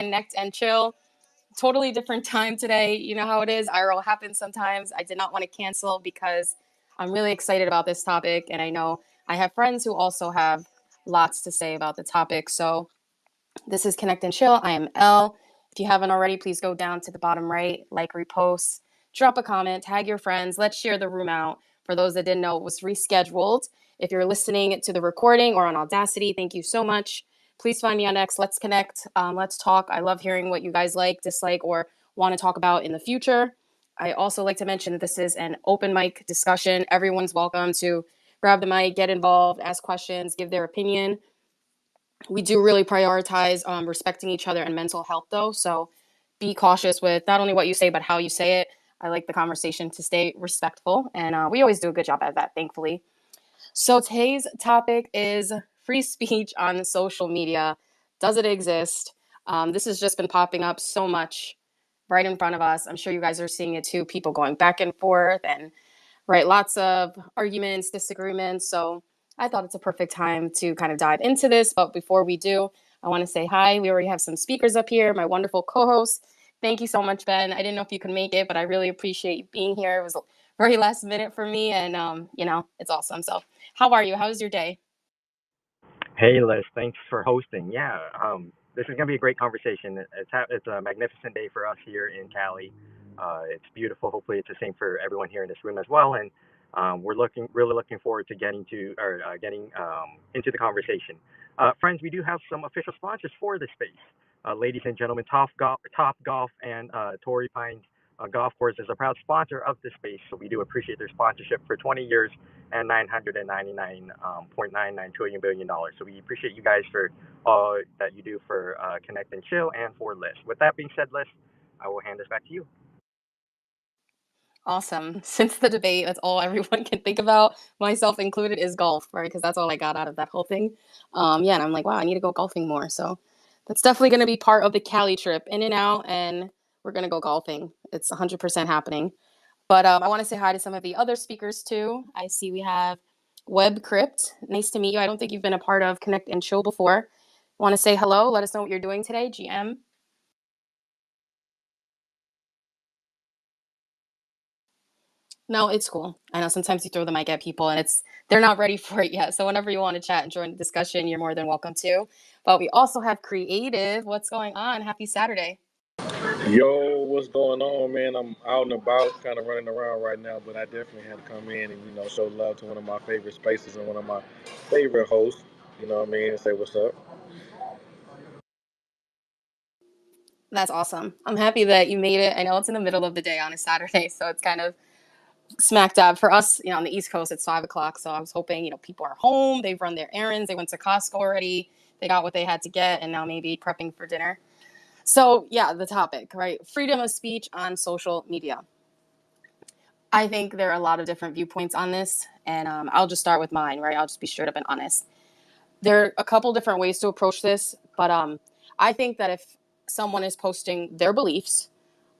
Connect and chill. Totally different time today. You know how it is. IRL happens sometimes. I did not want to cancel because I'm really excited about this topic. And I know I have friends who also have lots to say about the topic. So this is Connect and Chill. I am Elle. If you haven't already, please go down to the bottom right, like, repost, drop a comment, tag your friends. Let's share the room out. For those that didn't know, it was rescheduled. If you're listening to the recording or on Audacity, thank you so much. Please find me on X. Let's connect. Let's talk. I love hearing what you guys like, dislike, or want to talk about in the future. I also like to mention that this is an open mic discussion. Everyone's welcome to grab the mic, get involved, ask questions, give their opinion. We do really prioritize respecting each other and mental health, though. So be cautious with not only what you say, but how you say it. I like the conversation to stay respectful, and we always do a good job at that, thankfully. So today's topic is free speech on social media. Does it exist? This has just been popping up so much right in front of us. I'm sure you guys are seeing it too. People going back and forth and right, lots of arguments, disagreements. So I thought it's a perfect time to kind of dive into this. But before we do, I want to say hi. We already have some speakers up here, my wonderful co-host. Thank you so much, Ben. I didn't know if you could make it, but I really appreciate you being here. It was very last minute for me, and it's awesome. So how are you? How's your day? Hey, Liz, thanks for hosting. Yeah, this is going to be a great conversation. It's a magnificent day for us here in Cali. It's beautiful. Hopefully, it's the same for everyone here in this room as well. And we're really looking forward to getting into the conversation. Friends, we do have some official sponsors for this space. Ladies and gentlemen, Top Golf and Torrey Pines Golf Course is a proud sponsor of this space. So we do appreciate their sponsorship for 20 years and $999.99 trillion. So we appreciate you guys for all that you do for Connect and Chill and for Liz. With that being said, Liz, I will hand this back to you. Awesome. Since the debate, that's all everyone can think about, myself included, is golf, right? Because that's all I got out of that whole thing. Yeah, and I'm like, wow, I need to go golfing more. So that's definitely going to be part of the Cali trip, in and out, and we're going to go golfing. It's 100% happening. But I want to say hi to some of the other speakers too. I see we have Web Crypt. Nice to meet you. I don't think you've been a part of Connect and Chill before. Want to say hello? Let us know what you're doing today, GM. No, it's cool. I know sometimes you throw the mic at people and they're not ready for it yet. So whenever you want to chat and join the discussion, you're more than welcome to. But we also have Creative. What's going on? Happy Saturday. Yo, what's going on, man? I'm out and about, kind of running around right now, but I definitely had to come in and show love to one of my favorite spaces and one of my favorite hosts. You know what I mean? And say what's up. That's awesome. I'm happy that you made it. I know it's in the middle of the day on a Saturday, so it's kind of smack dab for us. On the East Coast, it's 5 o'clock. So I was hoping, people are home. They've run their errands. They went to Costco already. They got what they had to get, and now maybe prepping for dinner. So yeah, the topic, right? Freedom of speech on social media. I think there are a lot of different viewpoints on this, and I'll just start with mine, right? I'll just be straight up and honest. There are a couple different ways to approach this, but I think that if someone is posting their beliefs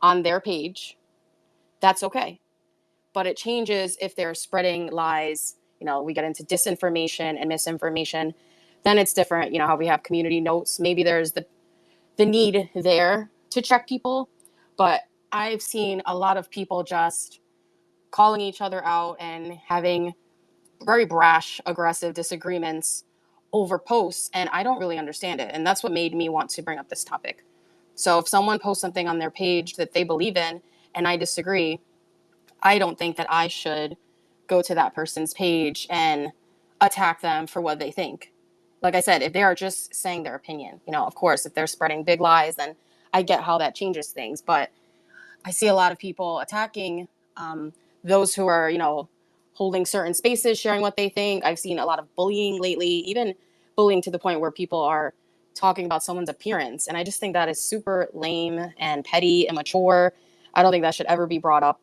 on their page, that's okay. But it changes if they're spreading lies. We get into disinformation and misinformation. Then it's different. How we have community notes. Maybe there's the need there to check people, but I've seen a lot of people just calling each other out and having very brash, aggressive disagreements over posts, and I don't really understand it. And that's what made me want to bring up this topic. So if someone posts something on their page that they believe in and I disagree, I don't think that I should go to that person's page and attack them for what they think. Like I said, if they are just saying their opinion, of course, if they're spreading big lies, then I get how that changes things. But I see a lot of people attacking those who are, holding certain spaces, sharing what they think. I've seen a lot of bullying lately, even bullying to the point where people are talking about someone's appearance. And I just think that is super lame and petty, immature. I don't think that should ever be brought up.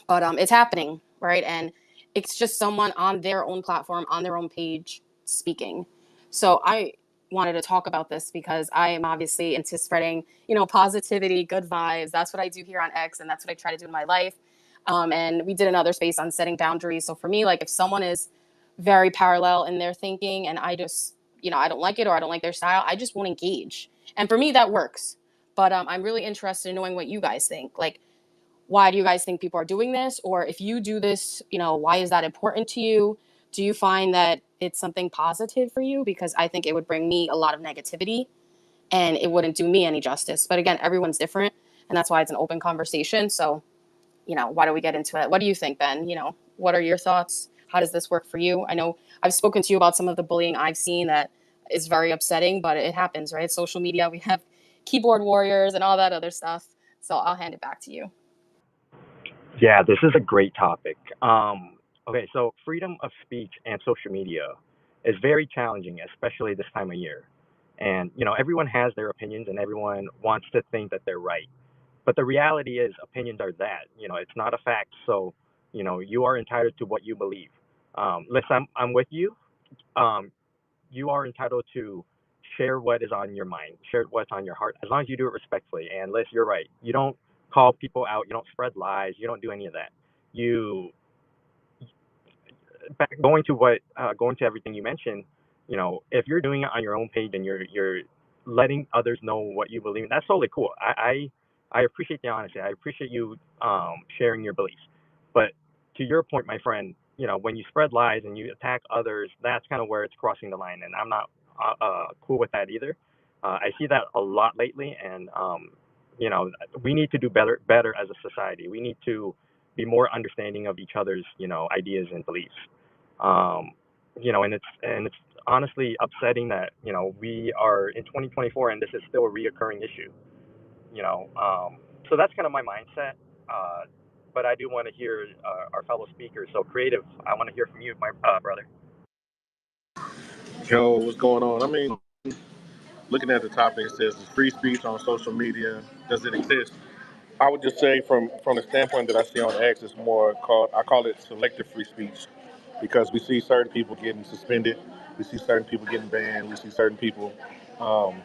But it's happening, right? And it's just someone on their own platform, on their own page speaking. So I wanted to talk about this because I am obviously into spreading, positivity, good vibes. That's what I do here on X, and that's what I try to do in my life. And we did another space on setting boundaries. So for me, like if someone is very parallel in their thinking and I just, I don't like it or I don't like their style, I just won't engage. And for me, that works. But I'm really interested in knowing what you guys think. Like, why do you guys think people are doing this? Or if you do this, why is that important to you? Do you find that it's something positive for you? Because I think it would bring me a lot of negativity and it wouldn't do me any justice. But again, everyone's different. And that's why it's an open conversation. So, why don't we get into it? What do you think, Ben? What are your thoughts? How does this work for you? I know I've spoken to you about some of the bullying I've seen that is very upsetting, but it happens, right? Social media, we have keyboard warriors and all that other stuff. So I'll hand it back to you. Yeah, this is a great topic. Okay, so freedom of speech and social media is very challenging, especially this time of year. And, everyone has their opinions and everyone wants to think that they're right. But the reality is, opinions are that. It's not a fact. So, you are entitled to what you believe. Listen, I'm with you. Um, you are entitled to share what is on your mind, share what's on your heart, as long as you do it respectfully. And Liz, you're right. You don't call people out. You don't spread lies. You don't do any of that. You going to everything you mentioned, if you're doing it on your own page and you're letting others know what you believe in, that's totally cool. I appreciate the honesty. I appreciate you sharing your beliefs. But to your point, my friend, when you spread lies and you attack others, that's kind of where it's crossing the line, and I'm not cool with that either. I see that a lot lately, and you know, we need to do better as a society. We need to be more understanding of each other's, ideas and beliefs. Um, and it's honestly upsetting that we are in 2024 and this is still a reoccurring issue. So that's kind of my mindset. Uh, but I do want to hear our fellow speakers. So creative, I want to hear from you, my brother. Yo, what's going on? I mean, looking at the topic, it says, is free speech on social media, does it exist? I would just say from the standpoint that I see on X, it's more called, I call it selective free speech, because we see certain people getting suspended, we see certain people getting banned, we see certain people um,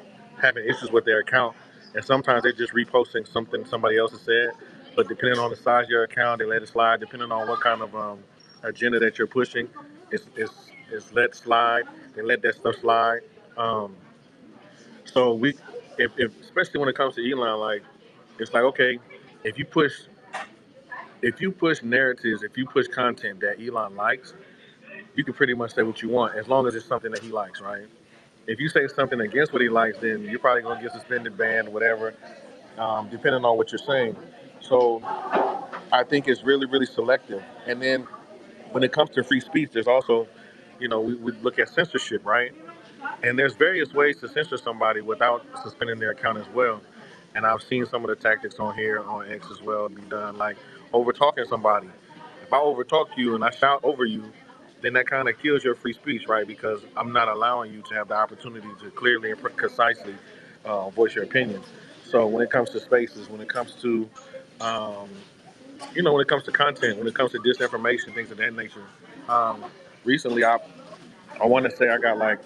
having issues with their account, and sometimes they're just reposting something somebody else has said. But depending on the size of your account, they let it slide. Depending on what kind of agenda that you're pushing, it's let slide. They let that stuff slide. Um, so if especially when it comes to Elon, like it's like, okay, if you push if you push narratives, if you push content that Elon likes, you can pretty much say what you want as long as it's something that he likes, right? If you say something against what he likes, then you're probably gonna get suspended, banned, whatever, depending on what you're saying. So I think it's really, really selective. And then when it comes to free speech, there's also, we look at censorship, right? And there's various ways to censor somebody without suspending their account as well. And I've seen some of the tactics on here on X as well be done, like over talking somebody. If I overtalk you and I shout over you, then that kind of kills your free speech, right? Because I'm not allowing you to have the opportunity to clearly and concisely voice your opinion. So when it comes to spaces, when it comes to, um, when it comes to content, when it comes to disinformation, things of that nature. Um, recently, I want to say I got like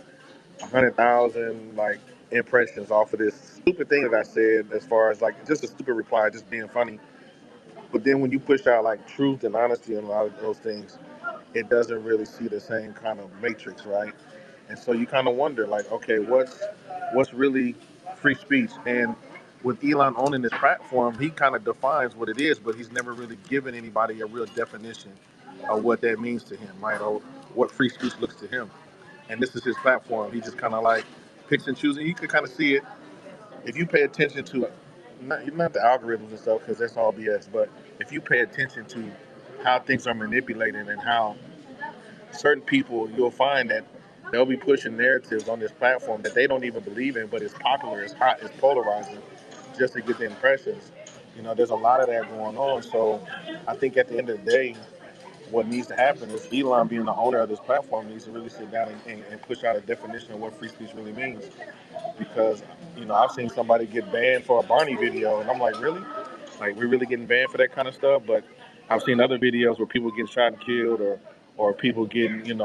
100,000 like impressions off of this stupid thing that I said, as far as like just a stupid reply, just being funny. But then when you push out like truth and honesty and a lot of those things, it doesn't really see the same kind of matrix, right? And so you kind of wonder, like, okay, what's really free speech? And with Elon owning this platform, he kind of defines what it is, but he's never really given anybody a real definition of what that means to him, right? Or what free speech looks to him. And this is his platform. He just kind of like picks and chooses. You can kind of see it if you pay attention to not the algorithms and stuff, because that's all BS. But if you pay attention to how things are manipulated and how certain people, you'll find that they'll be pushing narratives on this platform that they don't even believe in, but it's popular, it's hot, it's polarizing, just to get the impressions. There's a lot of that going on. So I think at the end of the day, what needs to happen is Elon, being the owner of this platform, needs to really sit down and push out a definition of what free speech really means. Because I've seen somebody get banned for a Barney video, and I'm like, really? Like, we're really getting banned for that kind of stuff? But I've seen other videos where people get shot and killed, or people getting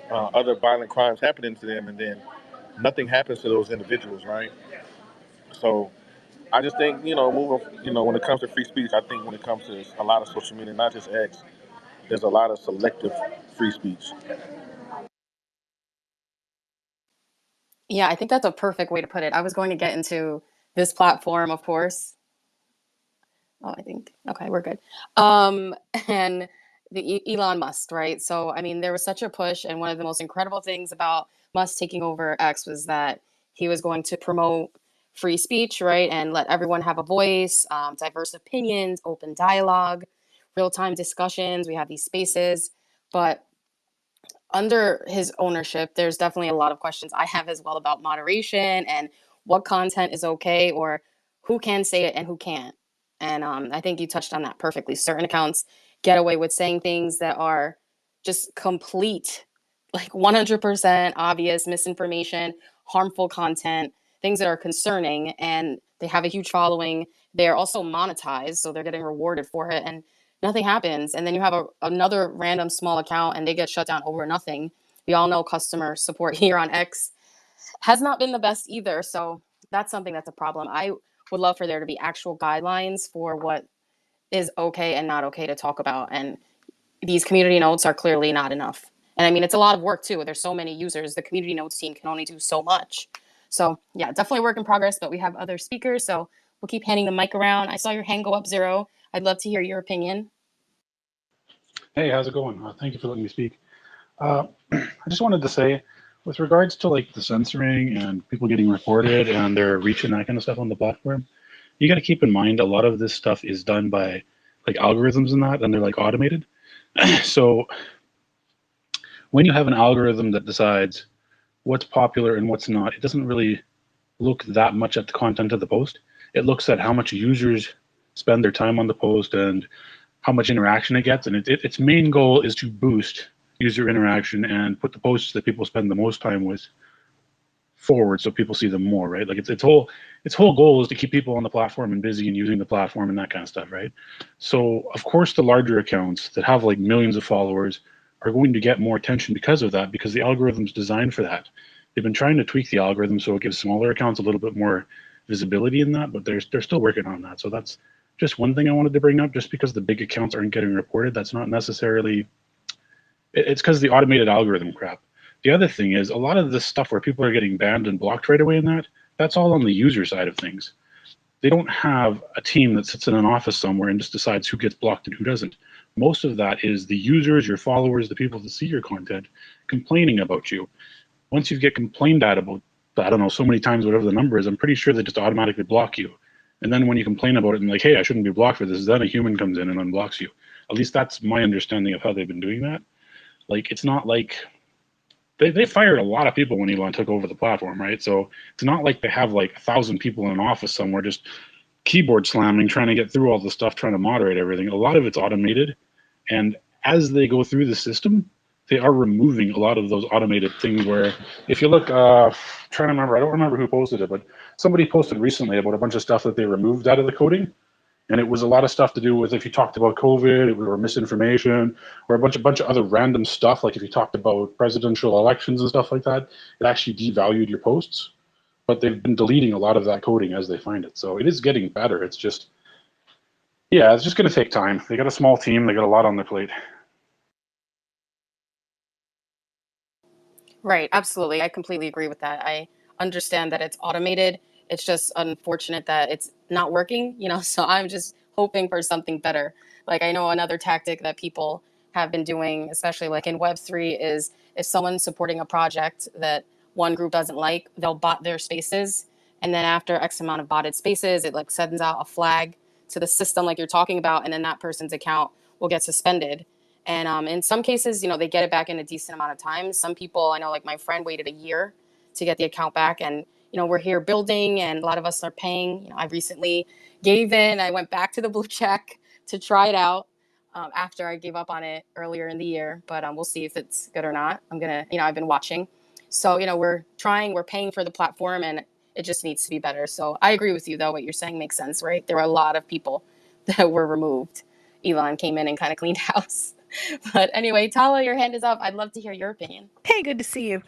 other violent crimes happening to them, and then nothing happens to those individuals, right? So I just think, moving, when it comes to free speech, I think when it comes to a lot of social media, not just X, there's a lot of selective free speech. Yeah, I think that's a perfect way to put it. I was going to get into this platform, of course. Oh, I think okay, we're good. Um, and Elon Musk, right? So, I mean, there was such a push, and one of the most incredible things about Musk taking over X was that he was going to promote free speech, right, and let everyone have a voice, diverse opinions, open dialogue, real time discussions. We have these spaces, but under his ownership, there's definitely a lot of questions I have as well about moderation and what content is okay or who can say it and who can't. And I think you touched on that perfectly. Certain accounts get away with saying things that are just complete, like 100% obvious misinformation, harmful content, things that are concerning, and they have a huge following. They're also monetized, so they're getting rewarded for it. And nothing happens. And then you have another random small account and they get shut down over nothing. We all know customer support here on X has not been the best either. So that's something that's a problem. I would love for there to be actual guidelines for what is okay and not okay to talk about. And these community notes are clearly not enough. And I mean, it's a lot of work too. There's so many users. The community notes team can only do so much. So yeah, definitely work in progress, but we have other speakers. So we'll keep handing the mic around. I saw your hand go up, Zero. I'd love to hear your opinion. Hey, how's it going? Thank you for letting me speak. I just wanted to say, with regards to like the censoring and people getting reported and their reach and that kind of stuff on the platform, you got to keep in mind a lot of this stuff is done by like algorithms and that, and they're like automated. So when you have an algorithm that decides what's popular and what's not, it doesn't really look that much at the content of the post. It looks at how much users spend their time on the post and how much interaction it gets. And its main goal is to boost user interaction and put the posts that people spend the most time with forward so people see them more, right? Like its whole goal is to keep people on the platform and busy and using the platform and that kind of stuff, right? So of course the larger accounts that have like millions of followers are going to get more attention because of that, because the algorithm's designed for that. They've been trying to tweak the algorithm so it gives smaller accounts a little bit more visibility in that, but they're still working on that. So that's just one thing I wanted to bring up. Just because the big accounts aren't getting reported, that's not necessarily, it's because the automated algorithm crap. The other thing is a lot of this stuff where people are getting banned and blocked right away in that's all on the user side of things. They don't have a team that sits in an office somewhere and just decides who gets blocked and who doesn't. Most of that is the users, your followers, the people that see your content complaining about you. Once you get complained at about, I don't know, so many times, whatever the number is, I'm pretty sure they just automatically block you. And then when you complain about it and like, hey, I shouldn't be blocked for this, then a human comes in and unblocks you. At least that's my understanding of how they've been doing that. Like, it's not like they fired a lot of people when Elon took over the platform, right? So it's not like they have like 1,000 people in an office somewhere just keyboard slamming, trying to get through all the stuff, trying to moderate everything. A lot of it's automated. And as they go through the system, they are removing a lot of those automated things where if you look, trying to remember, I don't remember who posted it, but somebody posted recently about a bunch of stuff that they removed out of the coding. And it was a lot of stuff to do with if you talked about COVID or misinformation or a bunch of other random stuff. Like if you talked about presidential elections and stuff like that, it actually devalued your posts. But they've been deleting a lot of that coding as they find it. So it is getting better. It's just, yeah, it's just going to take time. They got a small team. They got a lot on their plate. Right, absolutely. I completely agree with that. I understand that it's automated. It's just unfortunate that it's not working, so I'm just hoping for something better. Like I know another tactic that people have been doing, especially like in Web3, is if someone's supporting a project that one group doesn't like, they'll bot their spaces. And then after X amount of botted spaces, it like sends out a flag to the system like you're talking about, and then that person's account will get suspended. And in some cases, they get it back in a decent amount of time. Some people, I know, like my friend waited a year to get the account back. And, we're here building and a lot of us are paying. I recently gave in. I went back to the blue check to try it out after I gave up on it earlier in the year. But we'll see if it's good or not. I'm going to, I've been watching. So, we're trying, we're paying for the platform and it just needs to be better. So I agree with you, though. What you're saying makes sense, right? There were a lot of people that were removed. Elon came in and kind of cleaned house. But anyway, Tala, your hand is up. I'd love to hear your opinion. Hey, good to see you.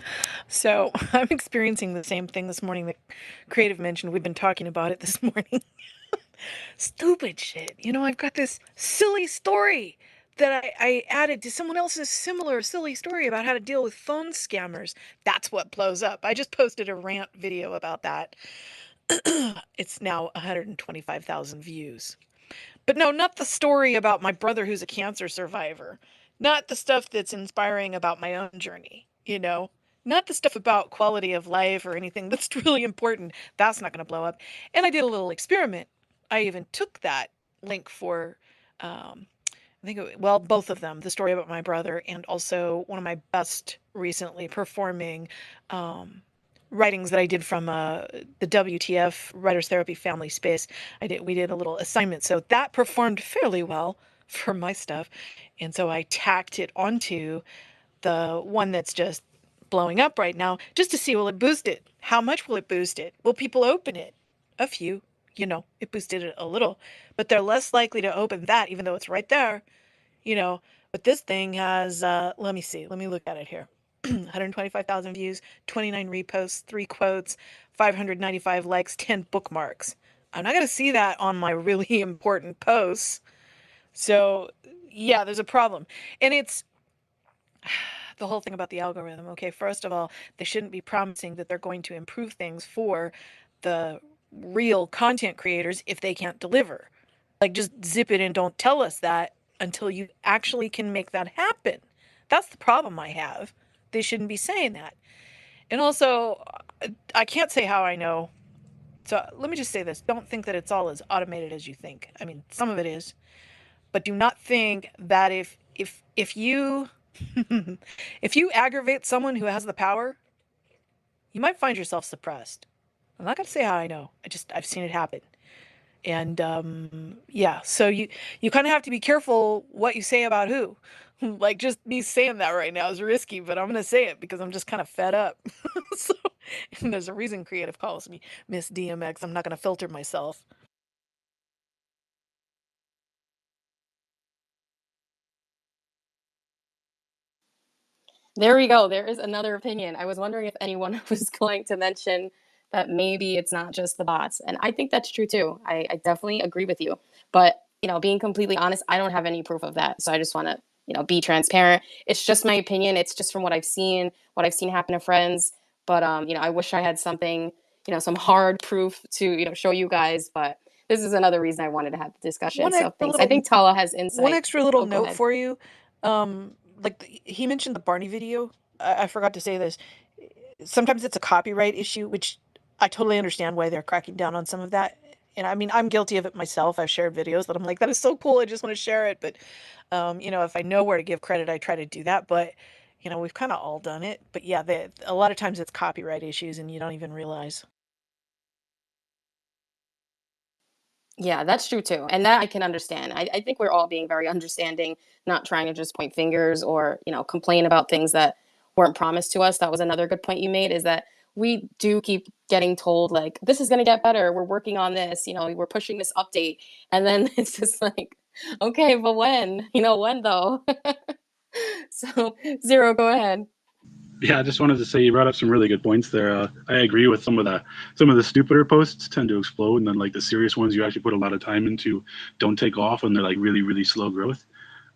So, I'm experiencing the same thing this morning that Creative mentioned. We've been talking about it this morning. Stupid shit. I've got this silly story that I added to someone else's similar silly story about how to deal with phone scammers. That's what blows up. I just posted a rant video about that. It's now 125,000 views. But no, not the story about my brother who's a cancer survivor. Not the stuff that's inspiring about my own journey, you know? Not the stuff about quality of life or anything that's really important. That's not going to blow up. And I did a little experiment. I even took that link for, I think, well, both of them, the story about my brother and also one of my best recently performing um, writings that I did from the WTF Writers Therapy Family Space. We did a little assignment, so that performed fairly well for my stuff, and so I tacked it onto the one that's just blowing up right now, just to see, will it boost it? How much will it boost it? Will people open it? A few, it boosted it a little, but they're less likely to open that, even though it's right there, you know. But this thing has, let me see, let me look at it here. 125,000 views, 29 reposts, 3 quotes, 595 likes, 10 bookmarks. I'm not going to see that on my really important posts. So, yeah, there's a problem. And it's the whole thing about the algorithm. Okay, first of all, they shouldn't be promising that they're going to improve things for the real content creators if they can't deliver. Like, just zip it and don't tell us that until you actually can make that happen. That's the problem I have. They shouldn't be saying that. And also, I can't say how I know. So let me just say this. Don't think that it's all as automated as you think. I mean, some of it is, but do not think that if you if you aggravate someone who has the power, you might find yourself suppressed. I'm not going to say how I know. I've seen it happen. And yeah, so you kind of have to be careful what you say about who. Like, just me saying that right now is risky, but I'm going to say it because I'm just kind of fed up. So, and there's a reason Creative calls me Miss DMX. I'm not going to filter myself. There we go. There is another opinion. I was wondering if anyone was going to mention that maybe it's not just the bots. And I think that's true too. I definitely agree with you. But, being completely honest, I don't have any proof of that. So I just want to, be transparent. It's just my opinion. It's just from what I've seen happen to friends. But, I wish I had something, some hard proof to, show you guys. But this is another reason I wanted to have the discussion. One So extra thanks. I little think Tala has one insight. extra little Oh, go note ahead. for you. He mentioned the Barney video. I forgot to say this. Sometimes it's a copyright issue, which I totally understand why they're cracking down on some of that. And I mean, I'm guilty of it myself. I've shared videos that I'm like, that is so cool. I just want to share it. But, if I know where to give credit, I try to do that. But, we've kind of all done it. But yeah, a lot of times it's copyright issues and you don't even realize. Yeah, that's true too. And that I can understand. I think we're all being very understanding, not trying to just point fingers or, complain about things that weren't promised to us. That was another good point you made, is that we do keep getting told, like, this is going to get better. We're working on this, we're pushing this update. And then it's just like, okay, but when? When though? So, Zero, go ahead. Yeah, I just wanted to say you brought up some really good points there. I agree with some of the stupider posts tend to explode, and then like the serious ones you actually put a lot of time into don't take off, and they're like really really slow growth.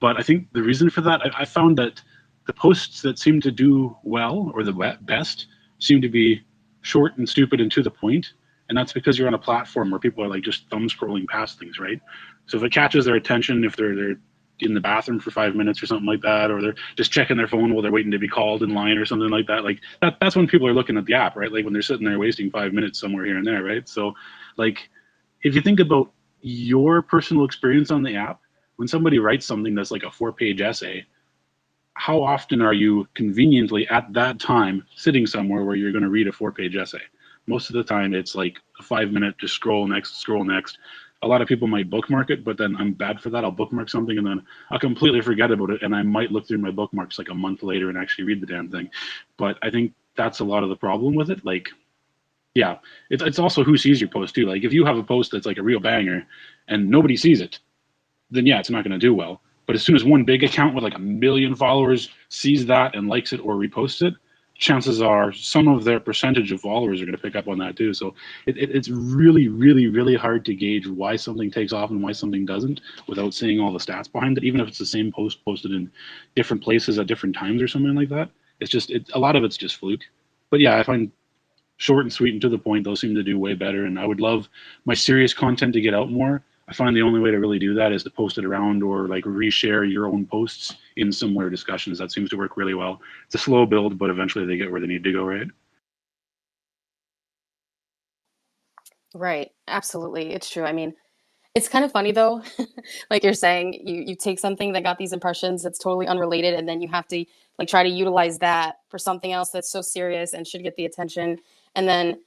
But I think the reason for that, I found that the posts that seem to do well or the best seem to be short and stupid and to the point, and that's because you're on a platform where people are like just thumb scrolling past things, right? So if it catches their attention, if they're in the bathroom for 5 minutes or something like that, or they're just checking their phone while they're waiting to be called in line or something like that. Like that's when people are looking at the app, right? Like when they're sitting there wasting 5 minutes somewhere here and there, right? So like if you think about your personal experience on the app, when somebody writes something that's like a 4-page essay, how often are you conveniently at that time sitting somewhere where you're going to read a 4-page essay? Most of the time it's like a 5 minute, just scroll next, scroll next. A lot of people might bookmark it, but then I'm bad for that. I'll bookmark something and then I'll completely forget about it. And I might look through my bookmarks like a month later and actually read the damn thing. But I think that's a lot of the problem with it. Like, yeah, it's also who sees your post too. Like if you have a post that's like a real banger and nobody sees it, then yeah, it's not going to do well. But as soon as one big account with like 1 million followers sees that and likes it or reposts it, chances are some of their percentage of followers are going to pick up on that too. So it's really, really, really hard to gauge why something takes off and why something doesn't without seeing all the stats behind it, even if it's the same post posted in different places at different times or something like that. It's just a lot of it's just fluke. But yeah, I find short and sweet and to the point, those seem to do way better. And I would love my serious content to get out more. I find the only way to really do that is to post it around or like reshare your own posts in similar discussions. That seems to work really well. It's a slow build, but eventually they get where they need to go, right? Right. Absolutely. It's true. I mean, it's kind of funny though, like you're saying, you take something that got these impressions that's totally unrelated, and then you have to like try to utilize that for something else that's so serious and should get the attention. And then,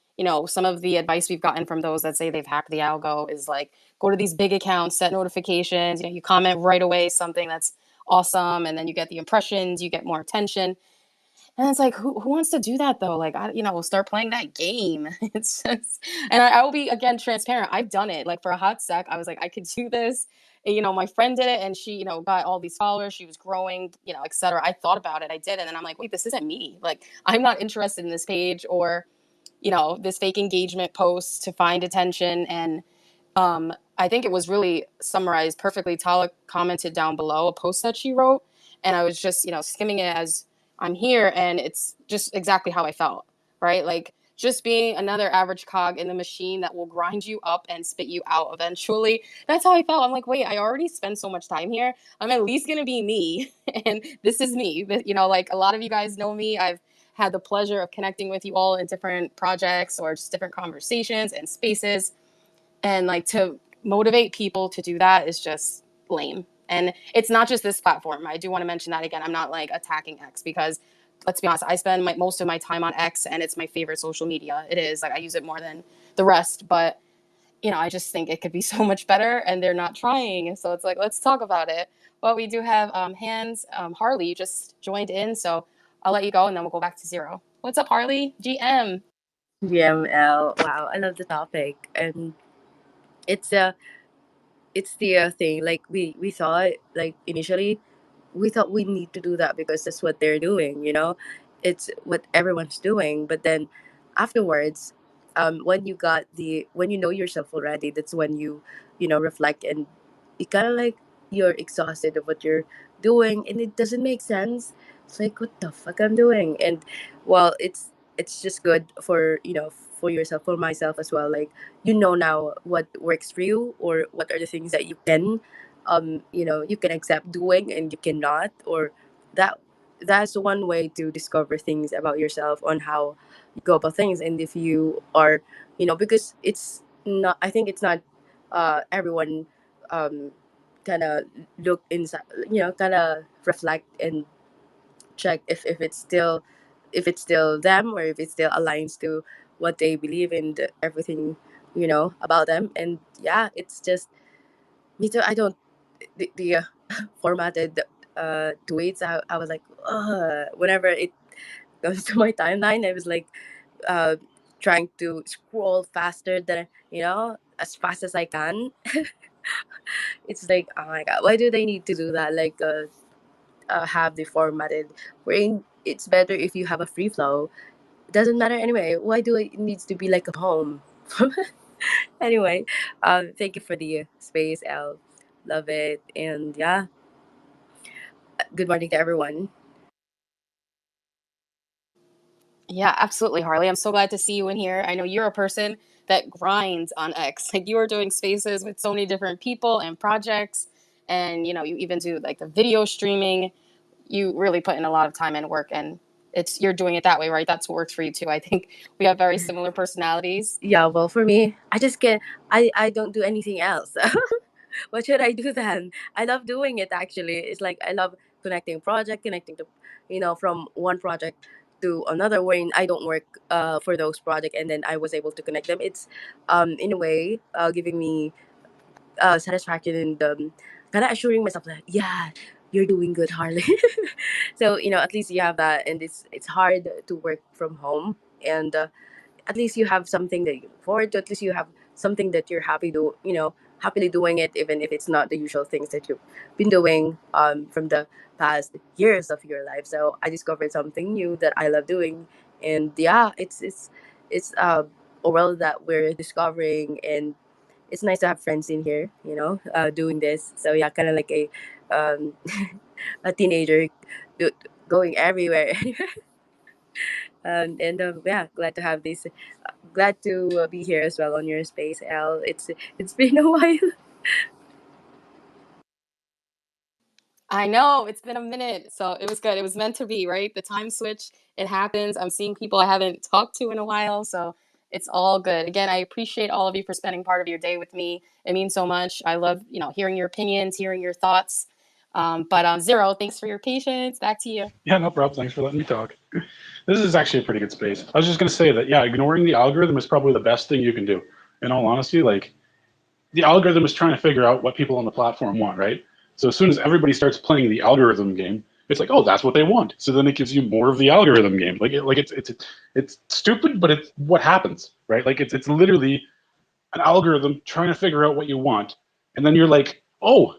some of the advice we've gotten from those that say they've hacked the algo is like go to these big accounts, set notifications, you comment right away something that's awesome, and then you get the impressions, you get more attention. And it's like, who wants to do that though? Like, start playing that game. It's just, and I will be again transparent. I've done it. Like for a hot sec, I was like, I could do this. And, my friend did it, and she, got all these followers. She was growing, et cetera. I thought about it. I did, and then I'm like, wait, this isn't me. Like, I'm not interested in this page or, this fake engagement post to find attention. And I think it was really summarized perfectly. Tala commented down below a post that she wrote, and I was just, skimming it as I'm here, and it's just exactly how I felt, right? Like just being another average cog in the machine that will grind you up and spit you out eventually. That's how I felt. I'm like, wait, I already spent so much time here. I'm at least gonna be me, and this is me. But, like a lot of you guys know me. I've had the pleasure of connecting with you all in different projects or just different conversations and spaces, and like to motivate people to do that is just lame. And it's not just this platform. I do want to mention that again. I'm not like attacking X, because let's be honest, I spend most of my time on X, and it's my favorite social media. It is like I use it more than the rest, but I just think it could be so much better, and they're not trying. So it's like, let's talk about it. But we do have hands. Harley just joined in, so I'll let you go, and then we'll go back to zero. What's up, Harley? GM. GML. Wow, I love the topic, and it's the thing. Like we thought, like initially, we thought we need to do that because that's what they're doing. It's what everyone's doing. But then afterwards, when you know yourself already, that's when you reflect, and you kind of like you're exhausted of what you're doing, and it doesn't make sense. It's like what the fuck I'm doing, and well, it's just good for for yourself, for myself as well. Like now what works for you, or what are the things that you can accept doing and you cannot, or that that's one way to discover things about yourself on how you go about things. And if you are because it's not, I think it's not everyone um kind of look inside, kind of reflect and check if it's still them, or if it still aligns to what they believe in, everything about them. And yeah, it's just me too. I don't the formatted tweets. I was like, ugh. Whenever it goes to my timeline, I was like uh, trying to scroll faster than as fast as I can. It's like, oh my god, why do they need to do that? Like have the formatted, wherein it's better if you have a free flow. It doesn't matter anyway. Why do it needs to be like a poem? Anyway, thank you for the space, El. Love it. And yeah, good morning to everyone. Yeah, absolutely, Harley. I'm so glad to see you in here. I know you're a person that grinds on X. Like you are doing spaces with so many different people and projects, and you even do like the video streaming. You really put in a lot of time and work, and you're doing it that way, right? That's what works for you too. I think we have very similar personalities. Yeah, well, for me, I just can't. I don't do anything else. What should I do then? I love doing it actually. It's like I love connecting to, from one project to another, wherein I don't work for those projects, and then I was able to connect them. It's in a way giving me satisfaction, and kind of assuring myself that yeah, you're doing good, Harley. So at least you have that, and it's hard to work from home, and at least you have something that you look forward to. At least you have something that you're happily doing it, even if it's not the usual things that you've been doing from the past years of your life. So I discovered something new that I love doing, and yeah, it's a world that we're discovering, and it's nice to have friends in here, doing this. So yeah, kind of like um, a teenager do, going everywhere. And yeah, glad to have this. Glad to be here as well on your space, Al. It's been a while. I know it's been a minute, so it was good. It was meant to be, right? The time switch, it happens. I'm seeing people I haven't talked to in a while, so it's all good. Again, I appreciate all of you for spending part of your day with me. It means so much. I love, hearing your opinions, hearing your thoughts. But Zero, thanks for your patience. Back to you. Yeah, no problem. Thanks for letting me talk. This is actually a pretty good space. I was just going to say that, yeah, ignoring the algorithm is probably the best thing you can do. In all honesty, like the algorithm is trying to figure out what people on the platform want, right? So as soon as everybody starts playing the algorithm game, it's like, oh, that's what they want. So then it gives you more of the algorithm game. It's stupid, but it's what happens, right? Like it's literally an algorithm trying to figure out what you want, and then you're like, oh,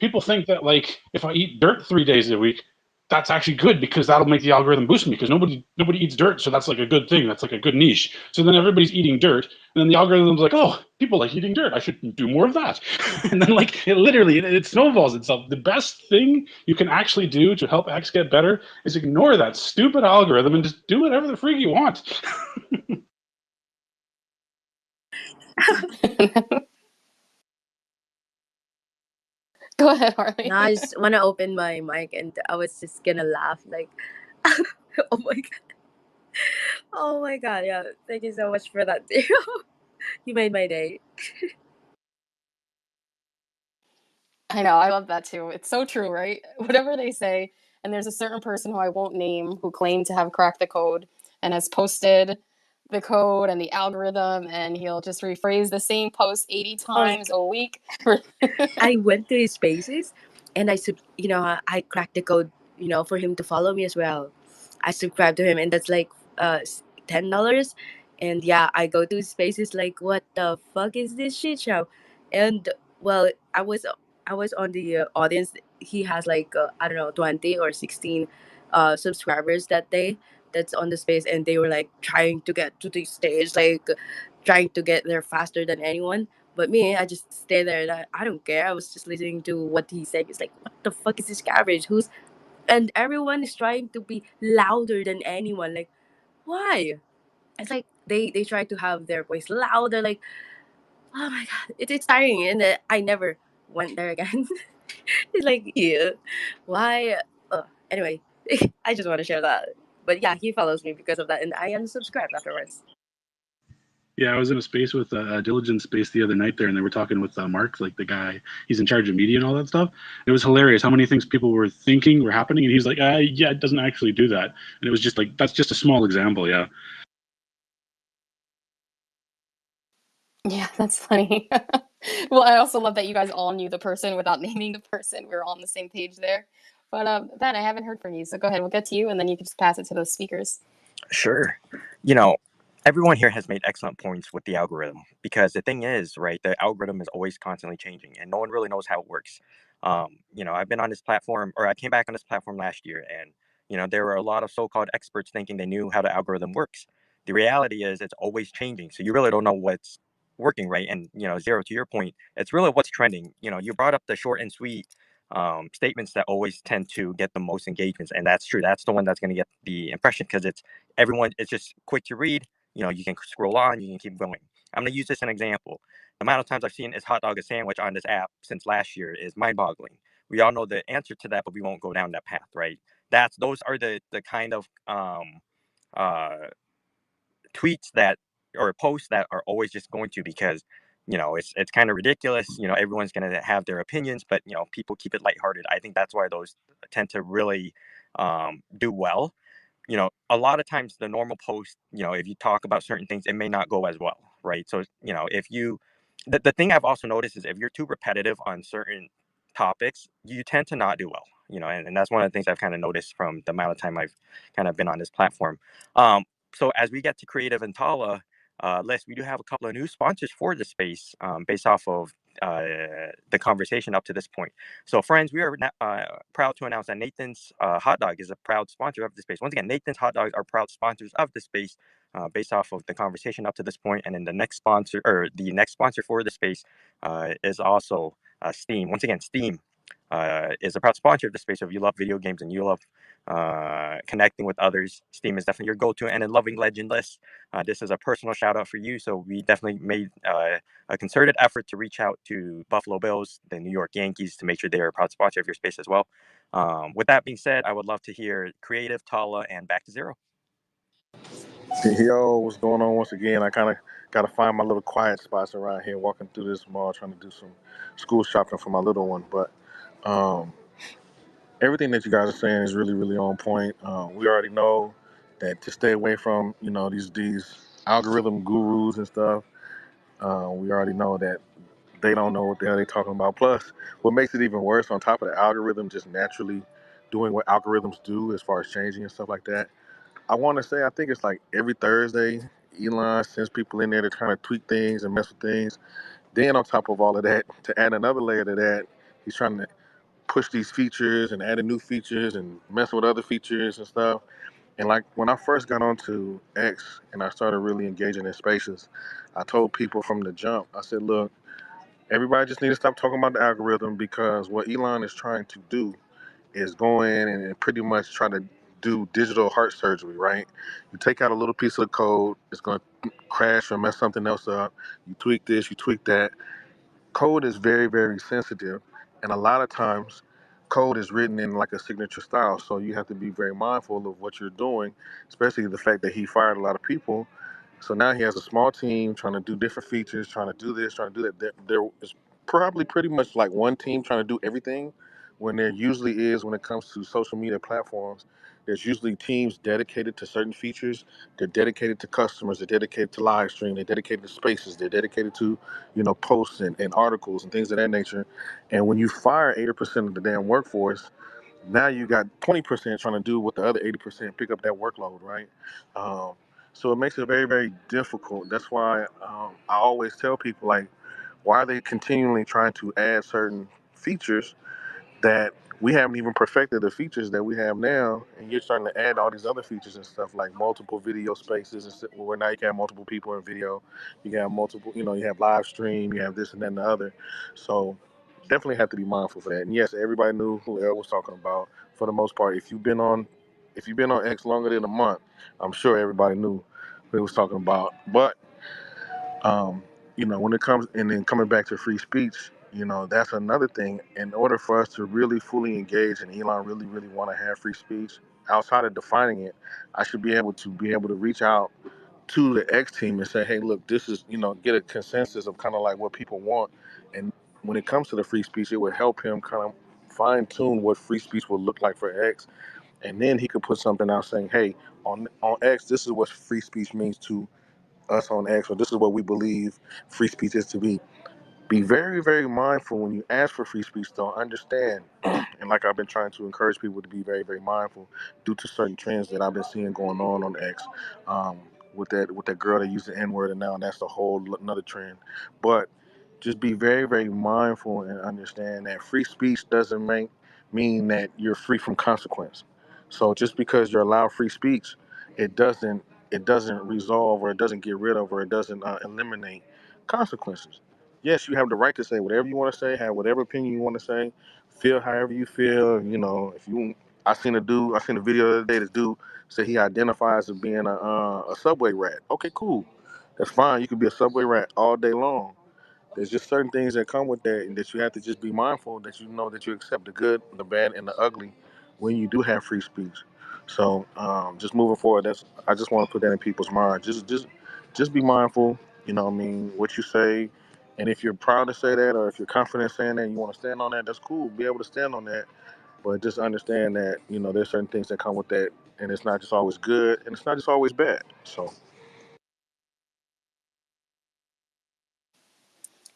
people think that like if I eat dirt 3 days a week, that's actually good because that'll make the algorithm boost me because nobody eats dirt, so that's like a good thing. That's like a good niche. So then everybody's eating dirt, and then the algorithm's like, oh, people like eating dirt. I should do more of that. And then like it snowballs itself. The best thing you can actually do to help X get better is ignore that stupid algorithm and just do whatever the freak you want. Go ahead, Now I Harley. just want to open my mic, and I was just gonna laugh like, oh my god, oh my god, yeah. Thank you so much for that. You made my day. I know, I love that too. It's so true, right? Whatever they say, and there's a certain person who I won't name who claimed to have cracked the code and has posted the code and the algorithm, and he'll just rephrase the same post 80 Oh my times a week. I went to his spaces, and I cracked the code, for him to follow me as well. I subscribed to him, and that's like $10. And yeah, I go to his spaces like, what the fuck is this shit show? And well, I was on the audience. He has like I don't know, 20 or 16 subscribers that day. That's on the space, and they were like trying to get to the stage, like trying to get there faster than anyone. But me, I just stay there, and I don't care. I was just listening to what he said. It's like, what the fuck is this garbage? And everyone is trying to be louder than anyone. Like, why? It's like they try to have their voice louder. Like, oh my god, it's tiring, and I never went there again. It's like, yeah, why? Anyway, I just want to share that. But yeah, he follows me because of that, and I unsubscribed afterwards. Yeah, I was in a space with Diligence Space the other night there, and they were talking with Mark, like the guy, he's in charge of media and all that stuff. It was hilarious how many things people were thinking were happening, and he's like, yeah, it doesn't actually do that. And it was just like, that's just a small example, yeah. Yeah, that's funny. Well, I also love that you guys all knew the person without naming the person. We were all on the same page there. But Ben, I haven't heard from you, so go ahead. We'll get to you, and then you can just pass it to those speakers. Sure. You know, everyone here has made excellent points with the algorithm because the thing is, right, the algorithm is always constantly changing and no one really knows how it works. I've been on this platform, or I came back on this platform last year, and, there were a lot of so called experts thinking they knew how the algorithm works. The reality is it's always changing. So you really don't know what's working, right? And, Zero, to your point, it's really what's trending. You brought up the short and sweet statements that always tend to get the most engagements. And that's true. That's the one that's going to get the impression because it's just quick to read. You can scroll on, you can keep going. I'm going to use this as an example. The amount of times I've seen is hot dog a sandwich on this app since last year is mind boggling. We all know the answer to that, but we won't go down that path, right? Those are the kind of uh, tweets that or posts that are always just going to because it's kind of ridiculous. Everyone's going to have their opinions, but people keep it lighthearted. I think that's why those tend to really do well. A lot of times the normal post, if you talk about certain things, it may not go as well, right? So, if the thing I've also noticed is if you're too repetitive on certain topics, you tend to not do well, and that's one of the things I've kind of noticed from the amount of time I've kind of been on this platform. So as we get to Creative and Tala, Les, we do have a couple of new sponsors for the space based off of the conversation up to this point. So, friends, we are proud to announce that Nathan's Hot Dog is a proud sponsor of the space. Once again, Nathan's Hot Dogs are proud sponsors of the space based off of the conversation up to this point. And then the next sponsor for the space is also Steam. Once again, Steam is a proud sponsor of the space. So if you love video games and you love connecting with others, Steam is definitely your go-to. And in Loving Legend list, this is a personal shout out for you. So we definitely made a concerted effort to reach out to Buffalo Bills, the New York Yankees, to make sure they're a proud sponsor of your space as well. With that being said, I would love to hear Creative, Tala, and Back to Zero. Yo, what's going on once again? I kind of got to find my little quiet spots around here, walking through this mall, trying to do some school shopping for my little one. But um, everything that you guys are saying is really, really on point. We already know that to stay away from, these algorithm gurus and stuff. We already know that they don't know what the hell they're talking about. Plus, what makes it even worse, on top of the algorithm just naturally doing what algorithms do as far as changing and stuff like that. I want to say, I think it's like every Thursday, Elon sends people in there to kind of tweak things and mess with things. Then on top of all of that, to add another layer to that, he's trying to push these features and adding new features and messing with other features and stuff. And like when I first got onto X and I started really engaging in spaces, I told people from the jump, I said, look, everybody just need to stop talking about the algorithm, because what Elon is trying to do is go in and pretty much try to do digital heart surgery, right? You take out a little piece of the code, it's going to crash or mess something else up. You tweak this, you tweak that. Code is very, very sensitive, and a lot of times code is written in like a signature style, so you have to be very mindful of what you're doing, especially the fact that he fired a lot of people. So now he has a small team trying to do different features, trying to do this, trying to do that. There is probably pretty much like one team trying to do everything, when there usually is, when it comes to social media platforms, there's usually teams dedicated to certain features. They're dedicated to customers, they're dedicated to live stream, they're dedicated to spaces, they're dedicated to, posts and articles and things of that nature. And when you fire 80% of the damn workforce, now you got 20% trying to do what the other 80% pick up that workload, right? Um, so it makes it very, very difficult. That's why I always tell people, like, why are they continually trying to add certain features that we haven't even perfected the features that we have now, and you're starting to add all these other features and stuff like multiple video spaces, and where now you can have multiple people in video, you can have multiple, you have live stream, you have this and that and the other. So definitely have to be mindful for that. And yes, everybody knew who El was talking about for the most part. If you've been on X longer than a month, I'm sure everybody knew who he was talking about. But um, when it comes, and then coming back to free speech, that's another thing. In order for us to really fully engage and Elon really, really want to have free speech, outside of defining it, I should be able to reach out to the X team and say, hey, look, this is, get a consensus of kind of like what people want. And when it comes to the free speech, it would help him kind of fine tune what free speech will look like for X. And then he could put something out saying, hey, on X, this is what free speech means to us on X, or this is what we believe free speech is to be. Be very, very mindful when you ask for free speech, though. Understand, and like I've been trying to encourage people to be very, very mindful due to certain trends that I've been seeing going on X. With that girl that used the N word, and now that's a whole another trend. But just be very, very mindful and understand that free speech doesn't mean that you're free from consequence. So just because you're allowed free speech, it doesn't resolve, or it doesn't get rid of, or it doesn't eliminate consequences. Yes, you have the right to say whatever you want to say, have whatever opinion you want to say, feel however you feel. If you, I seen a video the other day. This dude said he identifies as being a subway rat. Okay, cool, that's fine. You could be a subway rat all day long. There's just certain things that come with that, and that you have to just be mindful that that you accept the good, the bad, and the ugly when you do have free speech. So just moving forward, I just want to put that in people's mind. Just be mindful. What I mean, what you say, and if you're proud to say that, or if you're confident saying that, and you want to stand on that, that's cool. Be able to stand on that, but just understand that there's certain things that come with that, and it's not just always good, and it's not just always bad. So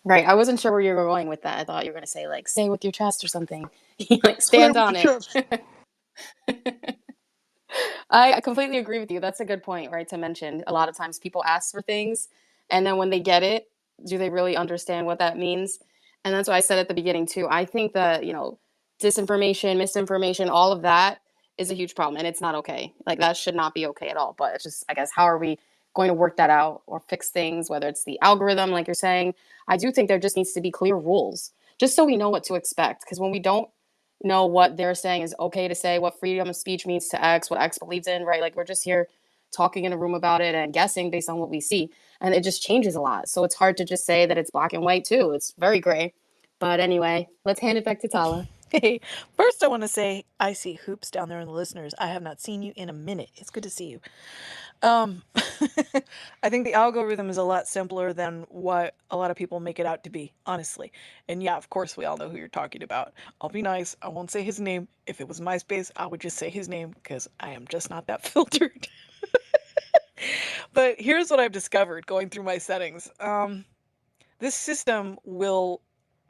Right. I wasn't sure where you were going with that. I thought you were going to say, like, say with your chest or something. Like, say stand it with on your it. chest. I completely agree with you. That's a good point, right? To mention a lot of times people ask for things, and then when they get it, do they really understand what that means? And that's why I said at the beginning too. I think that disinformation, misinformation, all of that is a huge problem, and it's not okay. Like that should not be okay at all. But it's just, I guess, how are we going to work that out or fix things? Whether it's the algorithm, like you're saying, I do think there just needs to be clear rules, just so we know what to expect. Because when we don't know what they're saying is okay to say, what freedom of speech means to X, what X believes in, right? Like we're just here talking in a room about it and guessing based on what we see. And it just changes a lot. So it's hard to just say that it's black and white too. It's very gray. But anyway, let's hand it back to Tala. Hey, first I want to say I see Hoops down there in the listeners. I have not seen you in a minute. It's good to see you. I think the algorithm is a lot simpler than what a lot of people make it out to be, honestly. And yeah, of course, we all know who you're talking about. I'll be nice. I won't say his name. If it was MySpace, I would just say his name because I am just not that filtered. But here's what I've discovered going through my settings. This system will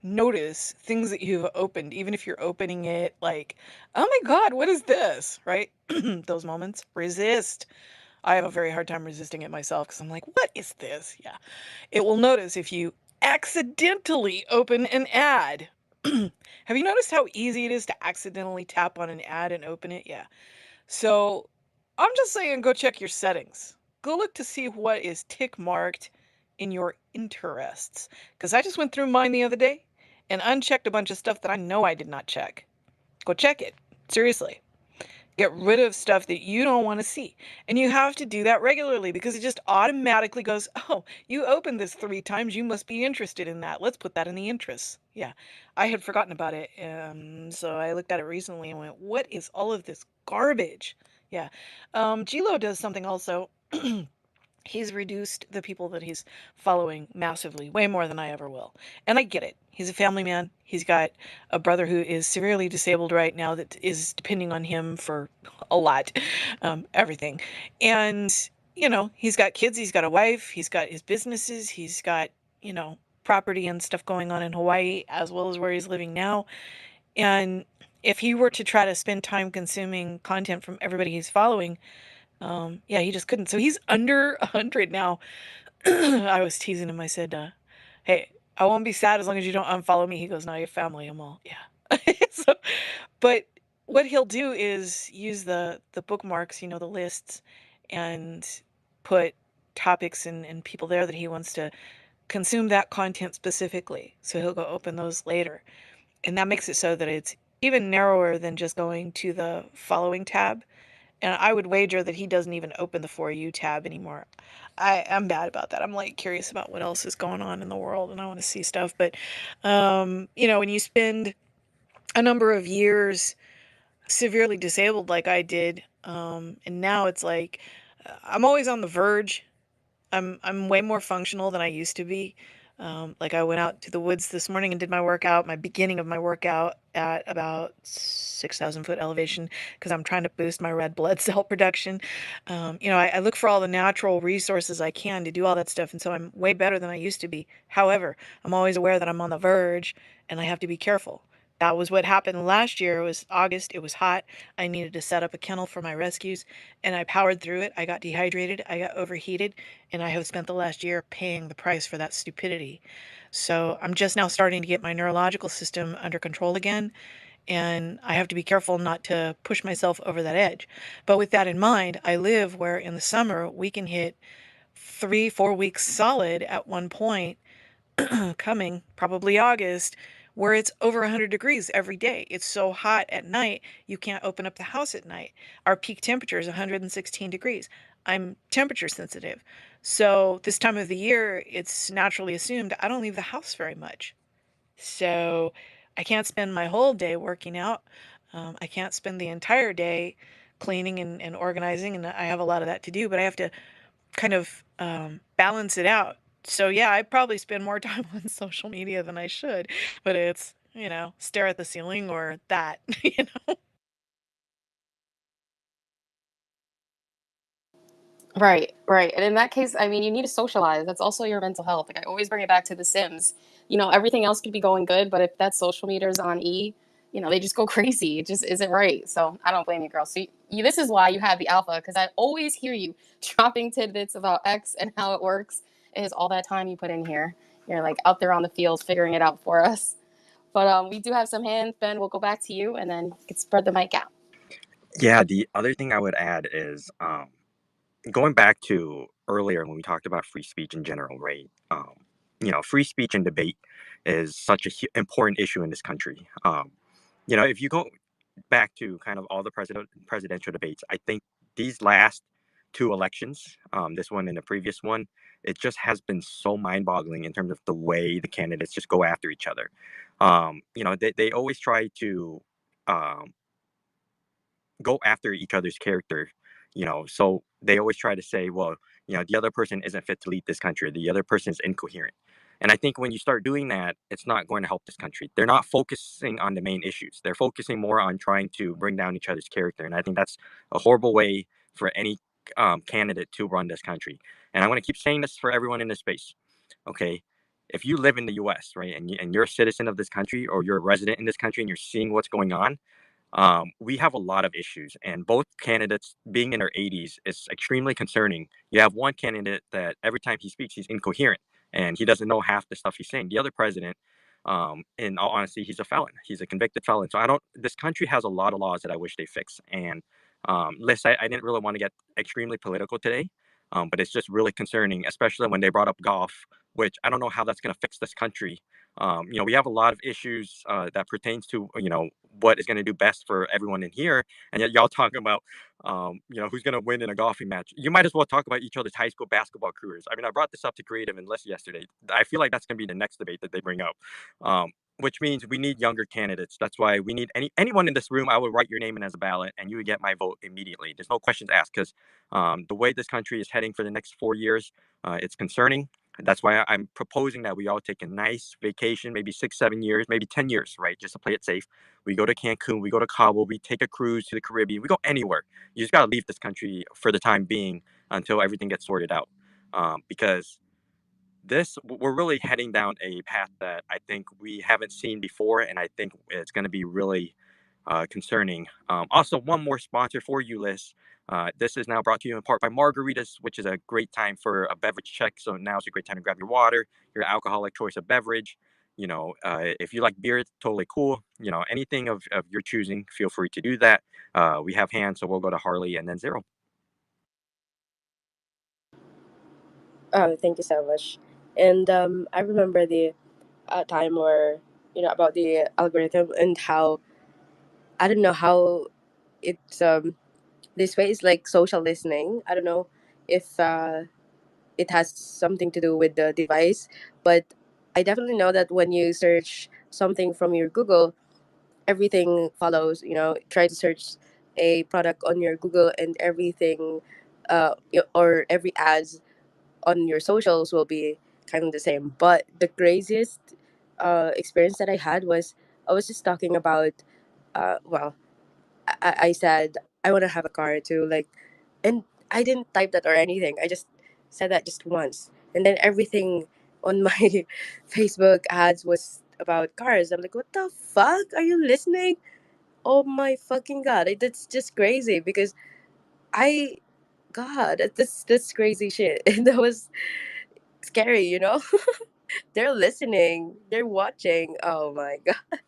notice things that you've opened, even if you're opening it like, oh my God, what is this? Right? Those moments. Resist. I have a very hard time resisting it myself because I'm like, what is this? Yeah. It will notice if you accidentally open an ad. Have you noticed how easy it is to accidentally tap on an ad and open it? Yeah. So I'm just saying, go check your settings. Go look to see what is tick marked in your interests. Because I just went through mine the other day and unchecked a bunch of stuff that I know I did not check. Go check it. Seriously. Get rid of stuff that you don't want to see. And you have to do that regularly because it just automatically goes, oh, you opened this 3 times. You must be interested in that. Let's put that in the interests. Yeah. I had forgotten about it. So I looked at it recently and went, what is all of this garbage? Yeah. Gilo does something also. He's reduced the people that he's following massively, way more than I ever will. And I get it. He's a family man. He's got a brother who is severely disabled right now that is depending on him for a lot, everything. And, he's got kids, he's got a wife, he's got his businesses, he's got, property and stuff going on in Hawaii as well as where he's living now. And if he were to try to spend time consuming content from everybody he's following, yeah, he just couldn't. So he's under 100 now. I was teasing him. I said, hey, I won't be sad as long as you don't unfollow me. He goes, no, your family. I'm all, yeah. So, but what he'll do is use the bookmarks, the lists, and put topics and people there that he wants to consume that content specifically. So he'll go open those later. And that makes it so that it's even narrower than just going to the following tab. And I would wager that he doesn't even open the For You tab anymore. I'm bad about that. I'm like curious about what else is going on in the world and I want to see stuff. But, when you spend a number of years severely disabled like I did, and now it's like I'm always on the verge. I'm way more functional than I used to be. Like I went out to the woods this morning and did my workout, my beginning of my workout at about 6,000 foot elevation because I'm trying to boost my red blood cell production. I look for all the natural resources I can to do all that stuff, and so I'm way better than I used to be. However, I'm always aware that I'm on the verge and I have to be careful. That was what happened last year. It was August. It was hot. I needed to set up a kennel for my rescues, and I powered through it. I got dehydrated. I got overheated, and I have spent the last year paying the price for that stupidity. So I'm just now starting to get my neurological system under control again, and I have to be careful not to push myself over that edge. But with that in mind, I live where in the summer we can hit 3, 4 weeks solid at one point coming, probably August, where it's over 100 degrees every day. It's so hot at night, you can't open up the house at night. Our peak temperature is 116 degrees. I'm temperature sensitive. So this time of the year, it's naturally assumed I don't leave the house very much. So I can't spend my whole day working out. I can't spend the entire day cleaning and organizing, and I have a lot of that to do, but I have to kind of balance it out. So yeah, I probably spend more time on social media than I should, but it's, stare at the ceiling or that, Right, right. And in that case, I mean, you need to socialize. That's also your mental health. Like I always bring it back to The Sims. Everything else could be going good, but if that social meter is on E, they just go crazy. It just isn't right. So I don't blame you, girl. So this is why you have the alpha, because I always hear you dropping tidbits about X and how it works. It is all that time you put in here. You're like out there on the field figuring it out for us. But we do have some hands. Ben, we'll go back to you, and then you can spread the mic out. Yeah, the other thing I would add is going back to earlier when we talked about free speech in general, right? Free speech and debate is such a important issue in this country. If you go back to kind of all the presidential debates, I think these last two elections, this one and the previous one, it just has been so mind-boggling in terms of the way the candidates just go after each other. They always try to um, go after each other's character, so they always try to say, well, the other person isn't fit to lead this country, the other person is incoherent. And I think when you start doing that, it's not going to help this country. They're not focusing on the main issues. They're focusing more on trying to bring down each other's character. And I think that's a horrible way for any candidate to run this country. And I want to keep saying this for everyone in this space. Okay. If you live in the US, right, and you're a citizen of this country, or you're a resident in this country, and you're seeing what's going on, we have a lot of issues, and both candidates being in their 80s is extremely concerning. You have one candidate that every time he speaks, he's incoherent and he doesn't know half the stuff he's saying. The other president, in all honesty, he's a felon. He's a convicted felon. So this country has a lot of laws that I wish they fix. And Liz, I didn't really want to get extremely political today, but it's just really concerning, especially when they brought up golf, which I don't know how that's going to fix this country. We have a lot of issues that pertains to what is going to do best for everyone in here, and yet y'all talking about who's going to win in a golfing match. You might as well talk about each other's high school basketball careers. I mean, I brought this up to Creative and Alyssa yesterday. I feel like that's going to be the next debate that they bring up, which means we need younger candidates. That's why we need anyone in this room. I would write your name in as a ballot, and you would get my vote immediately. There's no questions asked, because the way this country is heading for the next 4 years, it's concerning. That's why I'm proposing that we all take a nice vacation, maybe 6, 7 years, maybe 10 years, right? Just to play it safe. We go to Cancun, we go to Cabo, we take a cruise to the Caribbean, we go anywhere. You just got to leave this country for the time being until everything gets sorted out. Because we're really heading down a path that I think we haven't seen before, and I think it's going to be really concerning. Also, one more sponsor for you, Liz. This is now brought to you in part by Margaritas, which is a great time for a beverage check. So now is a great time to grab your water, your alcoholic choice of beverage. If you like beer, it's totally cool. Anything of your choosing, feel free to do that. We have hands, so we'll go to Harley and then Zero. Thank you so much. And I remember the time where, about the algorithm and how, I don't know how it's this way is like social listening. I don't know if it has something to do with the device, but I definitely know that when you search something from your Google, everything follows. Try to search a product on your Google, and everything, or every ads on your socials will be kind of the same. But the craziest experience that I had was, I was just talking about, well, I said I want to have a car too, like, and I didn't type that or anything. I just said that just once, and then everything on my Facebook ads was about cars. I'm like, what the fuck? Are you listening? Oh my fucking god! That's just crazy, because I, God, that's crazy shit. And that was scary. They're listening, they're watching. Oh my god.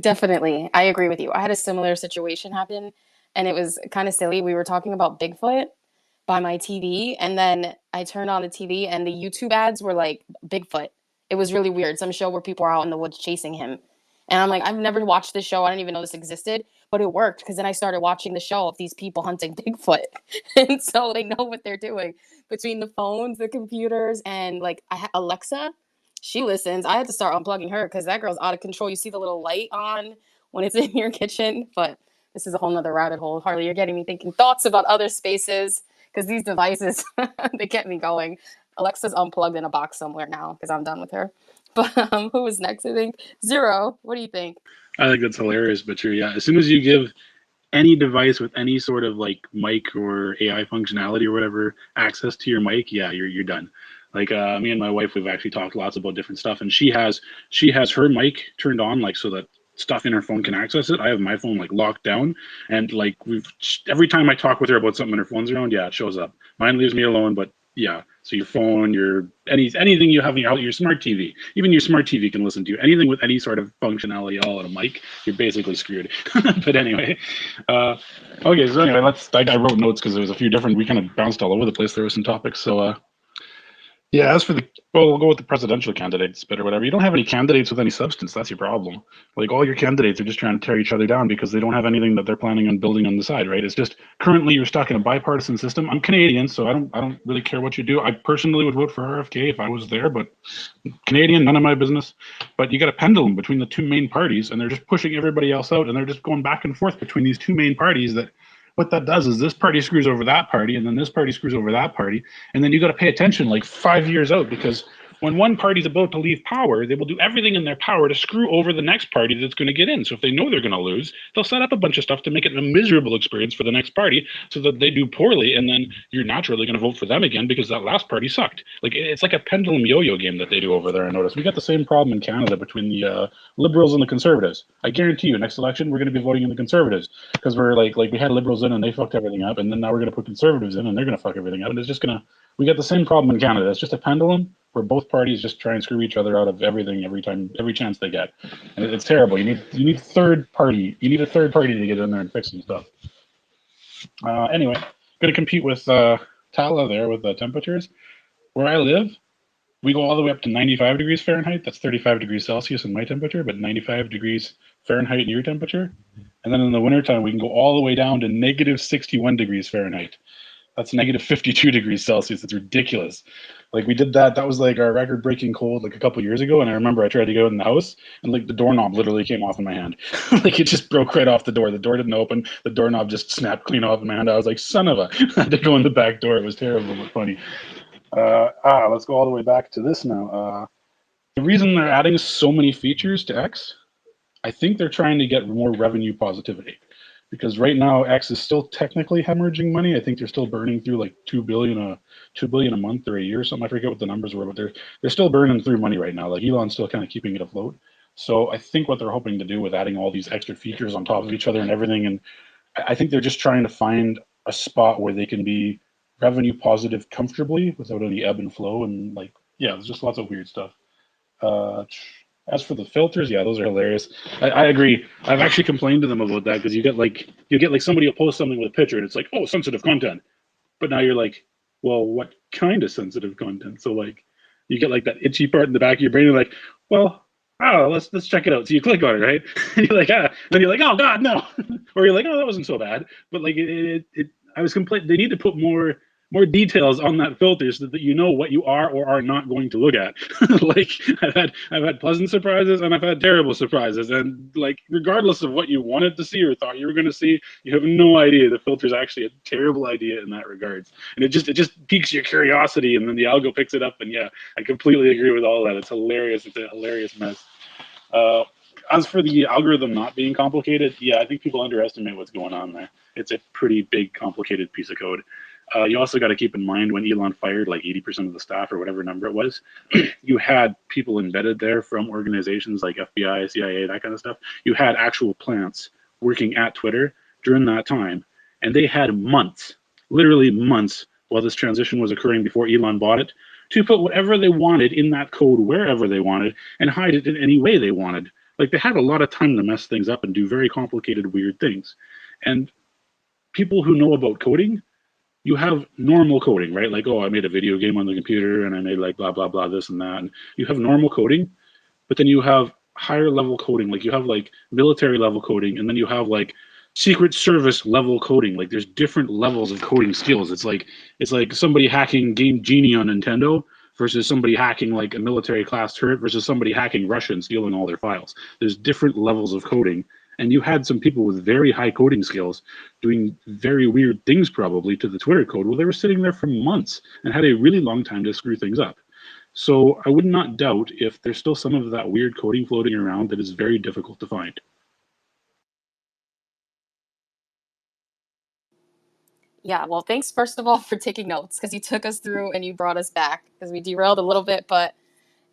Definitely. I agree with you. I had a similar situation happen, and it was kind of silly. We were talking about Bigfoot by my TV, and then I turned on the TV and the YouTube ads were like Bigfoot. It was really weird. Some show where people are out in the woods chasing him. And I'm like, I've never watched this show. I didn't even know this existed, but it worked because then I started watching the show of these people hunting Bigfoot. And so they know what they're doing between the phones, the computers, and like Alexa. She listens. I had to start unplugging her because that girl's out of control. You see the little light on when it's in your kitchen, but this is a whole nother rabbit hole. Harley, you're getting me thinking thoughts about other spaces because these devices, they get me going. Alexa's unplugged in a box somewhere now because I'm done with her. But who was next? I think Zero. What do you think? I think that's hilarious, but true. Yeah, as soon as you give any device with any sort of like mic or AI functionality or whatever access to your mic, yeah, you're done. Like me and my wife, we've actually talked lots about different stuff, and she has her mic turned on, like so that stuff in her phone can access it. I have my phone like locked down, and like we've every time I talk with her about something and her phone's around, yeah, it shows up. Mine leaves me alone, but yeah. So your phone, your anything you have in your smart TV, even your smart TV can listen to you. Anything with any sort of functionality all on a mic, you're basically screwed. But anyway, uh, okay. So anyway, I wrote notes because there was a few different. We kind of bounced all over the place. There were some topics. So yeah, as for we'll go with the presidential candidates bit or whatever. You don't have any candidates with any substance. That's your problem. Like all your candidates are just trying to tear each other down because they don't have anything that they're planning on building on the side, right? It's just currently you're stuck in a bipartisan system. I'm Canadian, so I don't really care what you do. I personally would vote for RFK if I was there, but Canadian, none of my business. But you got a pendulum between the two main parties, and they're just pushing everybody else out, and they're just going back and forth between these two main parties. That what that does is this party screws over that party, and then this party screws over that party, and then you got to pay attention like 5 years out because when one party's about to leave power, they will do everything in their power to screw over the next party that's going to get in. So if they know they're going to lose, they'll set up a bunch of stuff to make it a miserable experience for the next party so that they do poorly, and then you're naturally going to vote for them again because that last party sucked. Like it's like a pendulum yo-yo game that they do over there. I noticed we got the same problem in Canada between the Liberals and the Conservatives. I guarantee you, next election we're going to be voting in the Conservatives because we're like we had Liberals in and they fucked everything up, and then now we're going to put Conservatives in and they're going to fuck everything up, and it's just going to we got the same problem in Canada. It's just a pendulum where both parties just try and screw each other out of everything every chance they get, and it's terrible. You need third party. You need a third party to get in there and fix some stuff. Anyway, going to compete with Tala there with the temperatures. Where I live, we go all the way up to 95 degrees Fahrenheit. That's 35 degrees Celsius in my temperature, but 95 degrees Fahrenheit in your temperature. And then in the wintertime, we can go all the way down to negative 61 degrees Fahrenheit. That's negative 52 degrees Celsius. It's ridiculous. Like we did that. That was like our record breaking cold like a couple years ago. And I remember I tried to go in the house and like the doorknob literally came off in my hand. Like it just broke right off the door. The door didn't open. The doorknob just snapped clean off in my hand. I was like, son of a, I had to go in the back door. It was terrible, but funny. Let's go all the way back to this now. The reason they're adding so many features to X, I think they're trying to get more revenue positivity because right now X is still technically hemorrhaging money. I think they're still burning through like 2 billion a month or a year or something. I forget what the numbers were, but they're still burning through money right now. Like Elon's still kind of keeping it afloat. So I think what they're hoping to do with adding all these extra features on top of each other and everything, and I think they're just trying to find a spot where they can be revenue positive comfortably without any ebb and flow and like yeah, there's just lots of weird stuff. Uh, as for the filters, yeah, those are hilarious. I agree. I've actually complained to them about that because you get like somebody will post something with a picture and it's like, oh, sensitive content. But now you're like, well, what kind of sensitive content? So like you get like that itchy part in the back of your brain, you're like, well, oh, let's check it out. So you click on it, right? And you're like, then you're like, oh God, no. Or you're like, oh, that wasn't so bad. But like I was complaining. They need to put more details on that filter so that you know what you are or are not going to look at. Like I've had pleasant surprises and I've had terrible surprises, and like regardless of what you wanted to see or thought you were going to see, you have no idea the filter is actually a terrible idea in that regards, and it just piques your curiosity, and then the algo picks it up, and yeah, I completely agree with all that. It's hilarious. It's a hilarious mess. Uh, as for the algorithm not being complicated, yeah, I think people underestimate what's going on there. It's a pretty big, complicated piece of code. You also got to keep in mind when Elon fired like 80% of the staff or whatever number it was, you had people embedded there from organizations like FBI, CIA, that kind of stuff. You had actual plants working at Twitter during that time, and they had months, literally months, while this transition was occurring before Elon bought it, to put whatever they wanted in that code wherever they wanted and hide it in any way they wanted. Like they had a lot of time to mess things up and do very complicated, weird things. And people who know about coding, you have normal coding, right? Like, oh, I made a video game on the computer and I made like blah, blah, blah, this and that. And you have normal coding, but then you have higher level coding. Like you have like military level coding, and then you have like Secret Service level coding. Like there's different levels of coding skills. It's like somebody hacking Game Genie on Nintendo versus somebody hacking like a military class turret versus somebody hacking Russia and stealing all their files. There's different levels of coding. And you had some people with very high coding skills doing very weird things probably to the Twitter code while they were sitting there for months and had a really long time to screw things up. So I would not doubt if there's still some of that weird coding floating around that is very difficult to find. Yeah, well, thanks first of all for taking notes because you took us through and you brought us back because we derailed a little bit, but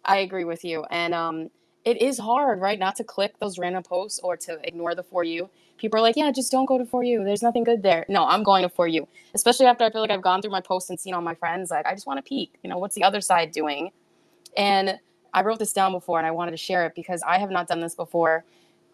I agree with you. And it is hard, right, not to click those random posts or to ignore the For You. People are like, yeah, just don't go to For You. There's nothing good there. No, I'm going to For You, especially after I feel like I've gone through my posts and seen all my friends. Like, I just want to peek. What's the other side doing? And I wrote this down before and I wanted to share it because I have not done this before.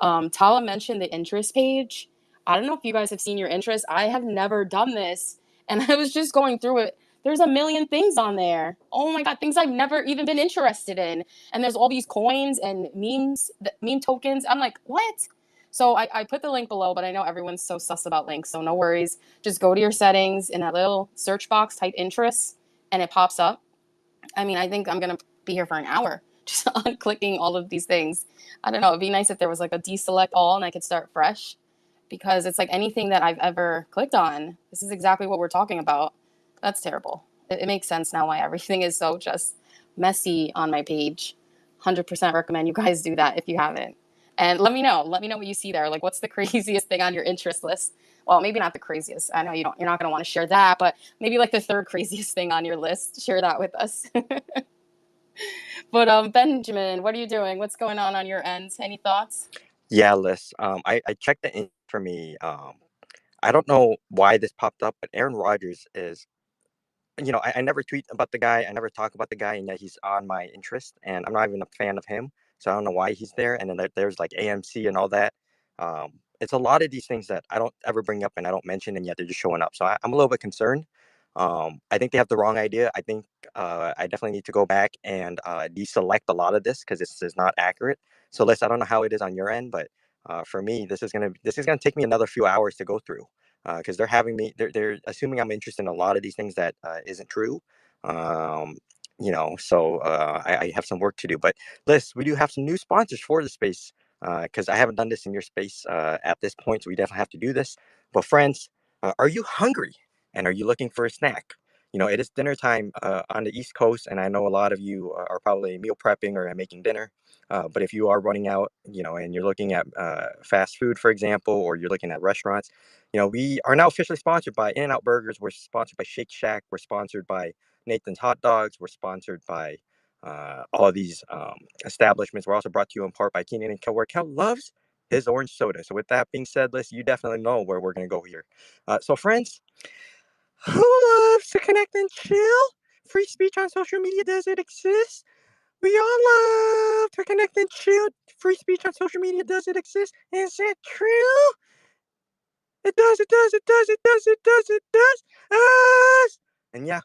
Tala mentioned the interest page. I don't know if you guys have seen your interest. I have never done this. And I was just going through it. There's a million things on there. Oh my God, things I've never even been interested in. And there's all these coins and memes, meme tokens. I'm like, what? So I put the link below, but I know everyone's so sus about links. So no worries. Just go to your settings in that little search box, type interests, and it pops up. I mean, I think I'm going to be here for an hour just on clicking all of these things. I don't know. It'd be nice if there was like a deselect all and I could start fresh because it's like anything that I've ever clicked on. This is exactly what we're talking about. That's terrible. It makes sense now why everything is so just messy on my page. 100% recommend you guys do that if you haven't. And let me know. Let me know what you see there. Like, what's the craziest thing on your interest list? Well, maybe not the craziest. I know you're not going to want to share that, but maybe like the third craziest thing on your list. Share that with us. But Benjamin, what are you doing? What's going on your end? Any thoughts? Yeah, Liz. I checked the in for me. I don't know why this popped up, but Aaron Rodgers is, I never tweet about the guy. I never talk about the guy, and yet he's on my interest, and I'm not even a fan of him. So I don't know why he's there. And then there's like AMC and all that. It's a lot of these things that I don't ever bring up and I don't mention, and yet they're just showing up. So I'm a little bit concerned. I think they have the wrong idea. I think I definitely need to go back and deselect a lot of this because this is not accurate. So, Liz, I don't know how it is on your end, but for me, this is gonna take me another few hours to go through because they're assuming I'm interested in a lot of these things that isn't true. Um, so I have some work to do. But Liz, we do have some new sponsors for the space because I haven't done this in your space at this point, so we definitely have to do this. But friends, are you hungry and are you looking for a snack? It is dinner time on the East Coast, and I know a lot of you are probably meal prepping or making dinner. But if you are running out, and you're looking at fast food, for example, or you're looking at restaurants, we are now officially sponsored by In-N-Out Burgers. We're sponsored by Shake Shack. We're sponsored by Nathan's Hot Dogs. We're sponsored by all of these establishments. We're also brought to you in part by Keenan and Kel, where Kel loves his orange soda. So with that being said, Liz, you definitely know where we're going to go here. So friends, who loves to connect and chill? Free speech on social media, does it exist? We all love to connect and chill. Free speech on social media, does it exist? Is it true? It does, it does, it does, it does, it does, it does. And yeah,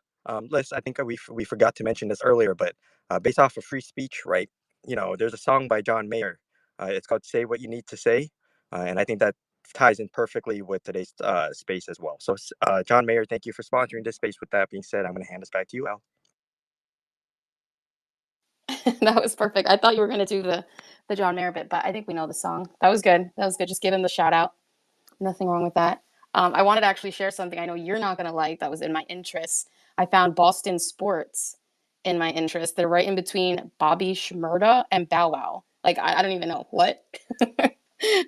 Liz, I think we forgot to mention this earlier, but based off of free speech, right? There's a song by John Mayer. It's called "Say What You Need to Say," and I think that ties in perfectly with today's space as well. So, John Mayer, thank you for sponsoring this space. With that being said, I'm going to hand this back to you, Al. That was perfect. I thought you were going to do the John Mayer bit, but I think we know the song. That was good. That was good. Just give him the shout out. Nothing wrong with that. I wanted to actually share something I know you're not going to like that was in my interests. I found Boston Sports in my interest. They're right in between Bobby Shmurda and Bow Wow. Like, I don't even know what.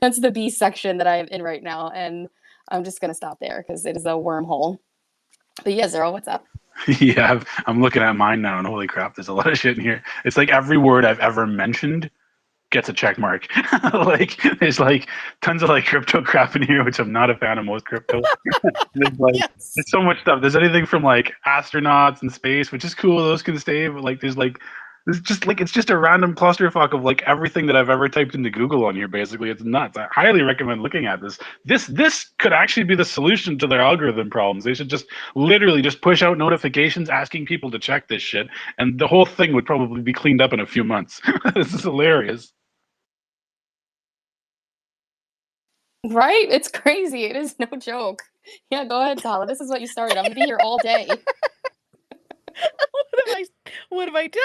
That's the B section that I'm in right now. And I'm just going to stop there because it is a wormhole. But yeah, Zero, what's up? Yeah, I'm looking at mine now, and holy crap, there's a lot of shit in here. It's like every word I've ever mentioned gets a check mark. Like there's like tons of like crypto crap in here, which I'm not a fan of most crypto. There's like Yes. there's so much stuff. There's anything from like astronauts and space, which is cool. Those can stay, but like there's just like it's just a random clusterfuck of like everything that I've ever typed into Google on here. Basically, it's nuts. I highly recommend looking at this. This could actually be the solution to their algorithm problems. They should just literally just push out notifications asking people to check this shit, and the whole thing would probably be cleaned up in a few months. This is hilarious. Right? It's crazy. It is no joke. Yeah, go ahead, Tala. This is what you started. I'm going to be here all day. What have I done?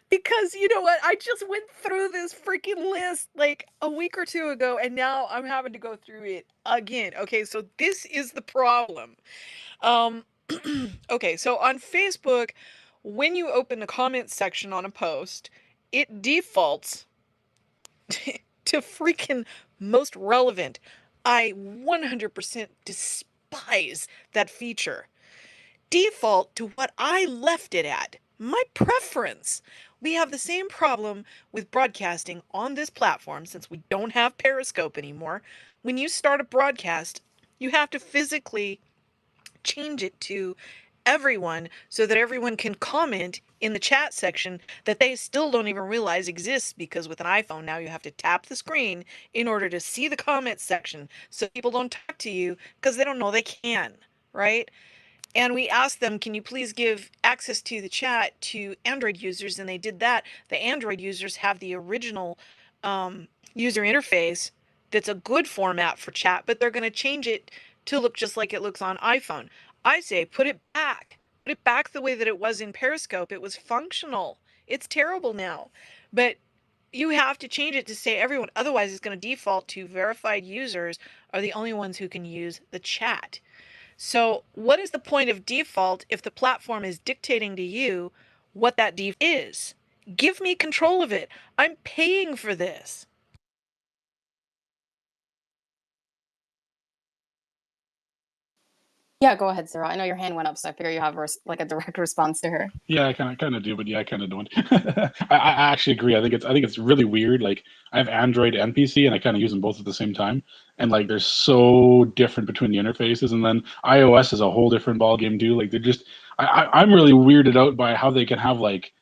Because you know what? I just went through this freaking list like a week or two ago, and now I'm having to go through it again. Okay, so this is the problem. Um, okay, so on Facebook, when you open the comments section on a post, it defaults to freaking most relevant. I 100% despise despise that feature. Default to what I left it at. My preference. We have the same problem with broadcasting on this platform since we don't have Periscope anymore. When you start a broadcast, you have to physically change it to everyone so that everyone can comment in the chat section that they still don't even realize exists, because with an iPhone now you have to tap the screen in order to see the comment section so people don't talk to you because they don't know they can, right? And we asked them, can you please give access to the chat to Android users? And they did that. The Android users have the original user interface that's a good format for chat, but they're going to change it to look just like it looks on iPhone. I say put it back. Put it back the way that it was in Periscope. It was functional. It's terrible now. But you have to change it to say everyone. Otherwise, it's going to default to verified users are the only ones who can use the chat. So, what is the point of default if the platform is dictating to you what that default is? Give me control of it. I'm paying for this. Yeah, go ahead, Sarah. I know your hand went up, so I figure you have like a direct response to her. Yeah, I kind of do, but yeah, I kind of don't. I actually agree. I think it's really weird. Like I have Android and PC, and I kind of use them both at the same time. And like they're so different between the interfaces. And then iOS is a whole different ball game too. Like they're just I'm really weirded out by how they can have like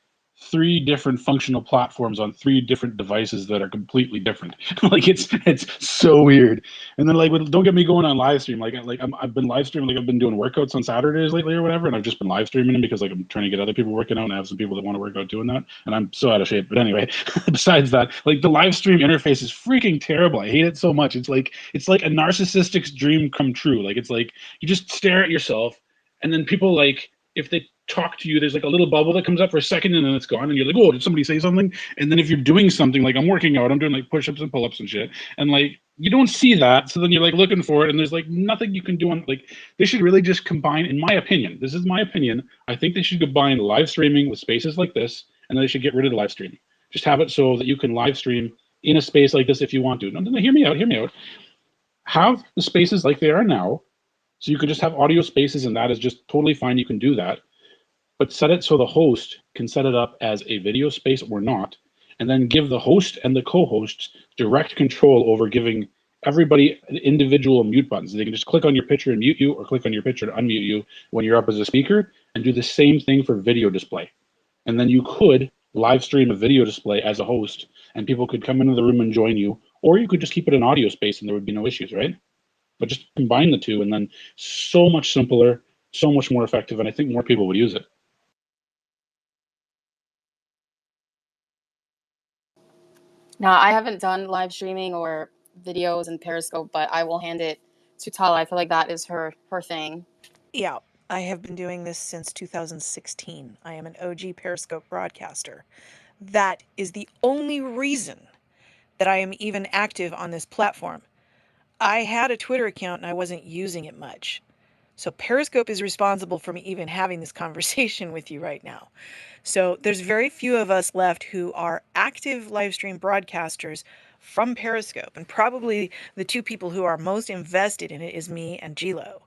three different functional platforms on three different devices that are completely different. Like it's so weird. And then don't get me going on live stream. I've been live streaming. Like I've been doing workouts on Saturdays lately or whatever, and I've just been live streaming them because like I'm trying to get other people working out, and I have some people that want to work out doing that, and I'm so out of shape. But anyway, besides that, like the live stream interface is freaking terrible. I hate it so much. It's like a narcissistic's dream come true. Like it's like you just stare at yourself, and then people like if they talk to you, there's like a little bubble that comes up for a second and then it's gone, and you're like, oh, did somebody say something? And then if you're doing something, like I'm working out, I'm doing like push-ups and pull-ups and shit, and like you don't see that, so then you're like looking for it, and there's like nothing you can do on like they should really just combine, in my opinion, this is my opinion, I think they should combine live streaming with spaces like this, and then they should get rid of the live streaming. Just have it so that you can live stream in a space like this if you want to. No, hear me out. Have the spaces like they are now, so you can just have audio spaces, and that is just totally fine. You can do that, but set it so the host can set it up as a video space or not, and then give the host and the co-hosts direct control over giving everybody individual mute buttons. They can just click on your picture and mute you, or click on your picture to unmute you when you're up as a speaker, and do the same thing for video display. And then you could live stream a video display as a host, and people could come into the room and join you, or you could just keep it an audio space and there would be no issues, right? But just combine the two, and then so much simpler, so much more effective, and I think more people would use it. Now, I haven't done live streaming or videos and Periscope, but I will hand it to Tala. I feel like that is her thing. Yeah, I have been doing this since 2016. I am an OG Periscope broadcaster. That is the only reason that I am even active on this platform. I had a Twitter account and I wasn't using it much. So Periscope is responsible for me even having this conversation with you right now. So there's very few of us left who are active live stream broadcasters from Periscope. And probably the two people who are most invested in it is me and Gilo.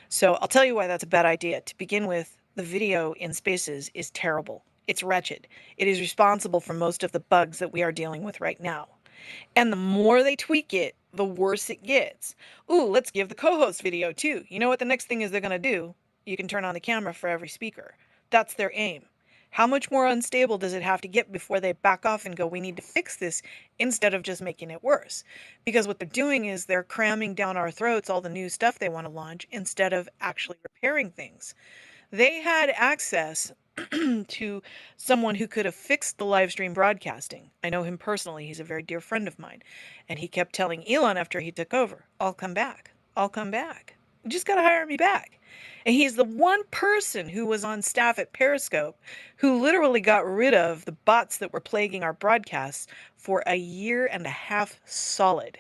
So I'll tell you why that's a bad idea. To begin with, the video in Spaces is terrible. It's wretched. It is responsible for most of the bugs that we are dealing with right now. And the more they tweak it, the worse it gets. Ooh, let's give the co-host video too. You know what the next thing is they're going to do? You can turn on the camera for every speaker. That's their aim. How much more unstable does it have to get before they back off and go, we need to fix this, instead of just making it worse? Because what they're doing is they're cramming down our throats all the new stuff they want to launch instead of actually repairing things. They had access to someone who could have fixed the live stream broadcasting. I know him personally. He's a very dear friend of mine. And he kept telling Elon after he took over, I'll come back. I'll come back. You just got to hire me back. And he's the one person who was on staff at Periscope who literally got rid of the bots that were plaguing our broadcasts for a year and a half solid.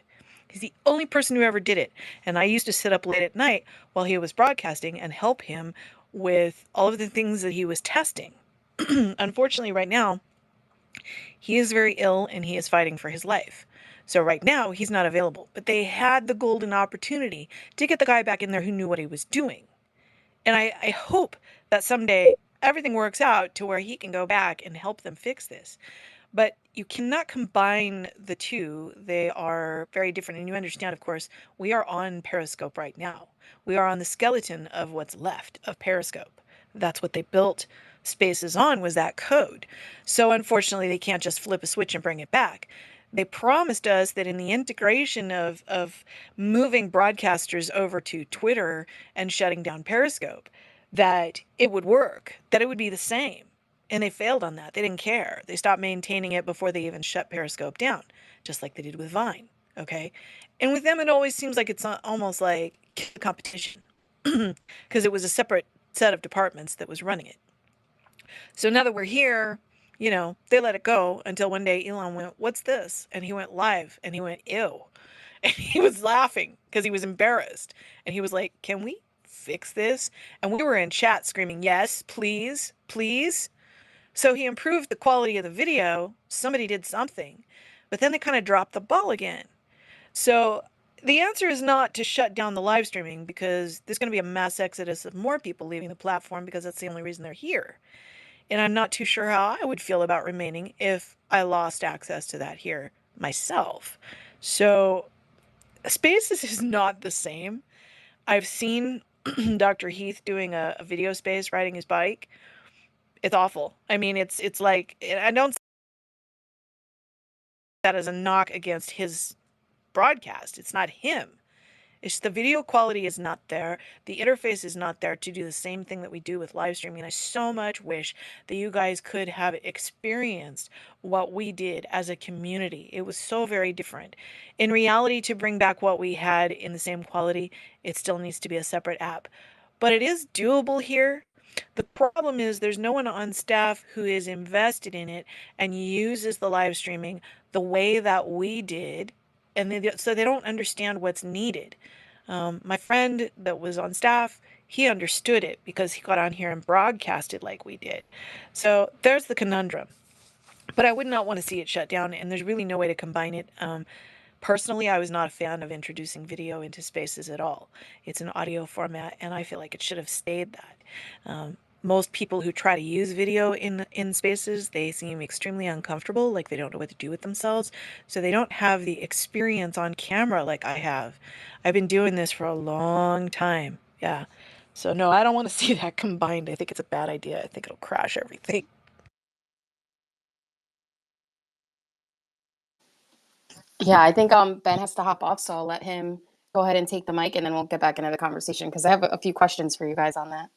He's the only person who ever did it. And I used to sit up late at night while he was broadcasting and help him with all of the things that he was testing. Unfortunately, right now, he is very ill and he is fighting for his life. So right now he's not available, but they had the golden opportunity to get the guy back in there who knew what he was doing. And I hope that someday everything works out to where he can go back and help them fix this. But you cannot combine the two. They are very different. And you understand, of course, we are on Periscope right now. We are on the skeleton of what's left of Periscope. That's what they built Spaces on, was that code. So unfortunately, they can't just flip a switch and bring it back. They promised us that in the integration of moving broadcasters over to Twitter and shutting down Periscope, that it would work, that it would be the same. And they failed on that. They didn't care. They stopped maintaining it before they even shut Periscope down, just like they did with Vine. Okay. And with them, it always seems like it's almost like competition because it was a separate set of departments that was running it. So now that we're here, they let it go until one day Elon went, "What's this?" And he went live and he went, "Ew." And he was laughing because he was embarrassed. And he was like, "Can we fix this?" And we were in chat screaming, "Yes, please, please." So he improved the quality of the video. Somebody did something, but then they kind of dropped the ball again. So the answer is not to shut down the live streaming, because there's going to be a mass exodus of more people leaving the platform because that's the only reason they're here. And I'm not too sure how I would feel about remaining if I lost access to that here myself. So Spaces is not the same. I've seen Dr. Heath doing a video space riding his bike. It's awful. I mean, it's like, I don't see that as a knock against his broadcast. It's not him. It's the video quality is not there. The interface is not there to do the same thing that we do with live streaming. I so much wish that you guys could have experienced what we did as a community. It was so very different. In reality, to bring back what we had in the same quality, it still needs to be a separate app. But it is doable here. The problem is there's no one on staff who is invested in it and uses the live streaming the way that we did, and so they don't understand what's needed. My friend that was on staff, he understood it because he got on here and broadcasted like we did. So there's the conundrum. But I would not want to see it shut down, and there's really no way to combine it. Personally, I was not a fan of introducing video into Spaces at all. It's an audio format, and I feel like it should have stayed that. Most people who try to use video in Spaces, they seem extremely uncomfortable, like they don't know what to do with themselves. So they don't have the experience on camera like I have. I've been doing this for a long time. Yeah. So no, I don't want to see that combined. I think it's a bad idea. I think it'll crash everything. Yeah, I think Ben has to hop off, so I'll let him go ahead and take the mic, and then we'll get back into the conversation because I have a few questions for you guys on that.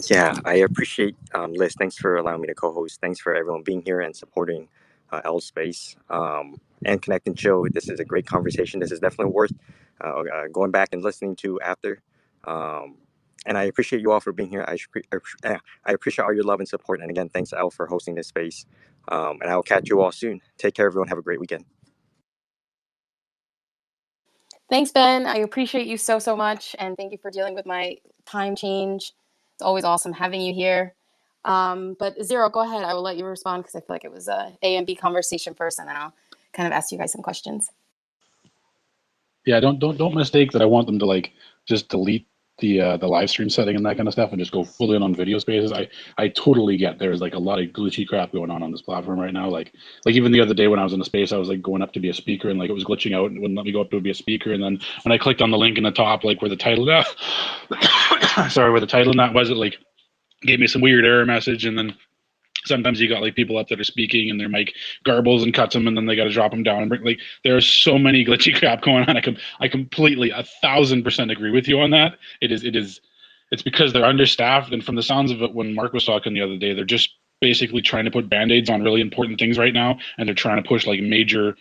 Yeah, I appreciate Liz. Thanks for allowing me to co-host. Thanks for everyone being here and supporting L Space and Connect and Chill. This is a great conversation. This is definitely worth going back and listening to after. Um, and I appreciate you all for being here. I appreciate all your love and support. And again, thanks Al for hosting this space. And I will catch you all soon. Take care, everyone. Have a great weekend. Thanks, Ben. I appreciate you so much, and thank you for dealing with my time change. It's always awesome having you here. But Zero, go ahead. I will let you respond because I feel like it was a and B conversation first, and then I'll kind of ask you guys some questions. Yeah, don't mistake that I want them to like just delete the live stream setting and that kind of stuff and just go fully on video spaces. I totally get there's like a lot of glitchy crap going on this platform right now. Like even the other day when I was in a space, I was like going up to be a speaker and like it was glitching out and wouldn't let me go up to be a speaker. And then when I clicked on the link in the top, like where the title, sorry, where the title and that was, it like gave me some weird error message. And then sometimes you got like people up that are speaking and their mic garbles and cuts them, and then they got to drop them down and bring like there's so many glitchy crap going on. I completely 1,000% agree with you on that. It's because they're understaffed, and from the sounds of it, when Mark was talking the other day, they're just basically trying to put band-aids on really important things right now, and they're trying to push like major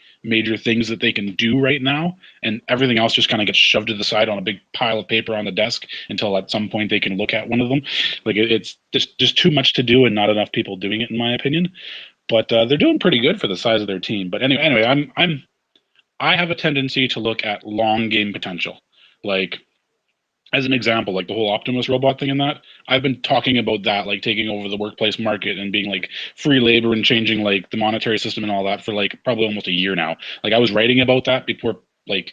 things that they can do right now, and everything else just kind of gets shoved to the side on a big pile of paper on the desk until at some point they can look at one of them. Like it's just too much to do and not enough people doing it, in my opinion. But they're doing pretty good for the size of their team. But anyway, I have a tendency to look at long game potential. Like as an example, like the whole Optimus robot thing and that, I've been talking about that, like taking over the workplace market and being like free labor and changing like the monetary system and all that for like probably almost a year now. Like I was writing about that before, like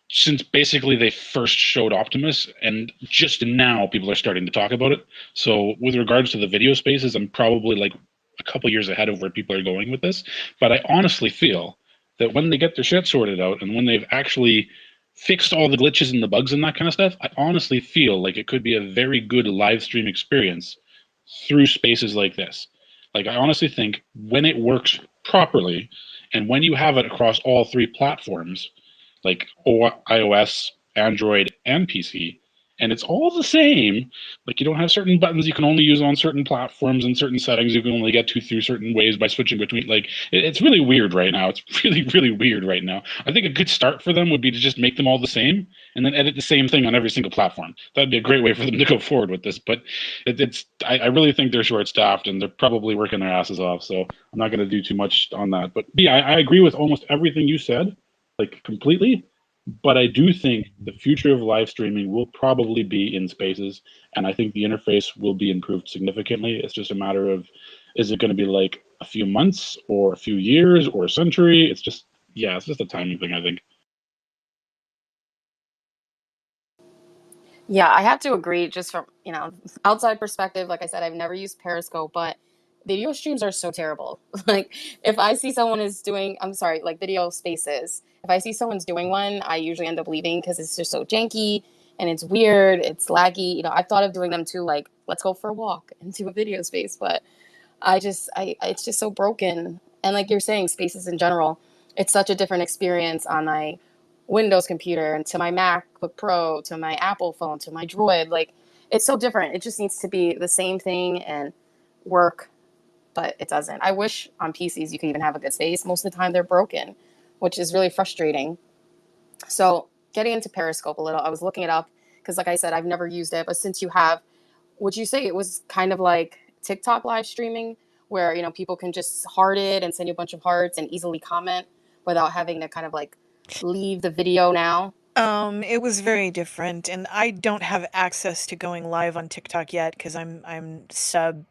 since basically they first showed Optimus, and just now people are starting to talk about it. So with regards to the video spaces, I'm probably like a couple years ahead of where people are going with this. But I honestly feel that when they get their shit sorted out and when they've actually fixed all the glitches and the bugs and that kind of stuff, I honestly feel like it could be a very good live stream experience through spaces like this. Like I honestly think when it works properly and when you have it across all three platforms, like iOS, Android, and PC, and it's all the same. Like you don't have certain buttons you can only use on certain platforms and certain settings you can only get to through certain ways by switching between. Like it's really weird right now. It's really weird right now. I think a good start for them would be to just make them all the same and then edit the same thing on every single platform. That'd be a great way for them to go forward with this. But I really think they're short staffed and they're probably working their asses off. So I'm not going to do too much on that. But yeah, I agree with almost everything you said, like completely. But I do think the future of live streaming will probably be in spaces, and I think the interface will be improved significantly. It's just a matter of, is it going to be like a few months or a few years or a century? It's just, yeah, it's just a timing thing, I think. Yeah, I have to agree. Just from outside perspective, like I said, I've never used Periscope, but video streams are so terrible. Like if I see someone is doing, I'm sorry, like video spaces. If I see someone's doing one, I usually end up leaving because it's just so janky and it's weird, it's laggy. I've thought of doing them too. Like let's go for a walk into a video space, but it's just so broken. And like you're saying, spaces in general, it's such a different experience on my Windows computer and to my MacBook Pro, to my Apple phone, to my Droid. Like it's so different. It just needs to be the same thing and work, but it doesn't. I wish on PCs you could even have a good space. Most of the time they're broken, which is really frustrating. So getting into Periscope a little, I was looking it up because, like I said, I've never used it. But since you have, would you say it was kind of like TikTok live streaming, where people can just heart it and send you a bunch of hearts and easily comment without having to kind of like leave the video now? It was very different, and I don't have access to going live on TikTok yet because I'm sub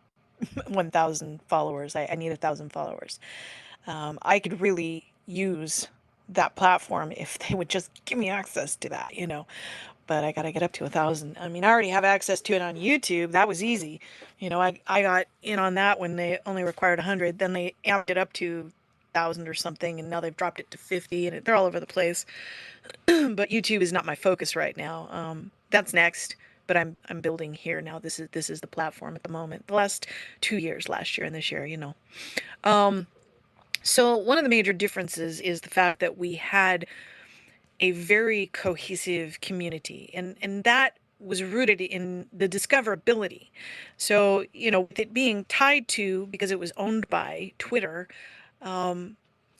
1,000 followers. I need 1,000 followers. I could really use that platform if they would just give me access to that. But I got to get up to 1,000. I mean, I already have access to it on YouTube. That was easy. I got in on that when they only required 100. Then they amped it up to 1,000 or something, and now they've dropped it to 50, and they're all over the place. But YouTube is not my focus right now. That's next. But I'm building here now. This is the platform at the moment. The last 2 years, last year and this year. Um, so one of the major differences is the fact that we had a very cohesive community, and that was rooted in the discoverability. So, with it being tied to, because it was owned by Twitter,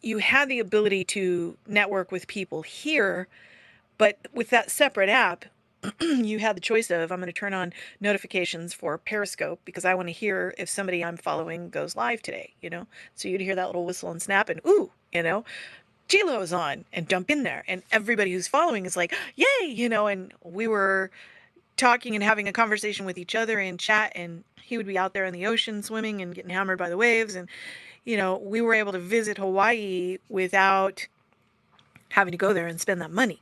you had the ability to network with people here, but with that separate app, you had the choice of, I'm going to turn on notifications for Periscope because I want to hear if somebody I'm following goes live today. So you'd hear that little whistle and snap and, ooh, J-Lo is on, and dump in there. And everybody who's following is like, yay, and we were talking and having a conversation with each other in chat, and he would be out there in the ocean swimming and getting hammered by the waves. And, we were able to visit Hawaii without having to go there and spend that money.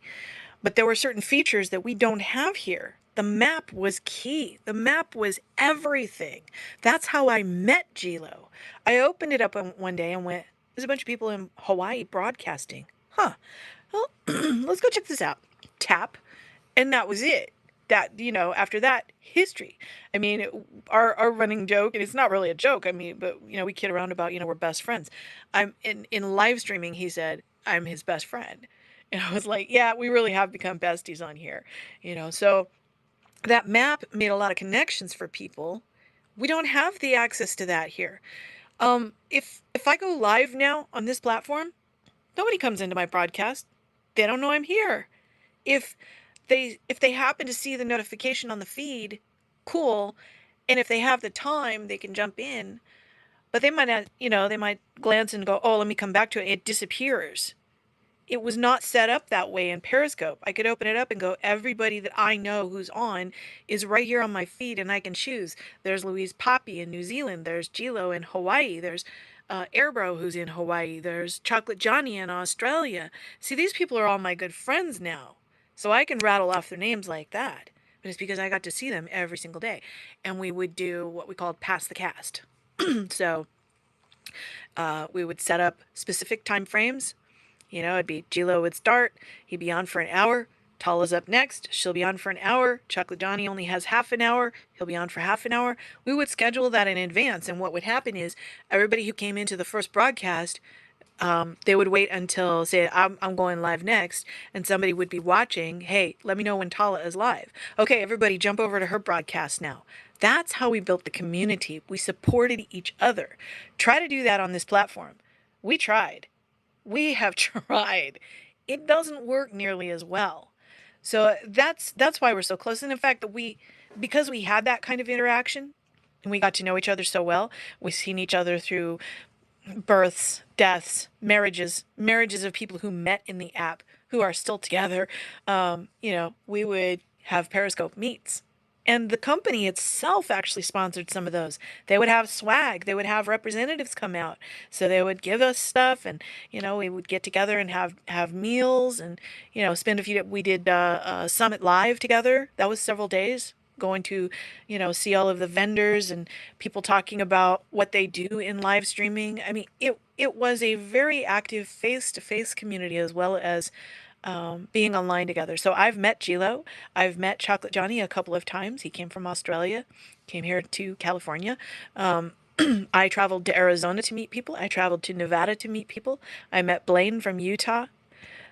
But there were certain features that we don't have here. The map was key. The map was everything. That's how I met Gilo. I opened it up one day and went, there's a bunch of people in Hawaii broadcasting. Huh. Well, let's go check this out. Tap. And that was it. After that, history. I mean, our running joke, and it's not really a joke, I mean, but, we kid around about, we're best friends. I'm in live streaming, he said, I'm his best friend. And I was like, yeah, we really have become besties on here. So that map made a lot of connections for people. We don't have the access to that here. If I go live now on this platform, nobody comes into my broadcast. They don't know I'm here. If they happen to see the notification on the feed, cool. And if they have the time, they can jump in. But they might not, they might glance and go, oh, let me come back to it. It disappears. it was not set up that way in Periscope. I could open it up and go, everybody that I know who's on is right here on my feed, and I can choose. There's Louise Poppy in New Zealand. There's Gilo in Hawaii. There's Airbro who's in Hawaii. There's Chocolate Johnny in Australia. See, these people are all my good friends now. So I can rattle off their names like that. But it's because I got to see them every single day. And we would do what we called pass the cast. So we would set up specific time frames. You know, it'd be Gilo would start, he'd be on for an hour. Tala's up next, she'll be on for an hour. Chocolate Johnny only has half an hour, he'll be on for half an hour. We would schedule that in advance, and what would happen is everybody who came into the first broadcast, they would wait until, say, I'm going live next, and somebody would be watching. Hey, let me know when Tala is live. Okay, everybody jump over to her broadcast now. That's how we built the community. We supported each other. Try to do that on this platform. We tried. We have tried. It doesn't work nearly as well. So that's why we're so close. And in fact, because we had that kind of interaction and we got to know each other so well, we've seen each other through births, deaths, marriages of people who met in the app who are still together. We would have Periscope meets. And the company itself actually sponsored some of those. They would have swag. They would have representatives come out. So they would give us stuff, and we would get together and have meals, and spend a few. We did Summit Live together. That was several days, going to see all of the vendors and people talking about what they do in live streaming. I mean, it was a very active face-to-face community, as well as being online together. So I've met Gilo. I've met Chocolate Johnny a couple of times. He came from Australia, came here to California. I traveled to Arizona to meet people. I traveled to Nevada to meet people. I met Blaine from Utah.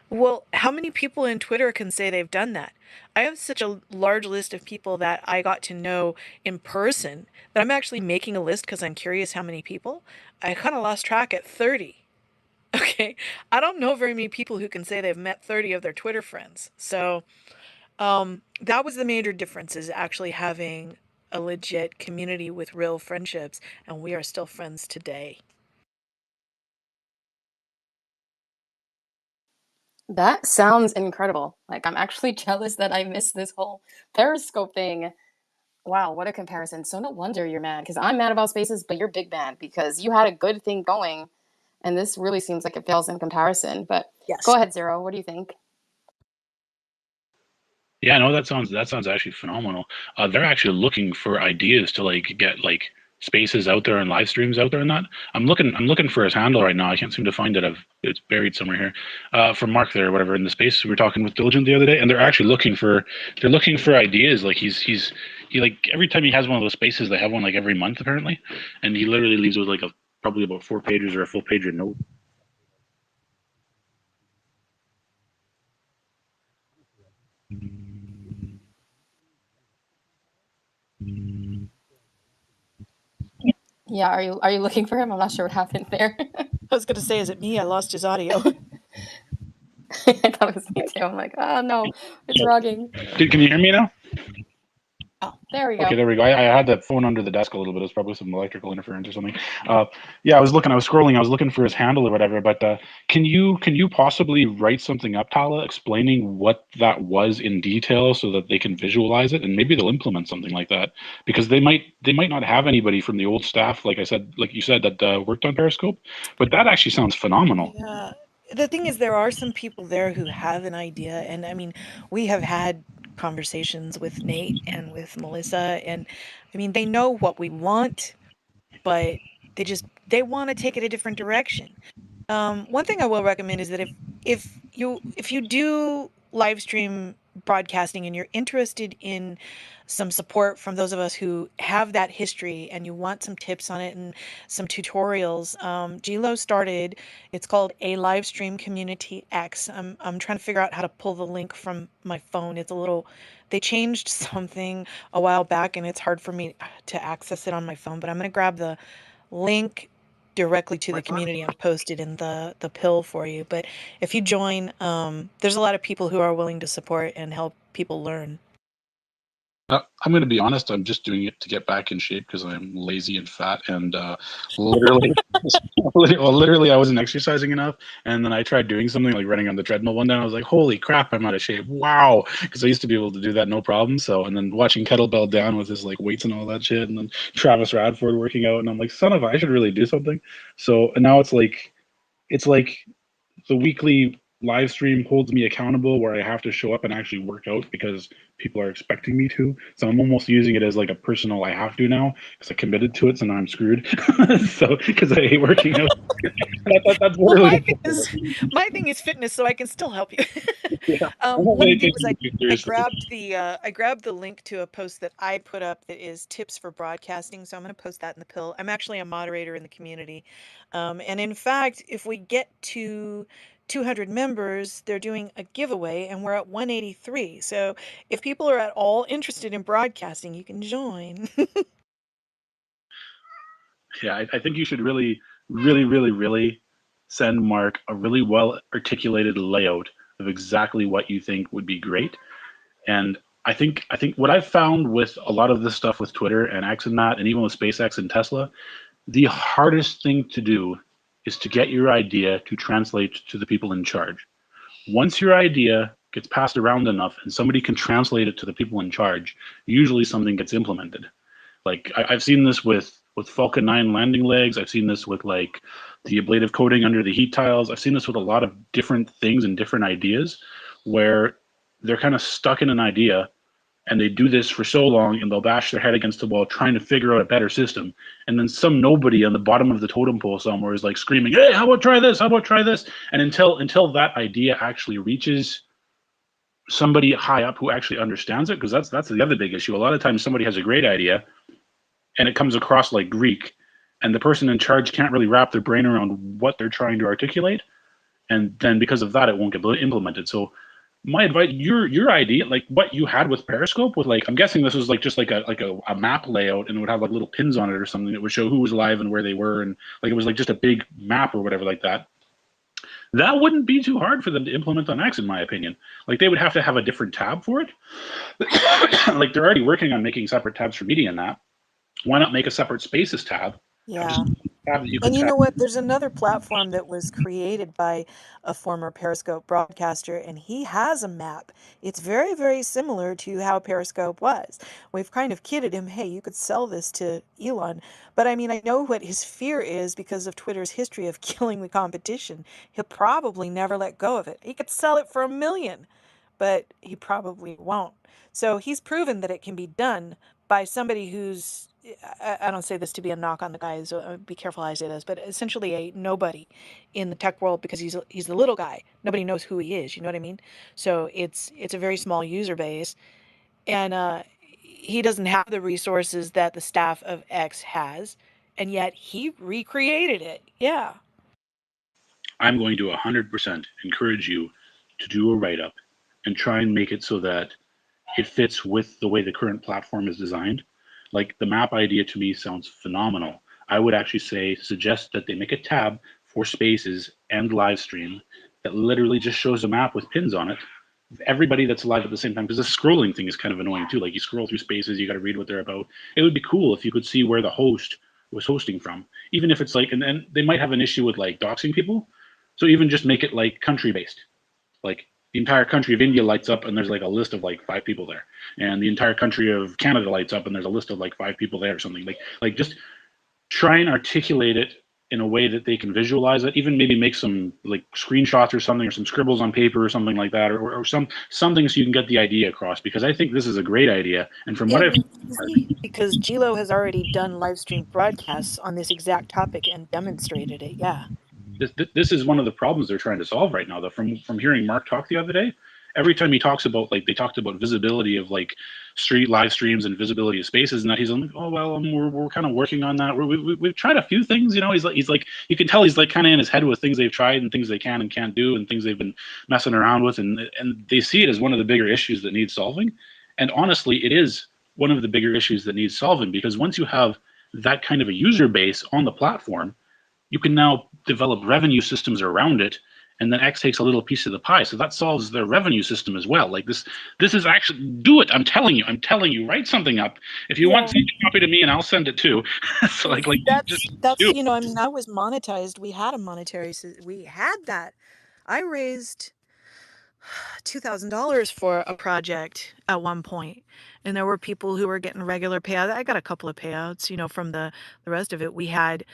Well, how many people in Twitter can say they've done that? I have such a large list of people that I got to know in person that I'm actually making a list because I'm curious how many people. I kind of lost track at 30. Okay. I don't know very many people who can say they've met 30 of their Twitter friends. So that was the major difference, is actually having a legit community with real friendships. And we are still friends today. That sounds incredible. Like, I'm actually jealous that I missed this whole Periscope thing. Wow, what a comparison. So no wonder you're mad, because I'm mad about spaces, but you're big mad because you had a good thing going, and this really seems like it fails in comparison. But Yes. go ahead, Zero. What do you think? Yeah, no, that sounds actually phenomenal. They're actually looking for ideas to get spaces out there and live streams out there and that. I'm looking for his handle right now. I can't seem to find it. It's buried somewhere here. From Mark there, or whatever, in the space we were talking with Diligent the other day, and they're looking for ideas. Like he like every time he has one of those spaces, they have one like every month apparently, and he literally leaves with like probably about 4 pages or a full page of notes. Yeah, are you looking for him? I'm not sure what happened there. I was going to say, is it me? I lost his audio. I thought it was me too. I'm like, oh no, it's rugging. Can you hear me now? Oh, there we Okay, go. there we go. I had that phone under the desk a little bit. It was probably some electrical interference or something. Yeah, I was scrolling, I was looking for his handle or whatever. But can you possibly write something up, Tala, explaining what that was in detail so that they can visualize it, and maybe they'll implement something like that, because they might not have anybody from the old staff, like you said, that worked on Periscope. But that actually sounds phenomenal. Yeah. The thing is, there are some people there who have an idea. And I mean, we have had conversations with Nate and with Melissa. And I mean, they know what we want, but they want to take it a different direction. One thing I will recommend is that if you do live stream broadcasting and you're interested in some support from those of us who have that history, and you want some tips on it and some tutorials, Glo started. It's called A Live Stream Community X. I'm trying to figure out how to pull the link from my phone. It's a little. They changed something a while back, and it's hard for me to access it on my phone. But I'm going to grab the link directly to the community and post it in the pill for you. But if you join, there's a lot of people who are willing to support and help people learn. I'm going to be honest. I'm just doing it to get back in shape because I'm lazy and fat, and literally, literally, I wasn't exercising enough. And then I tried doing something like running on the treadmill one day. And I was like, "Holy crap, I'm out of shape!" Wow, because I used to be able to do that no problem. So, and then watching Kettlebell Down with his like weights and all that shit, and then Travis Radford working out, and I'm like, "Son of a, I should really do something." So, and now it's like the weekly live stream holds me accountable where I have to show up and actually work out because people are expecting me to. So I'm almost using it as like a personal I have to now because I committed to it, so now I'm screwed. So because I hate working out. That's Well, literally my thing is fitness, so I can still help you. yeah. I'm not One really thing taking was it too seriously. I grabbed the link to a post that I put up that is tips for broadcasting. So I'm going to post that in the pill. I'm actually a moderator in the community, and in fact, if we get to 200 members, they're doing a giveaway, and we're at 183. So if people are at all interested in broadcasting, you can join. Yeah, I think you should really, really, really, really send Mark a really well articulated layout of exactly what you think would be great. And I think what I've found with a lot of this stuff with Twitter and X and that, and even with SpaceX and Tesla, the hardest thing to do is to get your idea to translate to the people in charge. Once your idea gets passed around enough and somebody can translate it to the people in charge, usually something gets implemented. Like I've seen this with Falcon 9 landing legs. I've seen this with like the ablative coating under the heat tiles. I've seen this with a lot of different things and different ideas where they're kind of stuck in an idea and they do this for so long and they'll bash their head against the wall trying to figure out a better system. And then some nobody on the bottom of the totem pole somewhere is like screaming, "Hey, how about try this? How about try this?" And until that idea actually reaches somebody high up who actually understands it, because that's the other big issue. A lot of times somebody has a great idea and it comes across like Greek, and the person in charge can't really wrap their brain around what they're trying to articulate, and then because of that, it won't get implemented. So my advice, your idea, like what you had with Periscope, with like I'm guessing this was like just like a map layout, and it would have like little pins on it or something that would show who was live and where they were, and like it was like just a big map or whatever like that. That wouldn't be too hard for them to implement on X, in my opinion. Like they would have to have a different tab for it. Like they're already working on making separate tabs for media and that. Why not make a separate Spaces tab? Have just Yeah. a tab that you can And you tap. know what? There's another platform that was created by a former Periscope broadcaster, and he has a map. It's very, very similar to how Periscope was. We've kind of kidded him, hey, you could sell this to Elon. But I mean, I know what his fear is because of Twitter's history of killing the competition. He'll probably never let go of it. He could sell it for 1 million, but he probably won't. So he's proven that it can be done by somebody who's I don't say this to be a knock on the guy, so be careful how I say this, but essentially a nobody in the tech world because he's the little guy. Nobody knows who he is. You know what I mean? So it's a very small user base, and he doesn't have the resources that the staff of X has, and yet he recreated it. Yeah. I'm going to 100% encourage you to do a write up and try and make it so that it fits with the way the current platform is designed. Like the map idea to me sounds phenomenal. I would actually suggest that they make a tab for Spaces and live stream that literally just shows a map with pins on it. Everybody that's live at the same time, because the scrolling thing is kind of annoying too. Like you scroll through Spaces, you got to read what they're about. It would be cool if you could see where the host was hosting from, even if it's like, and then they might have an issue with like doxing people. So even just make it like country based, like the entire country of India lights up and there's like a list of like 5 people there, and the entire country of Canada lights up and there's a list of like 5 people there or something. Like just try and articulate it in a way that they can visualize it. Even maybe make some like screenshots or something, or some scribbles on paper or something like that, or something so you can get the idea across. Because I think this is a great idea, and from what It'll I've be easy because Gilo has already done live stream broadcasts on this exact topic and demonstrated it. Yeah. this is one of the problems they're trying to solve right now. Though, from hearing Mark talk the other day, every time he talks about like they talked about visibility of like street live streams and visibility of Spaces, and that he's like, oh well, we're kind of working on that. We've tried a few things, you know. He's like you can tell he's like kind of in his head with things they've tried and things they can and can't do and things they've been messing around with, and they see it as one of the bigger issues that needs solving. And honestly, it is one of the bigger issues that needs solving, because once you have that kind of a user base on the platform, you can now develop revenue systems around it and then X takes a little piece of the pie. So that solves their revenue system as well. Like this is actually, do it. I'm telling you, write something up. If you want, send a copy to me and I'll send it too. So like just That's do it. I mean, I was monetized. We had a monetary. We had that. I raised $2,000 for a project at one point, and there were people who were getting regular payouts. I got a couple of payouts, from the rest of it. We had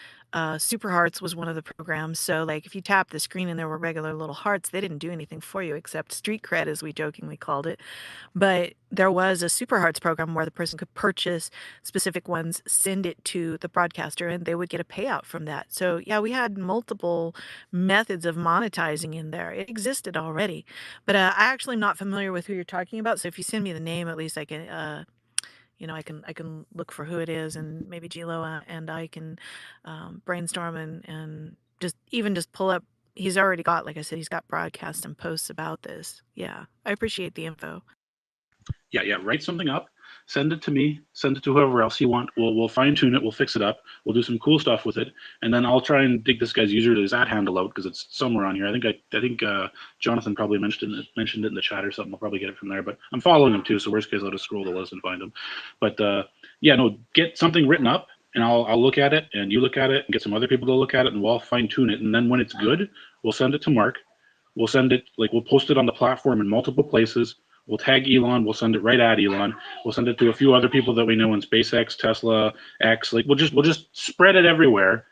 Super Hearts was one of the programs. So like if you tap the screen and there were regular little hearts, they didn't do anything for you except street cred, as we jokingly called it. But there was a Super Hearts program where the person could purchase specific ones, send it to the broadcaster, and they would get a payout from that. So yeah, we had multiple methods of monetizing in there. It existed already. But I actually am not familiar with who you're talking about. So if you send me the name, at least I can, I can look for who it is, and maybe Gilo and I can brainstorm and just pull up. He's already got, like I said, he's got broadcasts and posts about this. Yeah, I appreciate the info. Yeah. Write something up, send it to me, send it to whoever else you want. We'll fine tune it, we'll fix it up, we'll do some cool stuff with it, and then I'll try and dig this guy's his ad handle out because it's somewhere on here. I think Jonathan probably mentioned it in the chat or something. I'll probably get it from there. But I'm following him too, so worst case I'll just scroll the list and find him. But yeah, no, get something written up. And I'll look at it, and you look at it, and get some other people to look at it, and we'll fine tune it. And then when it's good, we'll send it to Mark. We'll send it, we'll post it on the platform in multiple places. We'll tag Elon. We'll send it right at Elon. We'll send it to a few other people that we know in SpaceX, Tesla, X. Like we'll just spread it everywhere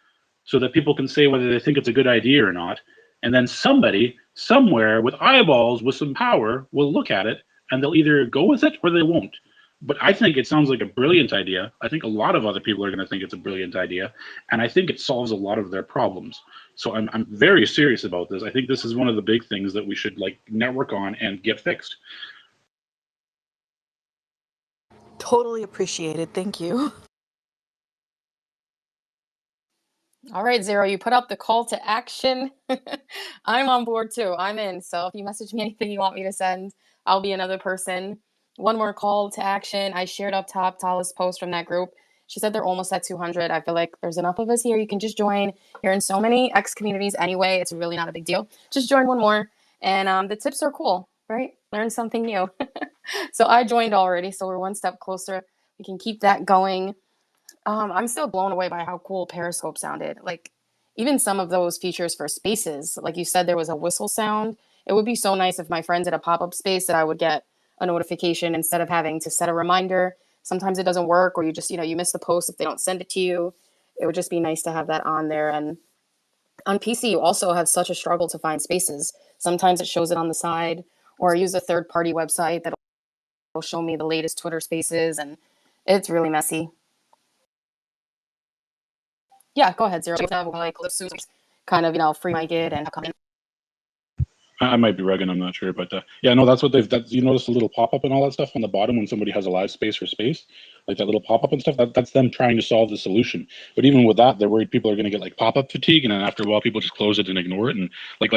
so that people can say whether they think it's a good idea or not. And then somebody somewhere with eyeballs with some power will look at it, and they'll either go with it or they won't. But I think it sounds like a brilliant idea. I think a lot of other people are going to think it's a brilliant idea, and I think it solves a lot of their problems. So I'm very serious about this. I think this is one of the big things that we should network on and get fixed. Totally appreciated. Thank you. All right, Zero, you put up the call to action. I'm on board too. I'm in. So if you message me anything you want me to send, I'll be another person. One more call to action. I shared up top Tala's post from that group. She said they're almost at 200. I feel like there's enough of us here. You can just join. You're in so many X communities anyway. It's really not a big deal. Just join one more. And the tips are cool, right? Learn something new. So I joined already. So we're one step closer. We can keep that going. I'm still blown away by how cool Periscope sounded. Like, even some of those features for spaces, like you said, there was a whistle sound. It would be so nice if my friends at a pop up space that I would get a notification instead of having to set a reminder. Sometimes it doesn't work, or you just, you miss the post if they don't send it to you. It would just be nice to have that on there. And on PC, you also have such a struggle to find spaces. Sometimes it shows it on the side, or I use a third party website that will show me the latest Twitter spaces, and it's really messy. Yeah, go ahead, Zero. Kind of, free my gig and come in. I might be regging, I'm not sure, but yeah, no, that's what you notice the little pop-up and all that stuff on the bottom when somebody has a live space or space, like that little pop-up and stuff, that's them trying to solve the solution. But even with that, they're worried people are going to get pop-up fatigue, and then after a while people just close it and ignore it. And like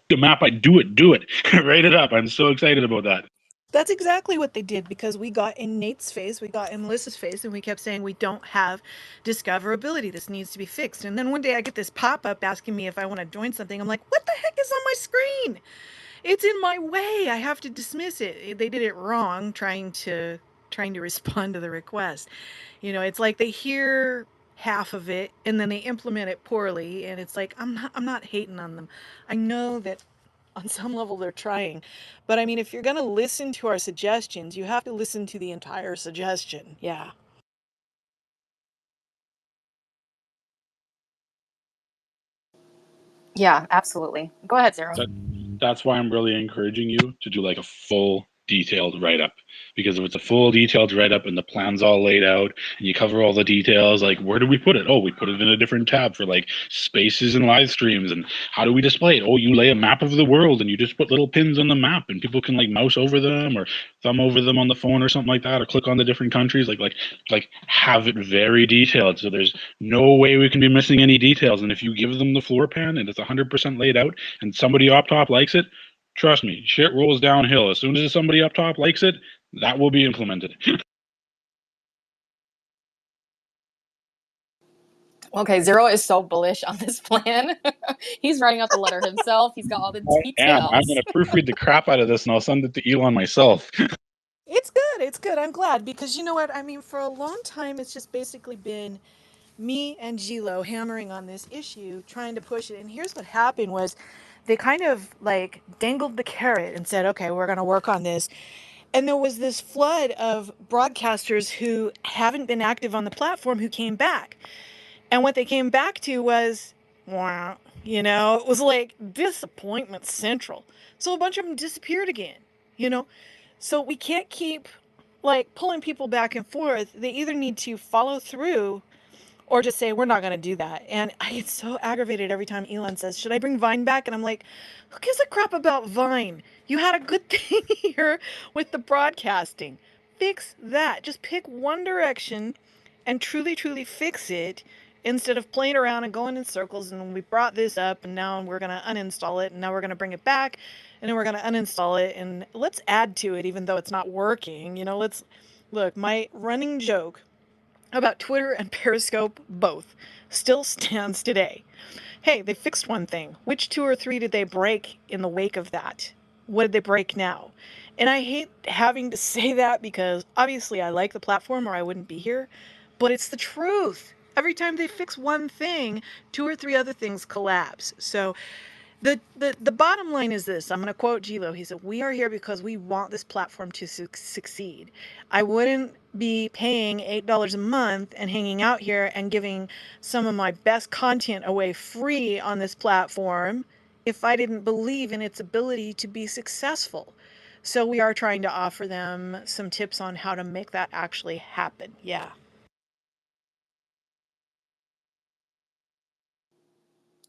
the map, I do it, write it up. I'm so excited about that. That's exactly what they did, because we got in Nate's face, we got in Melissa's face, and we kept saying we don't have discoverability. This needs to be fixed. And then one day I get this pop up asking me if I want to join something. I'm like, what the heck is on my screen? It's in my way. I have to dismiss it. They did it wrong, trying to respond to the request. It's like they hear half of it and then they implement it poorly, and it's like I'm not hating on them. I know that on some level they're trying. But I mean, if you're going to listen to our suggestions, you have to listen to the entire suggestion. Yeah. Yeah, absolutely. Go ahead, Zero. That's why I'm really encouraging you to do a full detailed write-up, because if it's a full detailed write-up and the plan's all laid out and you cover all the details, where do we put it? Oh, we put it in a different tab for spaces and live streams. And how do we display it? Oh, you lay a map of the world and you just put little pins on the map and people can mouse over them or thumb over them on the phone or something like that, or click on the different countries. Have it very detailed, so there's no way we can be missing any details. And if you give them the floor plan and it's 100% laid out and somebody up top likes it, trust me, shit rolls downhill. As soon as somebody up top likes it, that will be implemented. Okay, Zero is so bullish on this plan. He's writing out the letter himself. He's got all the I am. I'm details. going to proofread the crap out of this and I'll send it to Elon myself. It's good. It's good. I'm glad because you know what? I mean, for a long time, it's just basically been me and Gilo hammering on this issue, trying to push it. And here's what happened was they kind of like dangled the carrot and said, okay, we're going to work on this. And there was this flood of broadcasters who haven't been active on the platform who came back. And what they came back to was, wow, it was like disappointment central. So a bunch of them disappeared again, you know? So we can't keep like pulling people back and forth. They either need to follow through or just say we're not going to do that. And I get so aggravated every time Elon says, should I bring Vine back? And I'm like, who gives a crap about Vine? You had a good thing here with the broadcasting. Fix that. Just pick one direction and truly, truly fix it instead of playing around and going in circles. And we brought this up and now we're going to uninstall it and now we're going to bring it back and then we're going to uninstall it and let's add to it even though it's not working. Let's look, my running joke about Twitter and Periscope both still stands today. Hey, they fixed one thing. Which two or three did they break in the wake of that? What did they break now? And I hate having to say that because obviously I like the platform or I wouldn't be here, but it's the truth. Every time they fix one thing, two or three other things collapse. So the bottom line is this. I'm going to quote Gilo. He said, we are here because we want this platform to succeed. I wouldn't be paying $8 a month and hanging out here and giving some of my best content away free on this platform if I didn't believe in its ability to be successful. So we are trying to offer them some tips on how to make that actually happen. Yeah.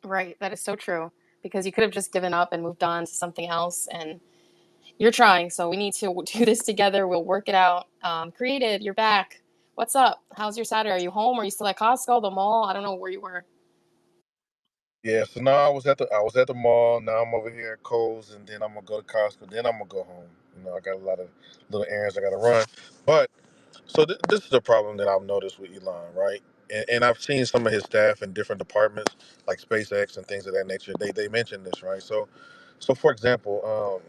Right, that is so true. Because you could have just given up and moved on to something else, and you're trying. So we need to do this together. We'll work it out. Created, you're back. What's up? How's your Saturday? Are you home? Are you still at Costco, the mall? I don't know where you were. Yeah, so now I was at the mall. Now I'm over here at Kohl's, and then I'm gonna go to Costco. Then I'm gonna go home. I got a lot of little errands I gotta run. But so this is the problem that I've noticed with Elon, right? And I've seen some of his staff in different departments, like SpaceX and things of that nature. They mention this, right? So for example,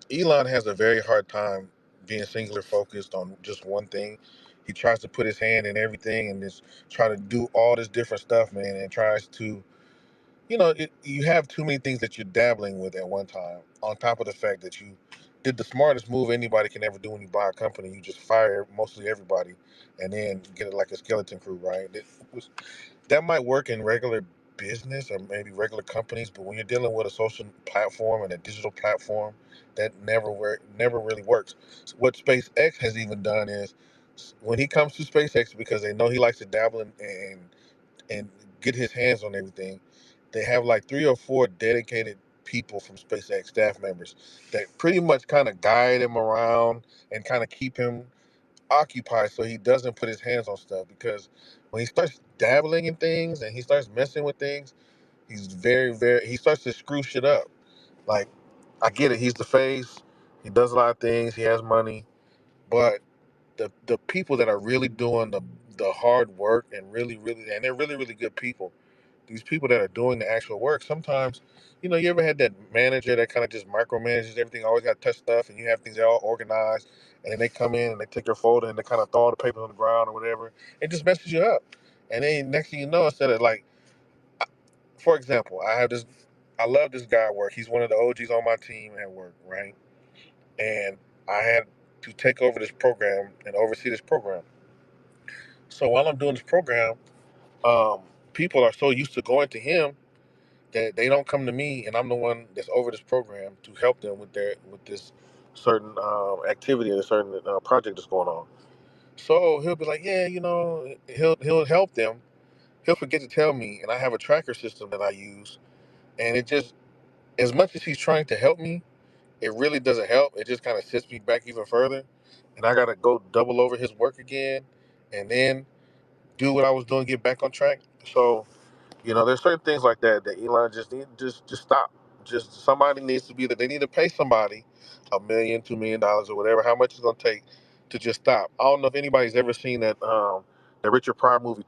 Elon has a very hard time being singular focused on just one thing. He tries to put his hand in everything and just try to do all this different stuff, man, and tries to you have too many things that you're dabbling with at one time. On top of the fact that you did the smartest move anybody can ever do when you buy a company, you just fire mostly everybody, and then get it like a skeleton crew, right? That might work in regular business or maybe regular companies, but when you're dealing with a social platform and a digital platform, that never really works. So what SpaceX has even done is when he comes to SpaceX because they know he likes to dabble and get his hands on everything. They have like three or four dedicated people from SpaceX staff members that pretty much kind of guide him around and kind of keep him occupied so he doesn't put his hands on stuff because when he starts dabbling in things and he starts messing with things, he's he starts to screw shit up. Like, I get it, he's the face, he does a lot of things, he has money, but the people that are really doing the hard work and and they're really good people, these people that are doing the actual work, sometimes, you ever had that manager that kind of just micromanages everything, always got to touch stuff, and you have things all organized, and then they come in and they take your folder and they kind of throw all the papers on the ground or whatever, it just messes you up. And then next thing you know, instead of like, for example, I love this guy at work. He's one of the OGs on my team at work, right? And I had to take over this program and oversee this program. So while I'm doing this program, um, people are so used to going to him that they don't come to me, and I'm the one that's over this program to help them with this certain activity or a certain project that's going on. So he'll be like, yeah, he'll help them. He'll forget to tell me, and I have a tracker system that I use, and it just, as much as he's trying to help me, it really doesn't help. It just kind of sets me back even further, and I gotta go double over his work again, and then do what I was doing, get back on track. So there's certain things like that that Elon just need just stop. Just somebody needs to be that they need to pay somebody $1 million, $2 million or whatever, how much it's gonna take to just stop. I don't know if anybody's ever seen that Richard Pryor movie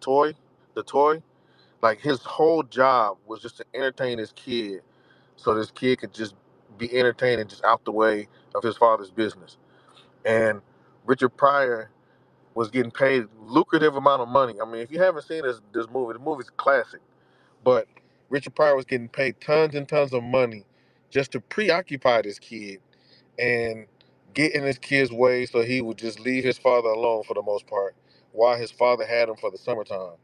The Toy. Like his whole job was just to entertain his kid, so this kid could just be entertained and just out the way of his father's business. And Richard Pryor was getting paid lucrative amount of money. I mean, if you haven't seen this movie, the movie's classic. But Richard Pryor was getting paid tons and tons of money just to preoccupy this kid and get in his kid's way so he would just leave his father alone for the most part while his father had him for the summertime.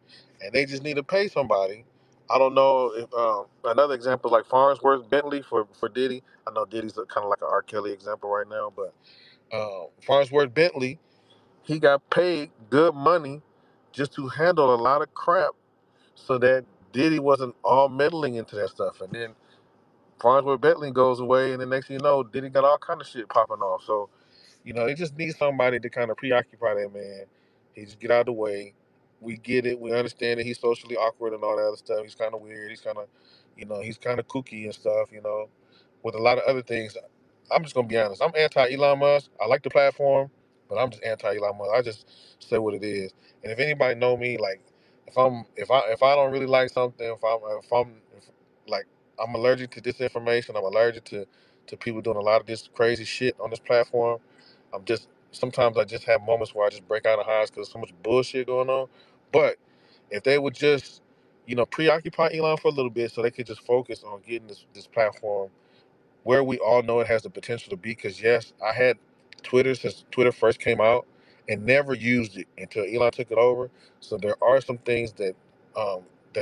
And they just need to pay somebody. I don't know if another example like Farnsworth Bentley for Diddy. I know Diddy's kind of like an R. Kelly example right now, but Farnsworth Bentley, he got paid good money just to handle a lot of crap so that Diddy wasn't all meddling into that stuff. And then Farnsworth Bentley goes away, and the next thing you know, Diddy got all kind of shit popping off. So, they just need somebody to kind of preoccupy that man. He just get out of the way. We get it. We understand that he's socially awkward and all that other stuff. He's kind of weird. He's kind of, he's kind of kooky and stuff, with a lot of other things. I'm just going to be honest. I'm anti Elon Musk. I like the platform, but I'm just anti Elon Musk. I just say what it is. And if anybody know me, like, if I don't really like something, like, I'm allergic to disinformation. I'm allergic to people doing a lot of this crazy shit on this platform. Sometimes I just have moments where I just break out of hives because there's so much bullshit going on. But if they would just, preoccupy Elon for a little bit so they could just focus on getting this platform where we all know it has the potential to be. Because yes, I had Twitter since Twitter first came out and never used it until Elon took it over. So there are some things that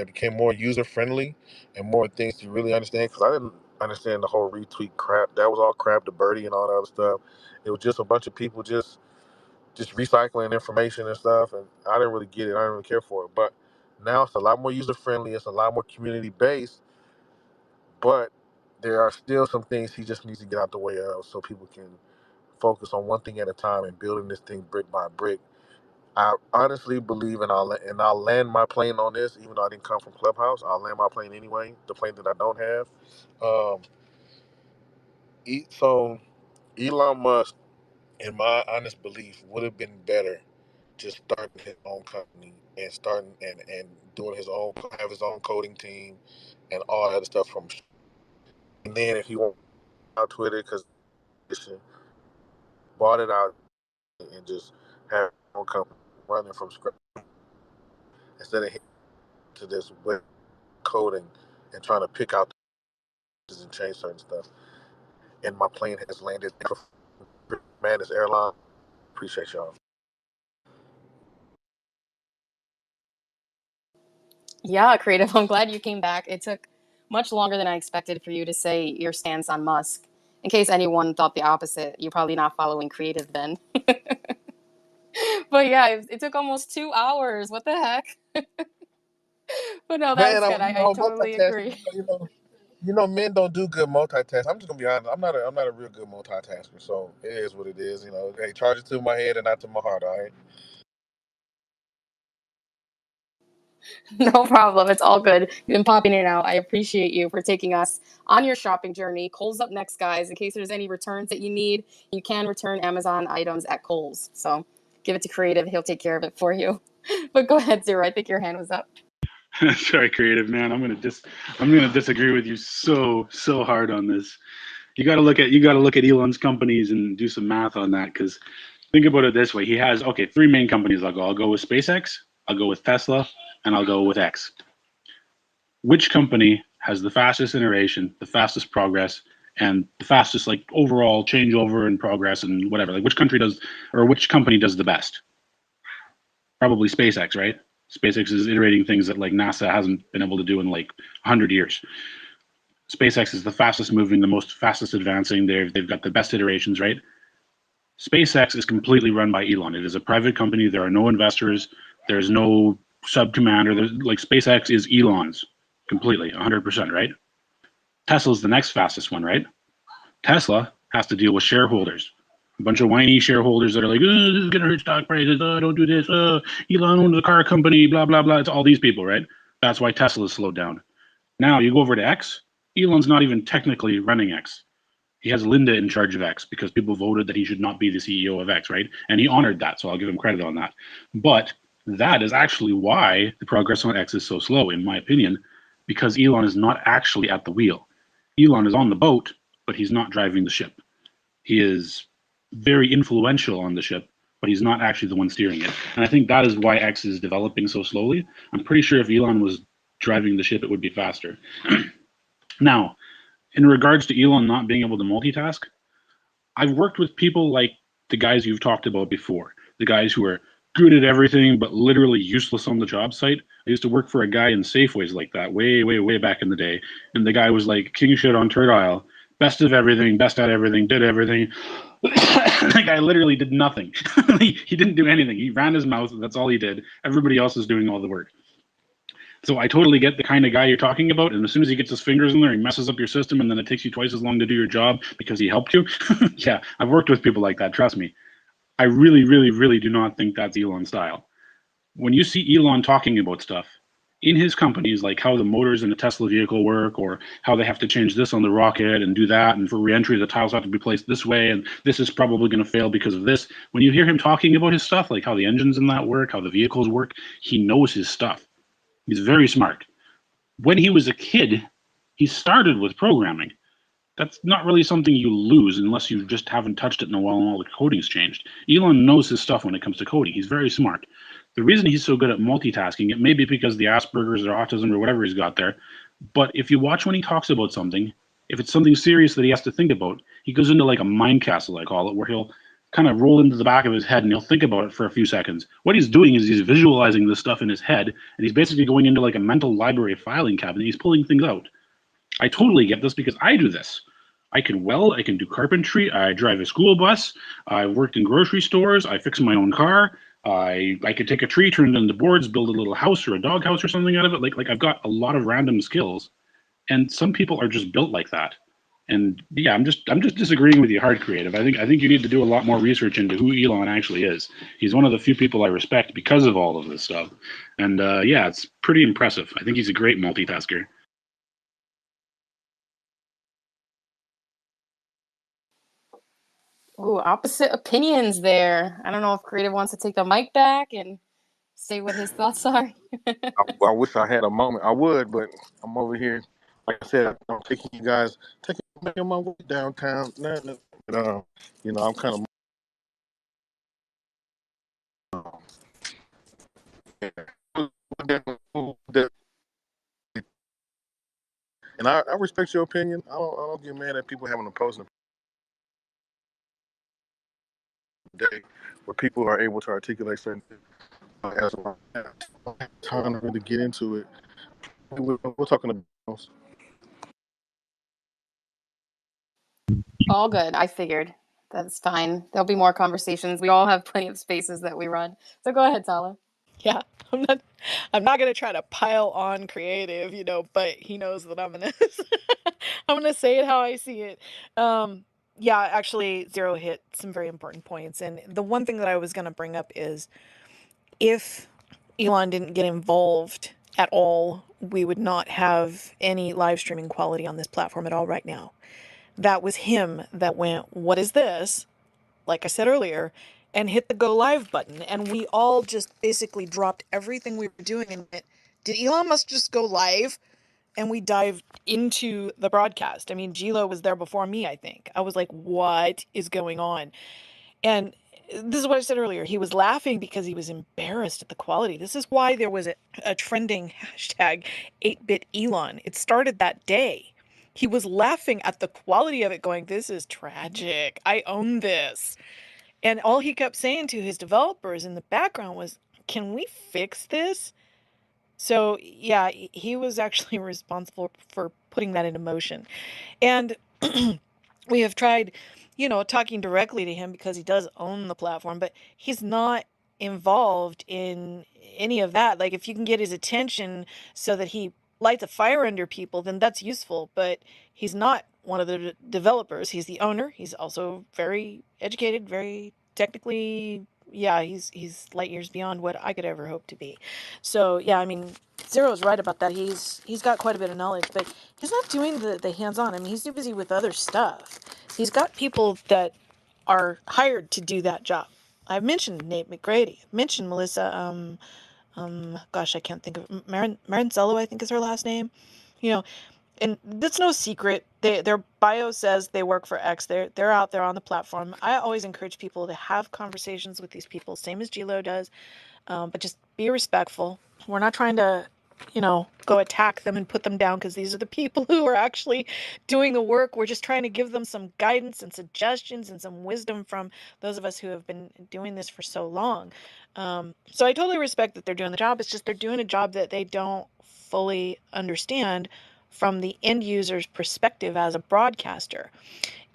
became more user friendly and more things to really understand. Because I didn't understand the whole retweet crap. That was all crap, the birdie and all that other stuff. It was just a bunch of people just recycling information and stuff, and I didn't really get it. I didn't really care for it. But now it's a lot more user friendly. It's a lot more community based, but there are still some things he just needs to get out the way of so people can focus on one thing at a time and building this thing brick by brick. I honestly believe, and I'll land my plane on this, even though I didn't come from Clubhouse. I'll land my plane anyway, the plane that I don't have. Um, so Elon Musk, in my honest belief, would have been better just starting his own company and starting and doing have his own coding team and all that other stuff from. And then if he went out Twitter because bought it out and just have his own company running from scratch instead of to this web coding and trying to pick out and change certain stuff. And my plane has landed. Man, this airline. Appreciate y'all. Yeah, creative. I'm glad you came back. It took much longer than I expected for you to say your stance on Musk. In case anyone thought the opposite, you're probably not following creative then. But yeah, it took almost 2 hours. What the heck? But no, that Man, was good. I totally multitasking. agree. Men don't do good multitasking. I'm just gonna be honest. I'm not a real good multitasker. So it is what it is. Hey, charge it to my head and not to my heart. All right. No problem. It's all good. You've been popping in and out. I appreciate you for taking us on your shopping journey. Kohl's up next, guys. In case there's any returns that you need, you can return Amazon items at Kohl's. So give it to Creative. He'll take care of it for you. But go ahead, Zero. I think your hand was up. Sorry, creative man. I'm gonna disagree with you so hard on this. You got to look at Elon's companies and do some math on that because think about it this way. He has three main companies. I'll go with SpaceX, I'll go with Tesla, and I'll go with X. Which company has the fastest iteration, the fastest progress, and the fastest like overall changeover and progress and whatever? Like which company does the best? Probably SpaceX, right? SpaceX is iterating things that like NASA hasn't been able to do in like 100 years. SpaceX is the fastest moving, the most fastest advancing. They've got the best iterations, right? SpaceX is completely run by Elon. It is a private company. There are no investors. There's no sub commander. There's like SpaceX is Elon's completely, 100%, right? Tesla's the next fastest one, right? Tesla has to deal with shareholders, a bunch of whiny shareholders that are like, oh, this is going to hurt stock prices. Oh, don't do this. Elon owns the car company, blah, blah, blah. It's all these people, right? That's why Tesla's slowed down. Now you go over to X. Elon's not even technically running X. He has Linda in charge of X because people voted that he should not be the CEO of X, right? And he honored that, so I'll give him credit on that. But That is actually why the progress on X is so slow, in my opinion, because Elon is not actually at the wheel. Elon is on the boat, but he's not driving the ship. He is very influential on the ship, but he's not actually the one steering it. And I think that is why X is developing so slowly. I'm pretty sure if Elon was driving the ship, it would be faster. Now, in regards to Elon not being able to multitask, I've worked with people like the guys you've talked about before, the guys who are good at everything but literally useless on the job site. I used to work for a guy in Safeways like that way, way, way back in the day, and the guy was like king shit on Turd Isle, best of everything, best at everything, did everything. The guy literally did nothing. He didn't do anything. He ran his mouth. That's all he did. Everybody else is doing all the work. So I totally get the kind of guy you're talking about. And as soon as he gets his fingers in there, he messes up your system, and then it takes you twice as long to do your job because he helped you. Yeah, I've worked with people like that. Trust me. I really, really, really do not think that's Elon's style. When you see Elon talking about stuff in his companies, like how the motors in a Tesla vehicle work, or how they have to change this on the rocket and do that, and for reentry, the tiles have to be placed this way, and this is probably going to fail because of this. When you hear him talking about his stuff, like how the engines in that work, how the vehicles work, he knows his stuff. He's very smart. When he was a kid, he started with programming. That's not really something you lose unless you just haven't touched it in a while and all the coding's changed. Elon knows his stuff when it comes to coding. He's very smart. The reason he's so good at multitasking, it may be because the Asperger's or autism or whatever he's got there, but if you watch when he talks about something, if it's something serious that he has to think about, he goes into like a mind castle, I call it, where he'll kind of roll into the back of his head and he'll think about it for a few seconds. What he's doing is he's visualizing this stuff in his head, and he's basically going into like a mental library filing cabinet. He's pulling things out. I totally get this because I do this. I can weld, I can do carpentry, I drive a school bus, I've worked in grocery stores, I fix my own car, I could take a tree, turn it into boards, build a little house or a dog house or something out of it. Like I've got a lot of random skills, and some people are just built like that. And yeah, I'm just disagreeing with you, hard creative. I think you need to do a lot more research into who Elon actually is. He's one of the few people I respect because of all of this stuff. And yeah, it's pretty impressive. I think he's a great multitasker. Ooh, opposite opinions there. I don't know if Creative wants to take the mic back and say what his thoughts are. I wish I had a moment. I would, but I'm over here. Like I said, I'm taking you guys, making my way downtown. But, I'm kind of. And I respect your opinion. I don't get mad at people having a post day where people are able to articulate certain things. As well. I don't have time to really get into it. We're talking about. All good. I figured. That's fine. There'll be more conversations. We all have plenty of spaces that we run. So go ahead, Tyler. Yeah, I'm not gonna try to pile on creative, but he knows that I'm gonna I'm gonna say it how I see it. Yeah, actually Zero hit some very important points. And the one thing that I was gonna bring up is if Elon didn't get involved at all, we would not have any live streaming quality on this platform at all right now. That was him that went, "What is this?" Like I said earlier, and hit the go live button. And we all just basically dropped everything we were doing and went, "Did Elon Musk just go live?" And we dived into the broadcast. I mean, Gilo was there before me, I think. I was like, what is going on? And this is what I said earlier. He was laughing because he was embarrassed at the quality. This is why there was a trending hashtag 8-bit Elon. It started that day. He was laughing at the quality of it, going, "This is tragic. I own this." And all he kept saying to his developers in the background was, "Can we fix this?" So, yeah, he was actually responsible for putting that into motion. And we have tried, talking directly to him because he does own the platform, but he's not involved in any of that. Like, if you can get his attention so that he lights a fire under people, then that's useful. But he's not one of the developers. He's the owner. He's also very educated, very technically. Yeah, he's light years beyond what I could ever hope to be. So yeah, I mean, Zero's right about that. He's got quite a bit of knowledge, but he's not doing the hands-on. I mean, he's too busy with other stuff. He's got people that are hired to do that job. I've mentioned Nate McGrady. I've mentioned Melissa. Gosh, I can't think of Marinzello, I think is her last name. You know, and that's no secret. Their bio says they work for X. They're out there on the platform. I always encourage people to have conversations with these people, same as Gilo does, but just be respectful. We're not trying to, go attack them and put them down because these are the people who are actually doing the work. We're just trying to give them some guidance and suggestions and some wisdom from those of us who have been doing this for so long. So I totally respect that they're doing the job. It's just they're doing a job that they don't fully understand from the end user's perspective as a broadcaster.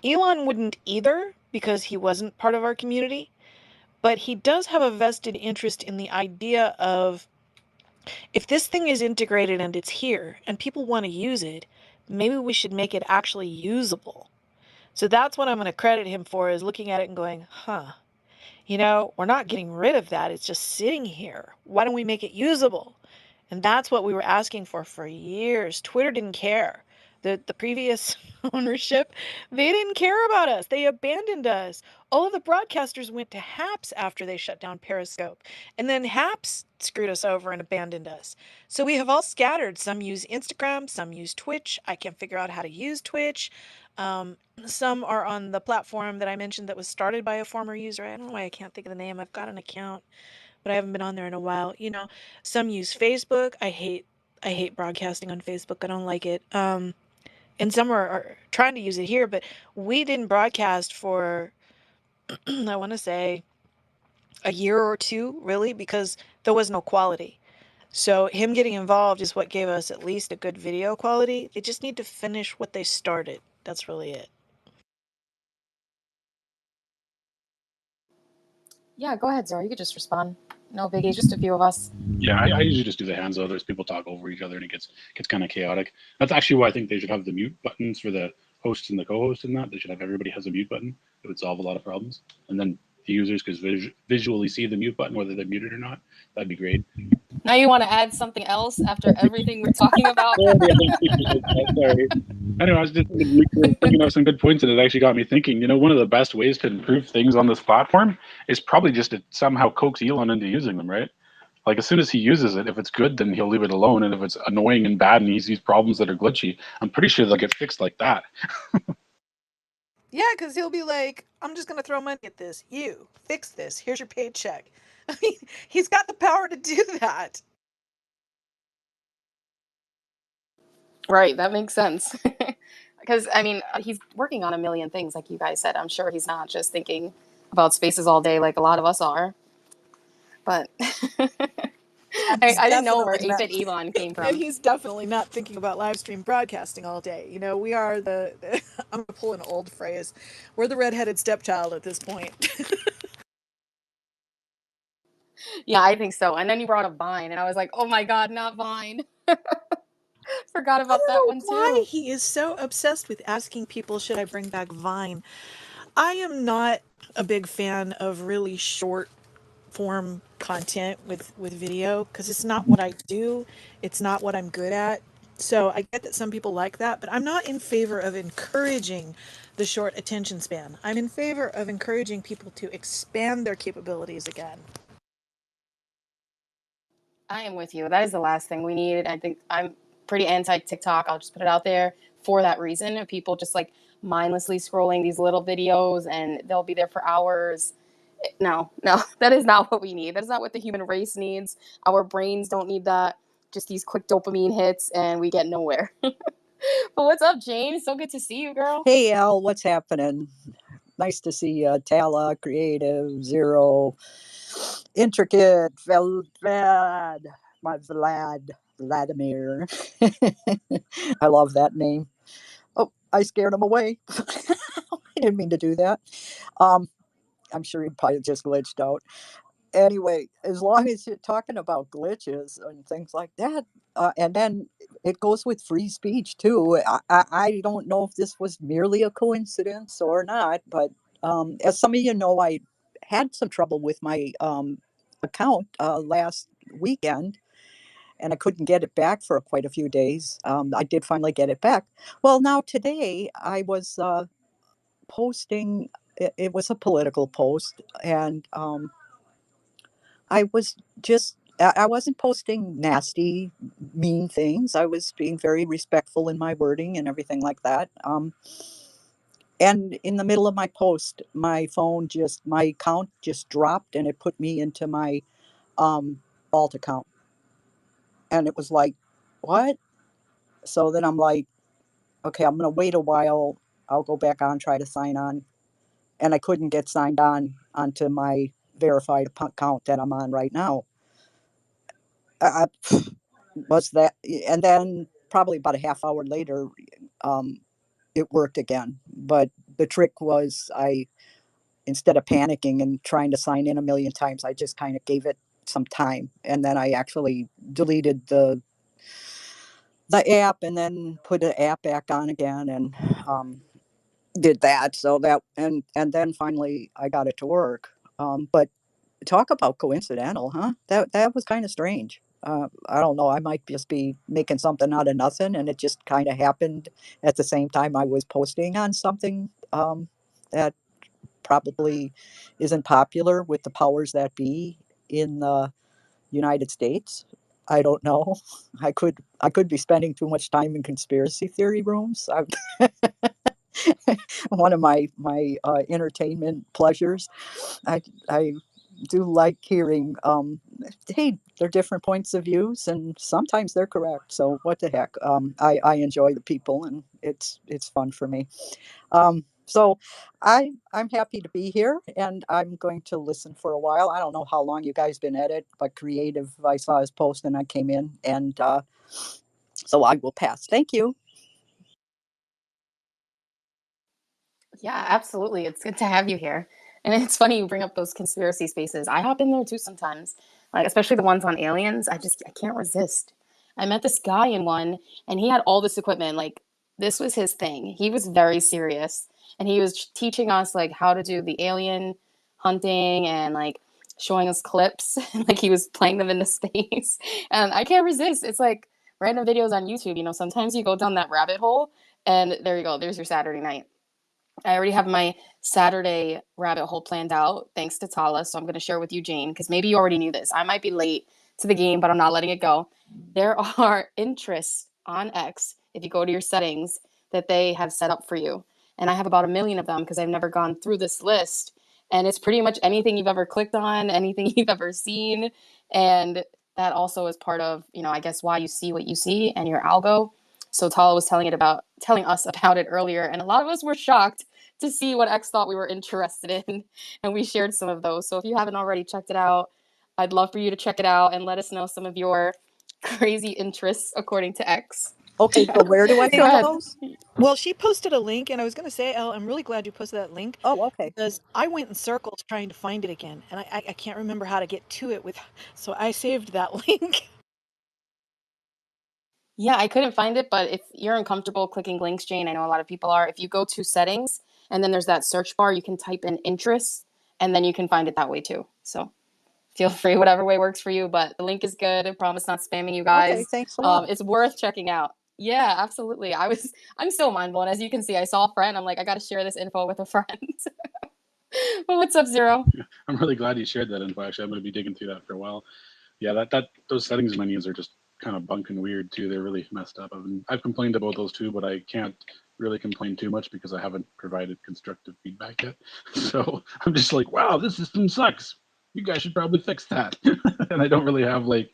Elon wouldn't either because he wasn't part of our community, but he does have a vested interest in the idea of if this thing is integrated and it's here and people want to use it, maybe we should make it actually usable. So that's what I'm going to credit him for, is looking at it and going, huh, we're not getting rid of that. It's just sitting here. Why don't we make it usable? And that's what we were asking for years. Twitter didn't care. The previous ownership, they didn't care about us. They abandoned us. All of the broadcasters went to Haps after they shut down Periscope. And then Haps screwed us over and abandoned us. So we have all scattered. Some use Instagram, some use Twitch. I can't figure out how to use Twitch. Some are on the platform that I mentioned that was started by a former user. I don't know why I can't think of the name. I've got an account, but I haven't been on there in a while. Some use Facebook. I hate broadcasting on Facebook. I don't like it. And some are trying to use it here, but we didn't broadcast for I want to say a year or two, really, because there was no quality. So him getting involved is what gave us at least a good video quality. They just need to finish what they started. That's really it. Yeah, go ahead, Zora. You could just respond. No biggie, just a few of us. Yeah, I usually just do the hands others. People talk over each other and it gets kind of chaotic. That's actually why I think they should have the mute buttons for the hosts and the co-hosts and that. They should have everybody has a mute button. It would solve a lot of problems. And then the users could visually see the mute button, whether they're muted or not. That'd be great. Now you want to add something else after everything we're talking about? Sorry. Anyway, I was just thinking of some good points, and it actually got me thinking. One of the best ways to improve things on this platform is probably just to somehow coax Elon into using them, right? Like as soon as he uses it, if it's good, then he'll leave it alone, and if it's annoying and bad and he sees problems that are glitchy, I'm pretty sure they'll get fixed like that. Yeah, because he'll be like, I'm just going to throw money at this. You fix this. Here's your paycheck. I mean, he's got the power to do that. Right, that makes sense. Because, I mean, he's working on a million things, like you guys said. I'm sure he's not just thinking about spaces all day like a lot of us are. But I didn't know where Definitely not. 8-Bit Elon came And from. he's definitely not thinking about live stream broadcasting all day. We are I'm going to pull an old phrase. We're the redheaded stepchild at this point. Yeah, I think so. And then you brought up Vine, and I was like, oh my God, not Vine. Forgot I about don't that know one why too. he is so obsessed with asking people, should I bring back Vine? I am not a big fan of really short form content with video because it's not what I do. It's not what I'm good at. So I get that some people like that, but I'm not in favor of encouraging the short attention span. I'm in favor of encouraging people to expand their capabilities again. I am with you. That is the last thing we need. I think I'm pretty anti TikTok. I'll just put it out there for that reason of people just like mindlessly scrolling these little videos and they'll be there for hours. No, no, that is not what we need. That is not what the human race needs. Our brains don't need that. Just these quick dopamine hits and we get nowhere. But what's up, Jane? So good to see you, girl. Hey, Al, what's happening? Nice to see you. Tala, Creative, Zero, Intricate, Vlad, my Vladimir. I love that name. Oh, I scared him away. I didn't mean to do that. Um, I'm sure he probably just glitched out. Anyway, as long as you're talking about glitches and things like that, and then it goes with free speech too. I don't know if this was merely a coincidence or not, but as some of you know, I had some trouble with my account last weekend, and I couldn't get it back for quite a few days. I did finally get it back. Well, now today I was posting it was a political post, and I was just I wasn't posting nasty, mean things. I was being very respectful in my wording and everything like that. And in the middle of my post, my account just dropped, and it put me into my alt account, and it was like, what? So then I'm like, okay, I'm gonna wait a while. I'll go back on, try to sign on, and I couldn't get signed on onto my verified account that I'm on right now. I was that, and then probably about a half hour later, um, it worked again. But the trick was, I instead of panicking and trying to sign in a million times, I just kind of gave it some time, and then I actually deleted the app and then put the app back on again, and did that. So that, and then finally I got it to work. But talk about coincidental, huh? That was kind of strange. I don't know. I might just be making something out of nothing, and it just kind of happened at the same time I was posting on something that probably isn't popular with the powers that be in the United States. I don't know. I could be spending too much time in conspiracy theory rooms. One of my entertainment pleasures. I do like hearing. Hey, they're different points of views, and sometimes they're correct. So what the heck? I enjoy the people, and it's fun for me. So I'm happy to be here, and I'm going to listen for a while. I don't know how long you guys been at it, but creative. I saw his post, and I came in, and so I will pass. Thank you. Yeah, absolutely. It's good to have you here. And it's funny you bring up those conspiracy spaces. I hop in there too sometimes, like especially the ones on aliens. I can't resist. I met this guy in one, and he had all this equipment. Like this was his thing. He was very serious, and he was teaching us like how to do the alien hunting and like showing us clips, like he was playing them into space. And I can't resist. It's like random videos on YouTube. You know, sometimes you go down that rabbit hole, and there you go. There's your Saturday night. I already have my Saturday rabbit hole planned out, thanks to Tala. So I'm going to share with you, Jane, because maybe you already knew this. I might be late to the game, but I'm not letting it go. There are interests on X, if you go to your settings, that they have set up for you. And I have about a million of them because I've never gone through this list. And it's pretty much anything you've ever clicked on, anything you've ever seen. And that also is part of, I guess why you see what you see and your algo. So Tala was telling us about it earlier, and a lot of us were shocked to see what X thought we were interested in, and we shared some of those. So if you haven't already checked it out, I'd love for you to check it out and let us know some of your crazy interests according to X. Okay, so where do I Go find Yeah. ahead. those? Well, she posted a link, and I was going to say, Elle, I'm really glad you posted that link Oh, okay. because I went in circles trying to find it again, and I can't remember how to get to it with. So I saved that link. Yeah, I couldn't find it, but if you're uncomfortable clicking links, Jane, I know a lot of people are. If you go to settings and then there's that search bar, you can type in interests and then you can find it that way too. So feel free, whatever way works for you. But the link is good. I promise not spamming you Okay, guys. thanks a lot. It's worth checking out. Yeah, absolutely. I'm still mind blown. As you can see, I saw a friend. I'm like, I got to share this info with a friend. Well, what's up, Zero? I'm really glad you shared that info. Actually, I'm going to be digging through that for a while. Yeah, that those settings menus are just kind of bunk and weird too. They're really messed up. I've complained about those too, but I can't really complain too much because I haven't provided constructive feedback yet. So I'm just like, wow, this system sucks. You guys should probably fix that. And I don't really have like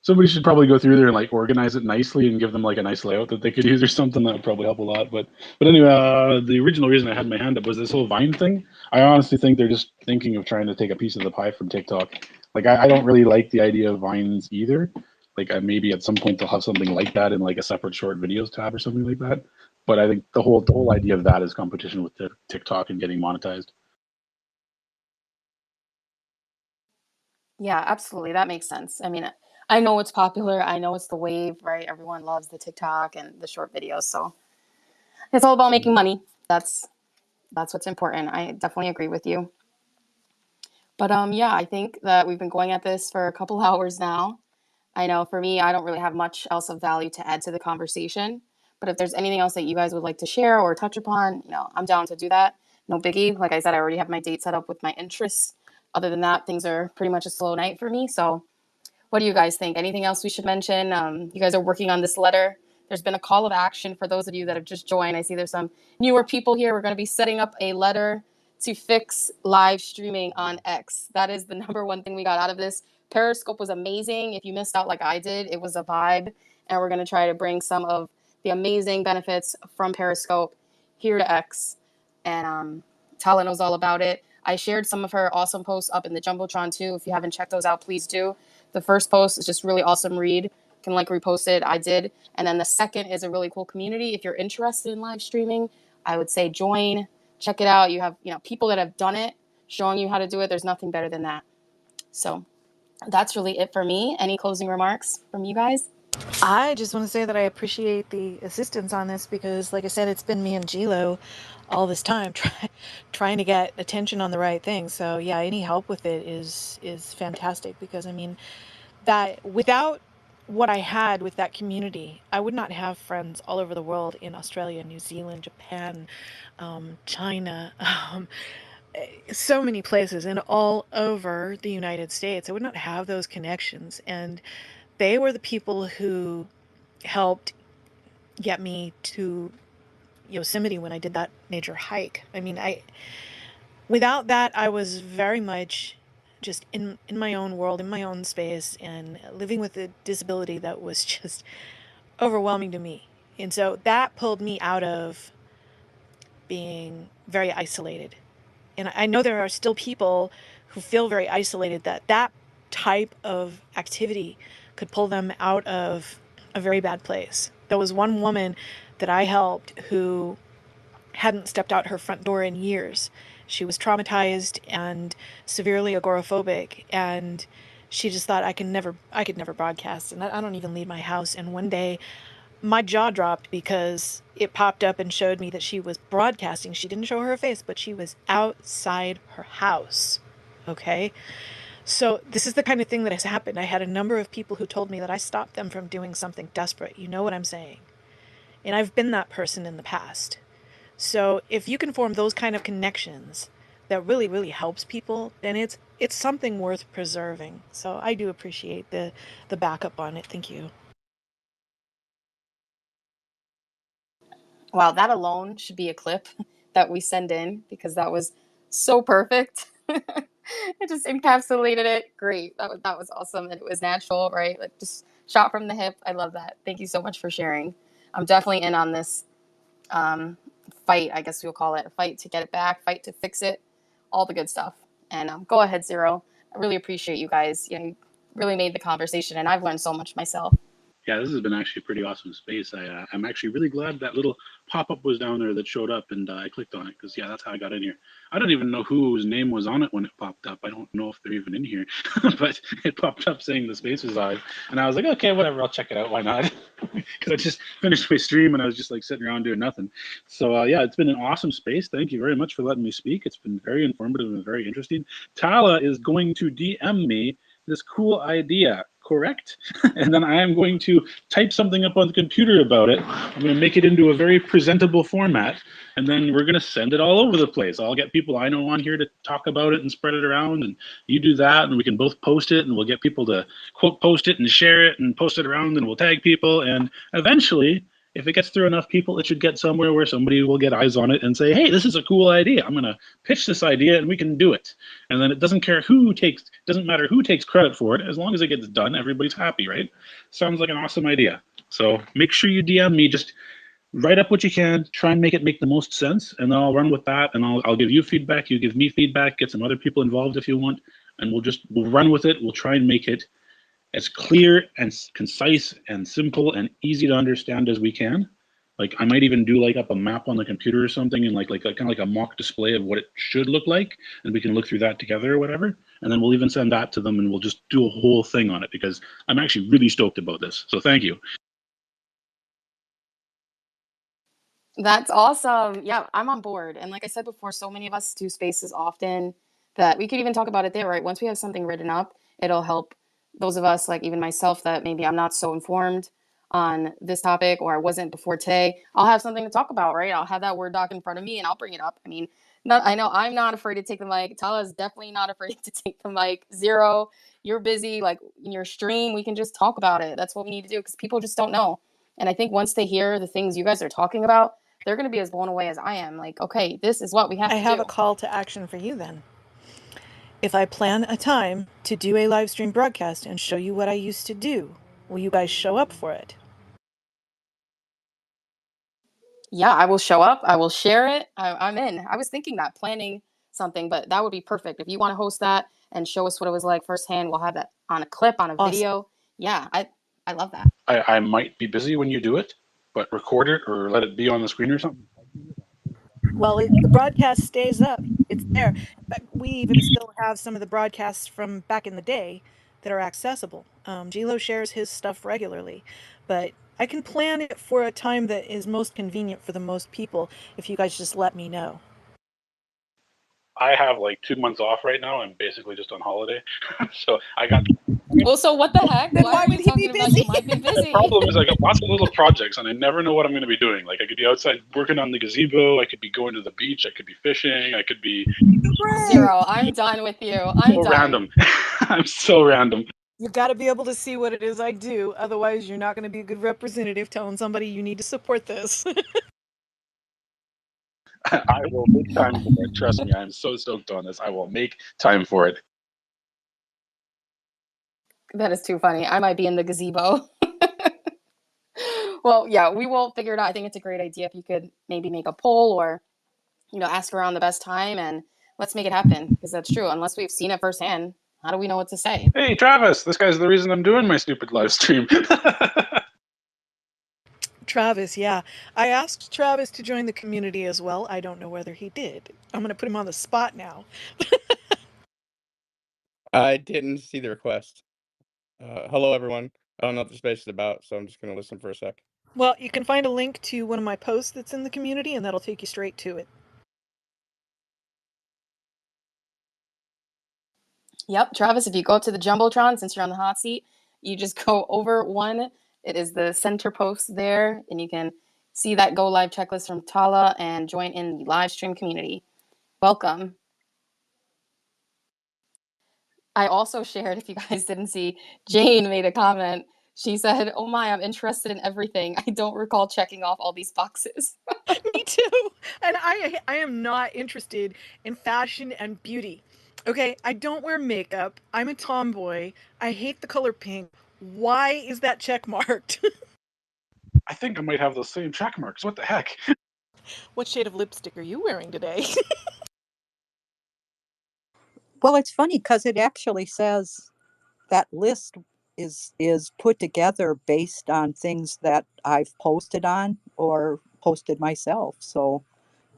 somebody should probably go through there and like organize it nicely and give them like a nice layout that they could use or something. That would probably help a lot. But anyway, the original reason I had my hand up was this whole Vine thing. I honestly think they're just thinking of trying to take a piece of the pie from TikTok. Like I don't really like the idea of Vines either. Like maybe at some point they'll have something like that in like a separate short videos tab or something like that. But I think the whole idea of that is competition with TikTok and getting monetized. Yeah, absolutely. That makes sense. I mean, I know it's popular. I know it's the wave, right? Everyone loves the TikTok and the short videos. So it's all about making money. That's what's important. I definitely agree with you. But yeah, I think that we've been going at this for a couple hours now. I know for me, I don't really have much else of value to add to the conversation. But if there's anything else that you guys would like to share or touch upon, I'm down to do that. no biggie. Like I said, I already have my date set up with my interests. Other than that, things are pretty much a slow night for me. So what do you guys think? Anything else we should mention? You guys are working on this letter. There's been a call of action for those of you that have just joined. I see there's some newer people here. We're going to be setting up a letter to fix live streaming on X. That is the number one thing we got out of this. Periscope was amazing. If you missed out like I did, it was a vibe. And we're going to try to bring some of the amazing benefits from Periscope here to X. And Tala knows all about it. I shared some of her awesome posts up in the Jumbotron too. If you haven't checked those out, please do. The first post is just really awesome read. You can like repost it. I did. And then the second is a really cool community. If you're interested in live streaming, I would say join, check it out. You have, people that have done it, showing you how to do it. There's nothing better than that. So that's really it for me. Any closing remarks from you guys? I just want to say that I appreciate the assistance on this because, like I said, it's been me and Gilo all this time trying to get attention on the right thing. So yeah, any help with it is fantastic because I mean that without what I had with that community, I would not have friends all over the world in Australia, New Zealand, Japan, China, so many places, and all over the United States. I would not have those connections, and they were the people who helped get me to Yosemite when I did that major hike. I mean, without that, I was very much just in my own world, in my own space, and living with a disability that was just overwhelming to me. And so that pulled me out of being very isolated. And I know there are still people who feel very isolated, that type of activity could pull them out of a very bad place. There was one woman that I helped who hadn't stepped out her front door in years. She was traumatized and severely agoraphobic, and she just thought I could never broadcast, and I don't even leave my house. And one day my jaw dropped because it popped up and showed me that she was broadcasting. She didn't show her face, but she was outside her house. Okay? So this is the kind of thing that has happened. I had a number of people who told me that I stopped them from doing something desperate. You know what I'm saying? And I've been that person in the past. So if you can form those kind of connections that really, really helps people, then it's something worth preserving. So I do appreciate the backup on it. Thank you. Wow, that alone should be a clip that we send in because that was so perfect. It just encapsulated it. Great. That was awesome. And it was natural, right? Like just shot from the hip. I love that. Thank you so much for sharing. I'm definitely in on this fight, I guess we'll call it. A fight to get it back, fight to fix it, all the good stuff. And go ahead, Zero. I really appreciate you guys. You really made the conversation, and I've learned so much myself. Yeah, this has been actually a pretty awesome space. I'm actually really glad that little pop-up was down there that showed up, and I clicked on it because yeah, that's how I got in here. I don't even know whose name was on it when it popped up. I don't know if they're even in here, but it popped up saying the space was live, and I was like, okay, whatever, I'll check it out. Why not? Because I just finished my stream and I was just like sitting around doing nothing. So yeah, it's been an awesome space. Thank you very much for letting me speak. It's been very informative and very interesting. Tala is going to DM me this cool idea, correct? And then I am going to type something up on the computer about it. I'm going to make it into a very presentable format, and then we're going to send it all over the place. I'll get people I know on here to talk about it and spread it around, and you do that, and we can both post it, and we'll get people to quote post it and share it and post it around, and we'll tag people, and eventually, if it gets through enough people, it should get somewhere where somebody will get eyes on it and say, hey, this is a cool idea. I'm going to pitch this idea and we can do it. And then it doesn't matter who takes credit for it. As long as it gets done, everybody's happy, right? Sounds like an awesome idea. So make sure you DM me, just write up what you can, try and make it make the most sense, and then I'll run with that, and I'll give you feedback, you give me feedback, get some other people involved if you want, and we'll run with it. We'll try and make it as clear and concise and simple and easy to understand as we can. Like I might even do like up a map on the computer or something and like a kind of like a mock display of what it should look like, and we can look through that together or whatever. And then we'll even send that to them and we'll just do a whole thing on it because I'm actually really stoked about this. So thank you. That's awesome. Yeah, I'm on board. And like I said before, so many of us do spaces often that we could even talk about it there, right? Once we have something written up, it'll help those of us, like even myself, that maybe I'm not so informed on this topic or I wasn't before today. I'll have something to talk about, right? I'll have that Word doc in front of me and I'll bring it up. I mean, I know I'm not afraid to take the mic. Tala is definitely not afraid to take the mic. Zero, you're busy, like in your stream, we can just talk about it. That's what we need to do because people just don't know. And I think once they hear the things you guys are talking about, they're going to be as blown away as I am. Like, okay, this is what we have I to have do. a call to action for you then. If I plan a time to do a live stream broadcast and show you what I used to do, will you guys show up for it? Yeah, I will show up. I will share it. I'm in. I was thinking that planning something, but that would be perfect. If you want to host that and show us what it was like firsthand, we'll have that on a clip, on a Awesome. video. Yeah, I love that. I might be busy when you do it, but record it or let it be on the screen or something. Well, the broadcast stays up. It's there. In fact, we even still have some of the broadcasts from back in the day that are accessible. Gilo shares his stuff regularly, but I can plan it for a time that is most convenient for the most people if you guys just let me know. I have like 2 months off right now. I'm basically just on holiday, so I got. Well, so what the heck? Then Why why are we would he be talking about you busy? might be The busy? problem is I got lots of little projects, and I never know what I'm going to be doing. Like I could be outside working on the gazebo. I could be going to the beach. I could be fishing. I could be Zero. I'm done with you. I'm so done. random. I'm so random. You've got to be able to see what it is I do. Otherwise, you're not going to be a good representative telling somebody you need to support this. I will make time for it. Trust me, I'm so stoked on this. I will make time for it. That is too funny. I might be in the gazebo. Well, yeah, we will figure it out. I think it's a great idea if you could maybe make a poll or, ask around the best time and let's make it happen because that's true. Unless we've seen it firsthand, how do we know what to say? Hey, Travis, this guy's the reason I'm doing my stupid live stream. Travis, yeah. I asked Travis to join the community as well. I don't know whether he did. I'm going to put him on the spot now. I didn't see the request. Hello, everyone. I don't know what the space is about, so I'm just going to listen for a sec. Well, you can find a link to one of my posts that's in the community, and that'll take you straight to it. Yep, Travis, if you go to the Jumbotron, since you're on the hot seat, you just go over one. It is the center post there, and you can see that go live checklist from Tala and join in the live stream community. Welcome. I also shared, if you guys didn't see, Jane made a comment. She said, "Oh my, I'm interested in everything. I don't recall checking off all these boxes." Me too. And I am not interested in fashion and beauty. Okay, I don't wear makeup. I'm a tomboy. I hate the color pink. Why is that check marked? I think I might have those same check marks. What the heck? What shade of lipstick are you wearing today? Well, it's funny because it actually says that list is put together based on things that I've posted on or posted myself. So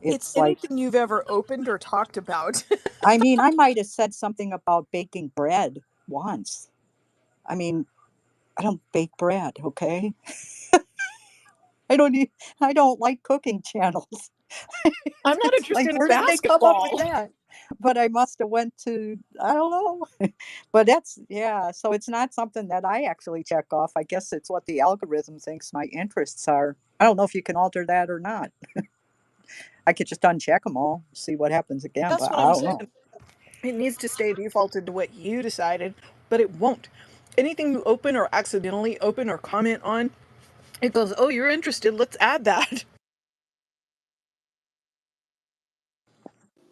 It's it's like, anything you've ever opened or talked about. I mean, I might have said something about baking bread once. I mean, I don't bake bread, okay? I don't like cooking channels. I'm not It's like, interested in where did they come up with basketball. that? But I must have went to, I don't know. But that's, yeah, so it's not something that I actually check off. I guess it's what the algorithm thinks my interests are. I don't know if you can alter that or not. I could just uncheck them all, see what happens again, That's but what I I'm don't saying. know. It needs to stay defaulted to what you decided, but it won't. Anything you open or accidentally open or comment on, it goes, "Oh, you're interested. Let's add that."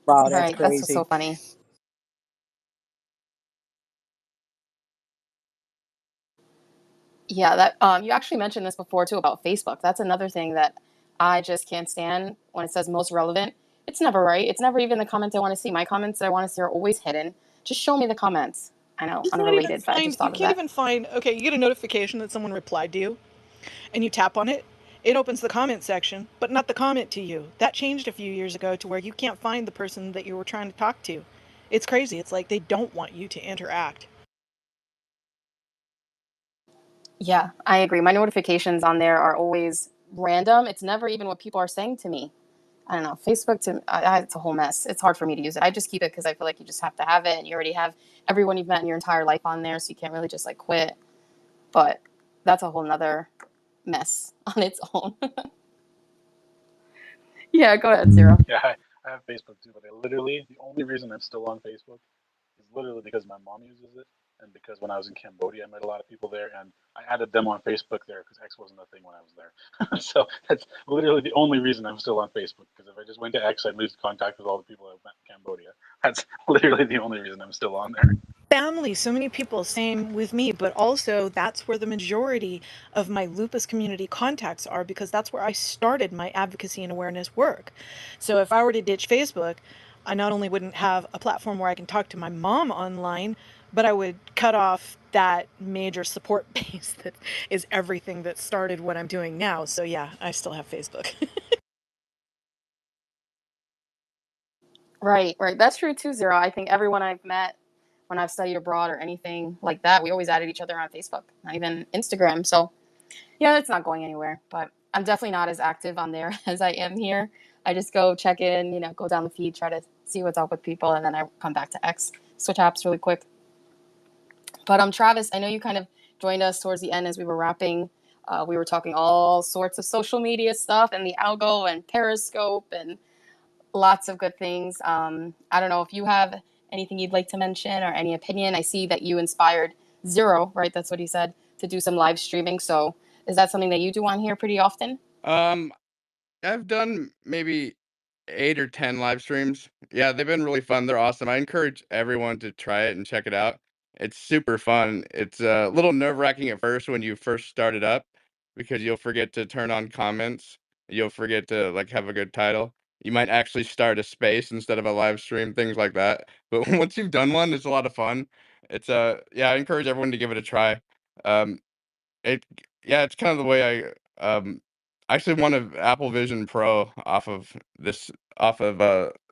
Wow, that's Right, that's what's so crazy. funny. Yeah, that you actually mentioned this before too about Facebook. That's another thing that I just can't stand when it says most relevant. It's never right. It's never even the comments I want to see. My comments that I want to see are always hidden. Just show me the comments. I know, You can't even unrelated, but I find. just You thought of can't that. even find. Okay, you get a notification that someone replied to you, and you tap on it. It opens the comment section, but not the comment to you. That changed a few years ago to where you can't find the person that you were trying to talk to. It's crazy. It's like they don't want you to interact. Yeah, I agree. My notifications on there are always random. It's never even what people are saying to me. I don't know. Facebook it's a whole mess. It's hard for me to use it. I just keep it because I feel like you just have to have it, and you already have everyone you've met in your entire life on there, so you can't really just like quit. But that's a whole nother mess on its own. Yeah, go ahead, Zero. Yeah, I have Facebook too, but the only reason I'm still on Facebook is literally because my mom uses it, and because when I was in Cambodia, I met a lot of people there, and I added them on Facebook there because X wasn't a thing when I was there. So that's literally the only reason I'm still on Facebook. Because if I just went to X, I'd lose contact with all the people I met in Cambodia. That's literally the only reason I'm still on there. Family, so many people, same with me, but also that's where the majority of my lupus community contacts are because that's where I started my advocacy and awareness work. So if I were to ditch Facebook, I not only wouldn't have a platform where I can talk to my mom online, but I would cut off that major support base that is everything that started what I'm doing now. So yeah, I still have Facebook. Right, right. That's true too, Zero. I think everyone I've met when I've studied abroad or anything like that, we always added each other on Facebook, not even Instagram. So yeah, it's not going anywhere. But I'm definitely not as active on there as I am here. I just go check in, go down the feed, try to see what's up with people, and then I come back to X, switch apps really quick. But Travis, I know you kind of joined us towards the end as we were wrapping. We were talking all sorts of social media stuff and the algo and Periscope and lots of good things. I don't know if you have anything you'd like to mention or any opinion. I see that you inspired Zero, right? That's what he said, to do some live streaming. So is that something that you do on here pretty often? Um, I've done maybe 8 or 10 live streams. Yeah, they've been really fun, they're awesome. I encourage everyone to try it and check it out. It's super fun. It's a little nerve-wracking at first when you first start it up because you'll forget to turn on comments. You'll forget to, like, have a good title. You might actually start a space instead of a live stream, things like that. But once you've done one, it's a lot of fun. It's, yeah, I encourage everyone to give it a try. Um, it yeah, it's kind of the way I actually won a Apple Vision Pro off of,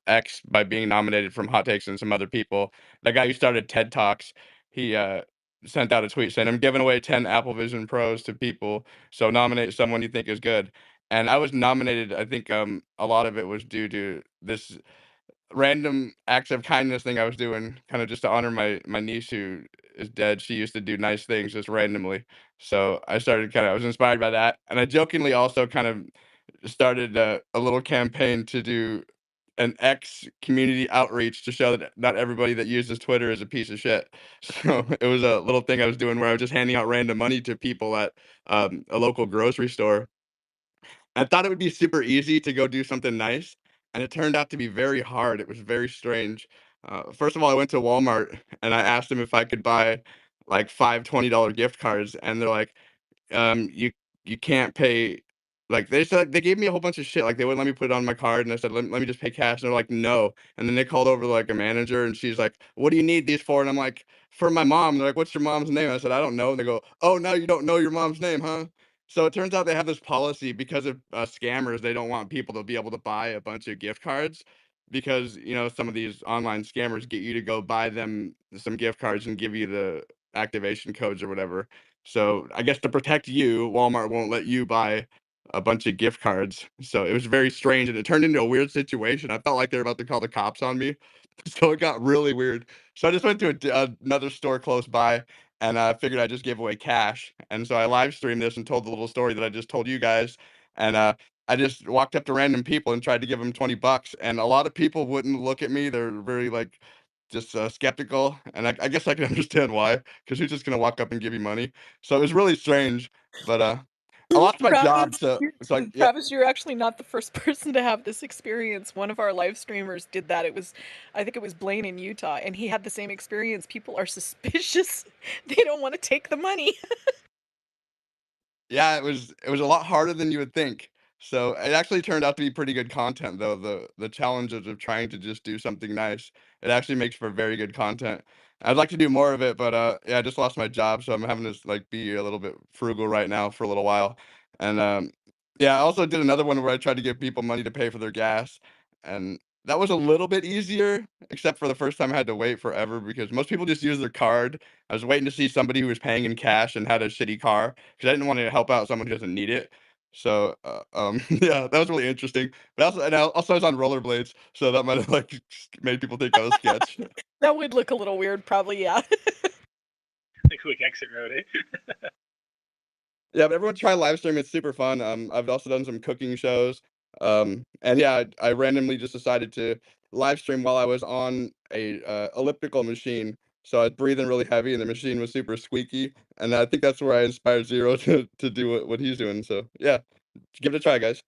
X by being nominated from Hot Takes and some other people. The guy who started TED Talks, he, sent out a tweet saying, "I'm giving away 10 Apple Vision Pros to people, so nominate someone you think is good." And I was nominated, I think, a lot of it was due to this random acts of kindness thing I was doing, kind of just to honor my niece who is dead. She used to do nice things just randomly. So I was inspired by that. And I jokingly also kind of started a little campaign to do an X community outreach to show that not everybody that uses Twitter is a piece of shit. So it was a little thing I was doing where I was just handing out random money to people at a local grocery store. I thought it would be super easy to go do something nice, and it turned out to be very hard. It was very strange. First of all, I went to Walmart and I asked them if I could buy like 5 $20 gift cards, and they're like, you can't pay, like, they said they gave me a whole bunch of shit, like, they wouldn't let me put it on my card, and I said, "Let me just pay cash," and they're like, "No," and then they called over, like, a manager, and she's like, "What do you need these for?" And I'm like, "For my mom." They're like, "What's your mom's name?" I said, "I don't know," and they go, "Oh, now you don't know your mom's name, huh?" So it turns out they have this policy because of, scammers, they don't want people to be able to buy a bunch of gift cards because, some of these online scammers get you to go buy them some gift cards and give you the activation codes or whatever. So, I guess to protect you, Walmart won't let you buy a bunch of gift cards. So, it was very strange, and it turned into a weird situation. I felt like they were about to call the cops on me. So, it got really weird. So, I just went to another store close by, and I figured I'd just give away cash. And so I live streamed this and told the little story that I just told you guys. And I just walked up to random people and tried to give them 20 bucks. And a lot of people wouldn't look at me. They're very like just skeptical. And I guess I can understand why, because who's just gonna walk up and give you money? So it was really strange. But I lost my job, Travis, so you're, it's like yeah. Travis, you're actually not the first person to have this experience. One of our live streamers did that. I think it was Blaine in Utah, and he had the same experience. People are suspicious. They don't want to take the money. Yeah, it was a lot harder than you would think. So, it actually turned out to be pretty good content, though, the challenges of trying to just do something nice, it actually makes for very good content. I'd like to do more of it, but, yeah, I just lost my job, so I'm having to, like, be a little bit frugal right now for a little while, and, yeah, I also did another one where I tried to give people money to pay for their gas, and that was a little bit easier, except for the first time I had to wait forever because most people just use their card. I was waiting to see somebody who was paying in cash and had a shitty car, 'cause I didn't want to help out someone who doesn't need it. So, yeah, that was really interesting. But also I was on rollerblades, so that might have, like, made people think I was sketch. That would look a little weird, probably, yeah. The quick exit road, eh? Yeah, but everyone try live stream, it's super fun. I've also done some cooking shows. And yeah, I randomly just decided to live stream while I was on a elliptical machine. So I was breathing really heavy, and the machine was super squeaky. And I think that's where I inspired Zero to do what he's doing. So yeah, give it a try, guys.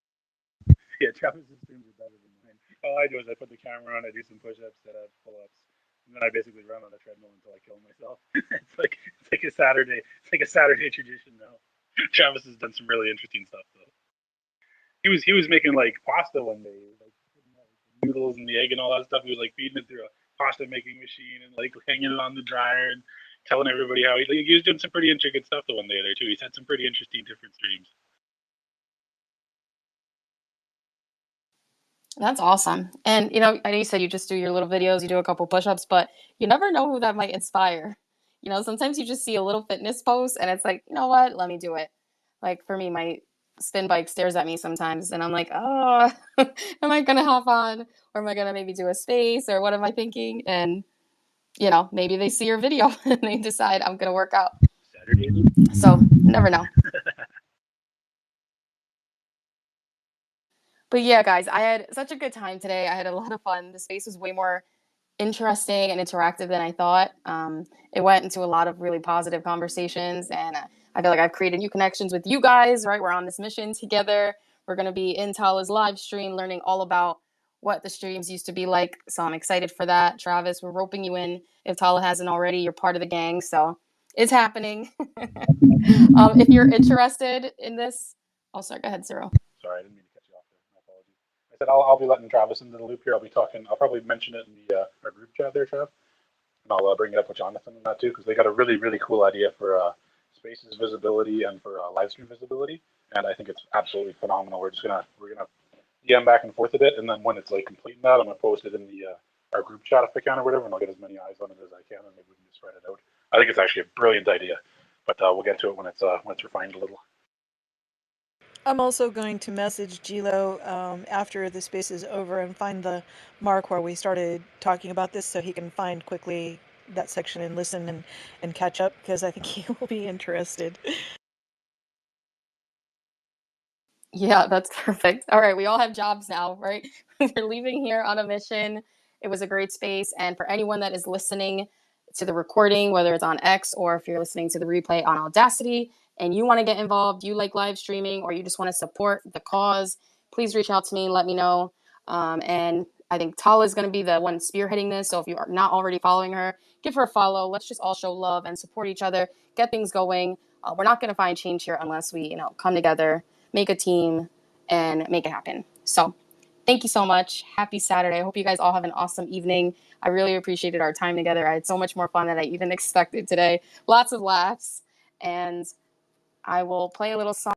Yeah, Travis's streams are better than mine. All I do is I put the camera on, I do some push-ups, sit-ups, pull-ups, and then I basically run on a treadmill until I kill myself. It's like a Saturday. It's like a Saturday tradition now. Travis has done some really interesting stuff though. He was making like pasta one day, like noodles and the egg and all that stuff. He was like feeding it through a pasta making machine and like hanging it on the dryer and telling everybody how he was doing some pretty intricate stuff the one day there too. He's had some pretty interesting different streams. That's awesome. And I know you said you just do your little videos, you do a couple push-ups, but you never know who that might inspire. Sometimes you just see a little fitness post and it's like, you know what? Let me do it. Like for me, my spin bike stares at me sometimes and I'm like, oh, am I gonna hop on? Or am I gonna maybe do a space? Or what am I thinking? And maybe they see your video and they decide I'm gonna work out. Saturday. So never know. But yeah, guys, I had such a good time today. I had a lot of fun. The space was way more interesting and interactive than I thought. It went into a lot of really positive conversations, and I feel like I've created new connections with you guys, right? We're on this mission together. We're going to be in Tala's live stream, learning all about what the streams used to be like. So I'm excited for that. Travis, we're roping you in. If Tala hasn't already, you're part of the gang. So it's happening. If you're interested in this, sorry, go ahead, Cyril. Sorry, I didn't mean to cut you off there. My apologies. I said I'll be letting Travis into the loop here. I'll be talking. I'll probably mention it in the our group chat there, Trav. And I'll bring it up with Jonathan and that too, because they got a really, really cool idea for spaces visibility and for live stream visibility, and I think it's absolutely phenomenal. We're gonna DM back and forth a bit, and then when it's like complete and that, I'm gonna post it in the our group chat if I can or whatever, and I'll get as many eyes on it as I can, and maybe we can just spread it out. I think it's actually a brilliant idea, but we'll get to it when it's refined a little. I'm also going to message Gilo after the space is over and find the mark where we started talking about this so he can find quickly that section and listen and catch up because I think he will be interested. Yeah, that's perfect. All right, we all have jobs now, right? We're leaving here on a mission. It was a great space. And for anyone that is listening to the recording, whether it's on X or if you're listening to the replay on Audacity and you want to get involved, you like live streaming, or you just want to support the cause, please reach out to me and let me know. And I think Tala is going to be the one spearheading this. So if you are not already following her, give her a follow. Let's just all show love and support each other, get things going. We're not going to find change here unless we, come together, make a team, and make it happen. So thank you so much. Happy Saturday. I hope you guys all have an awesome evening. I really appreciated our time together. I had so much more fun than I even expected today. Lots of laughs. And I will play a little song.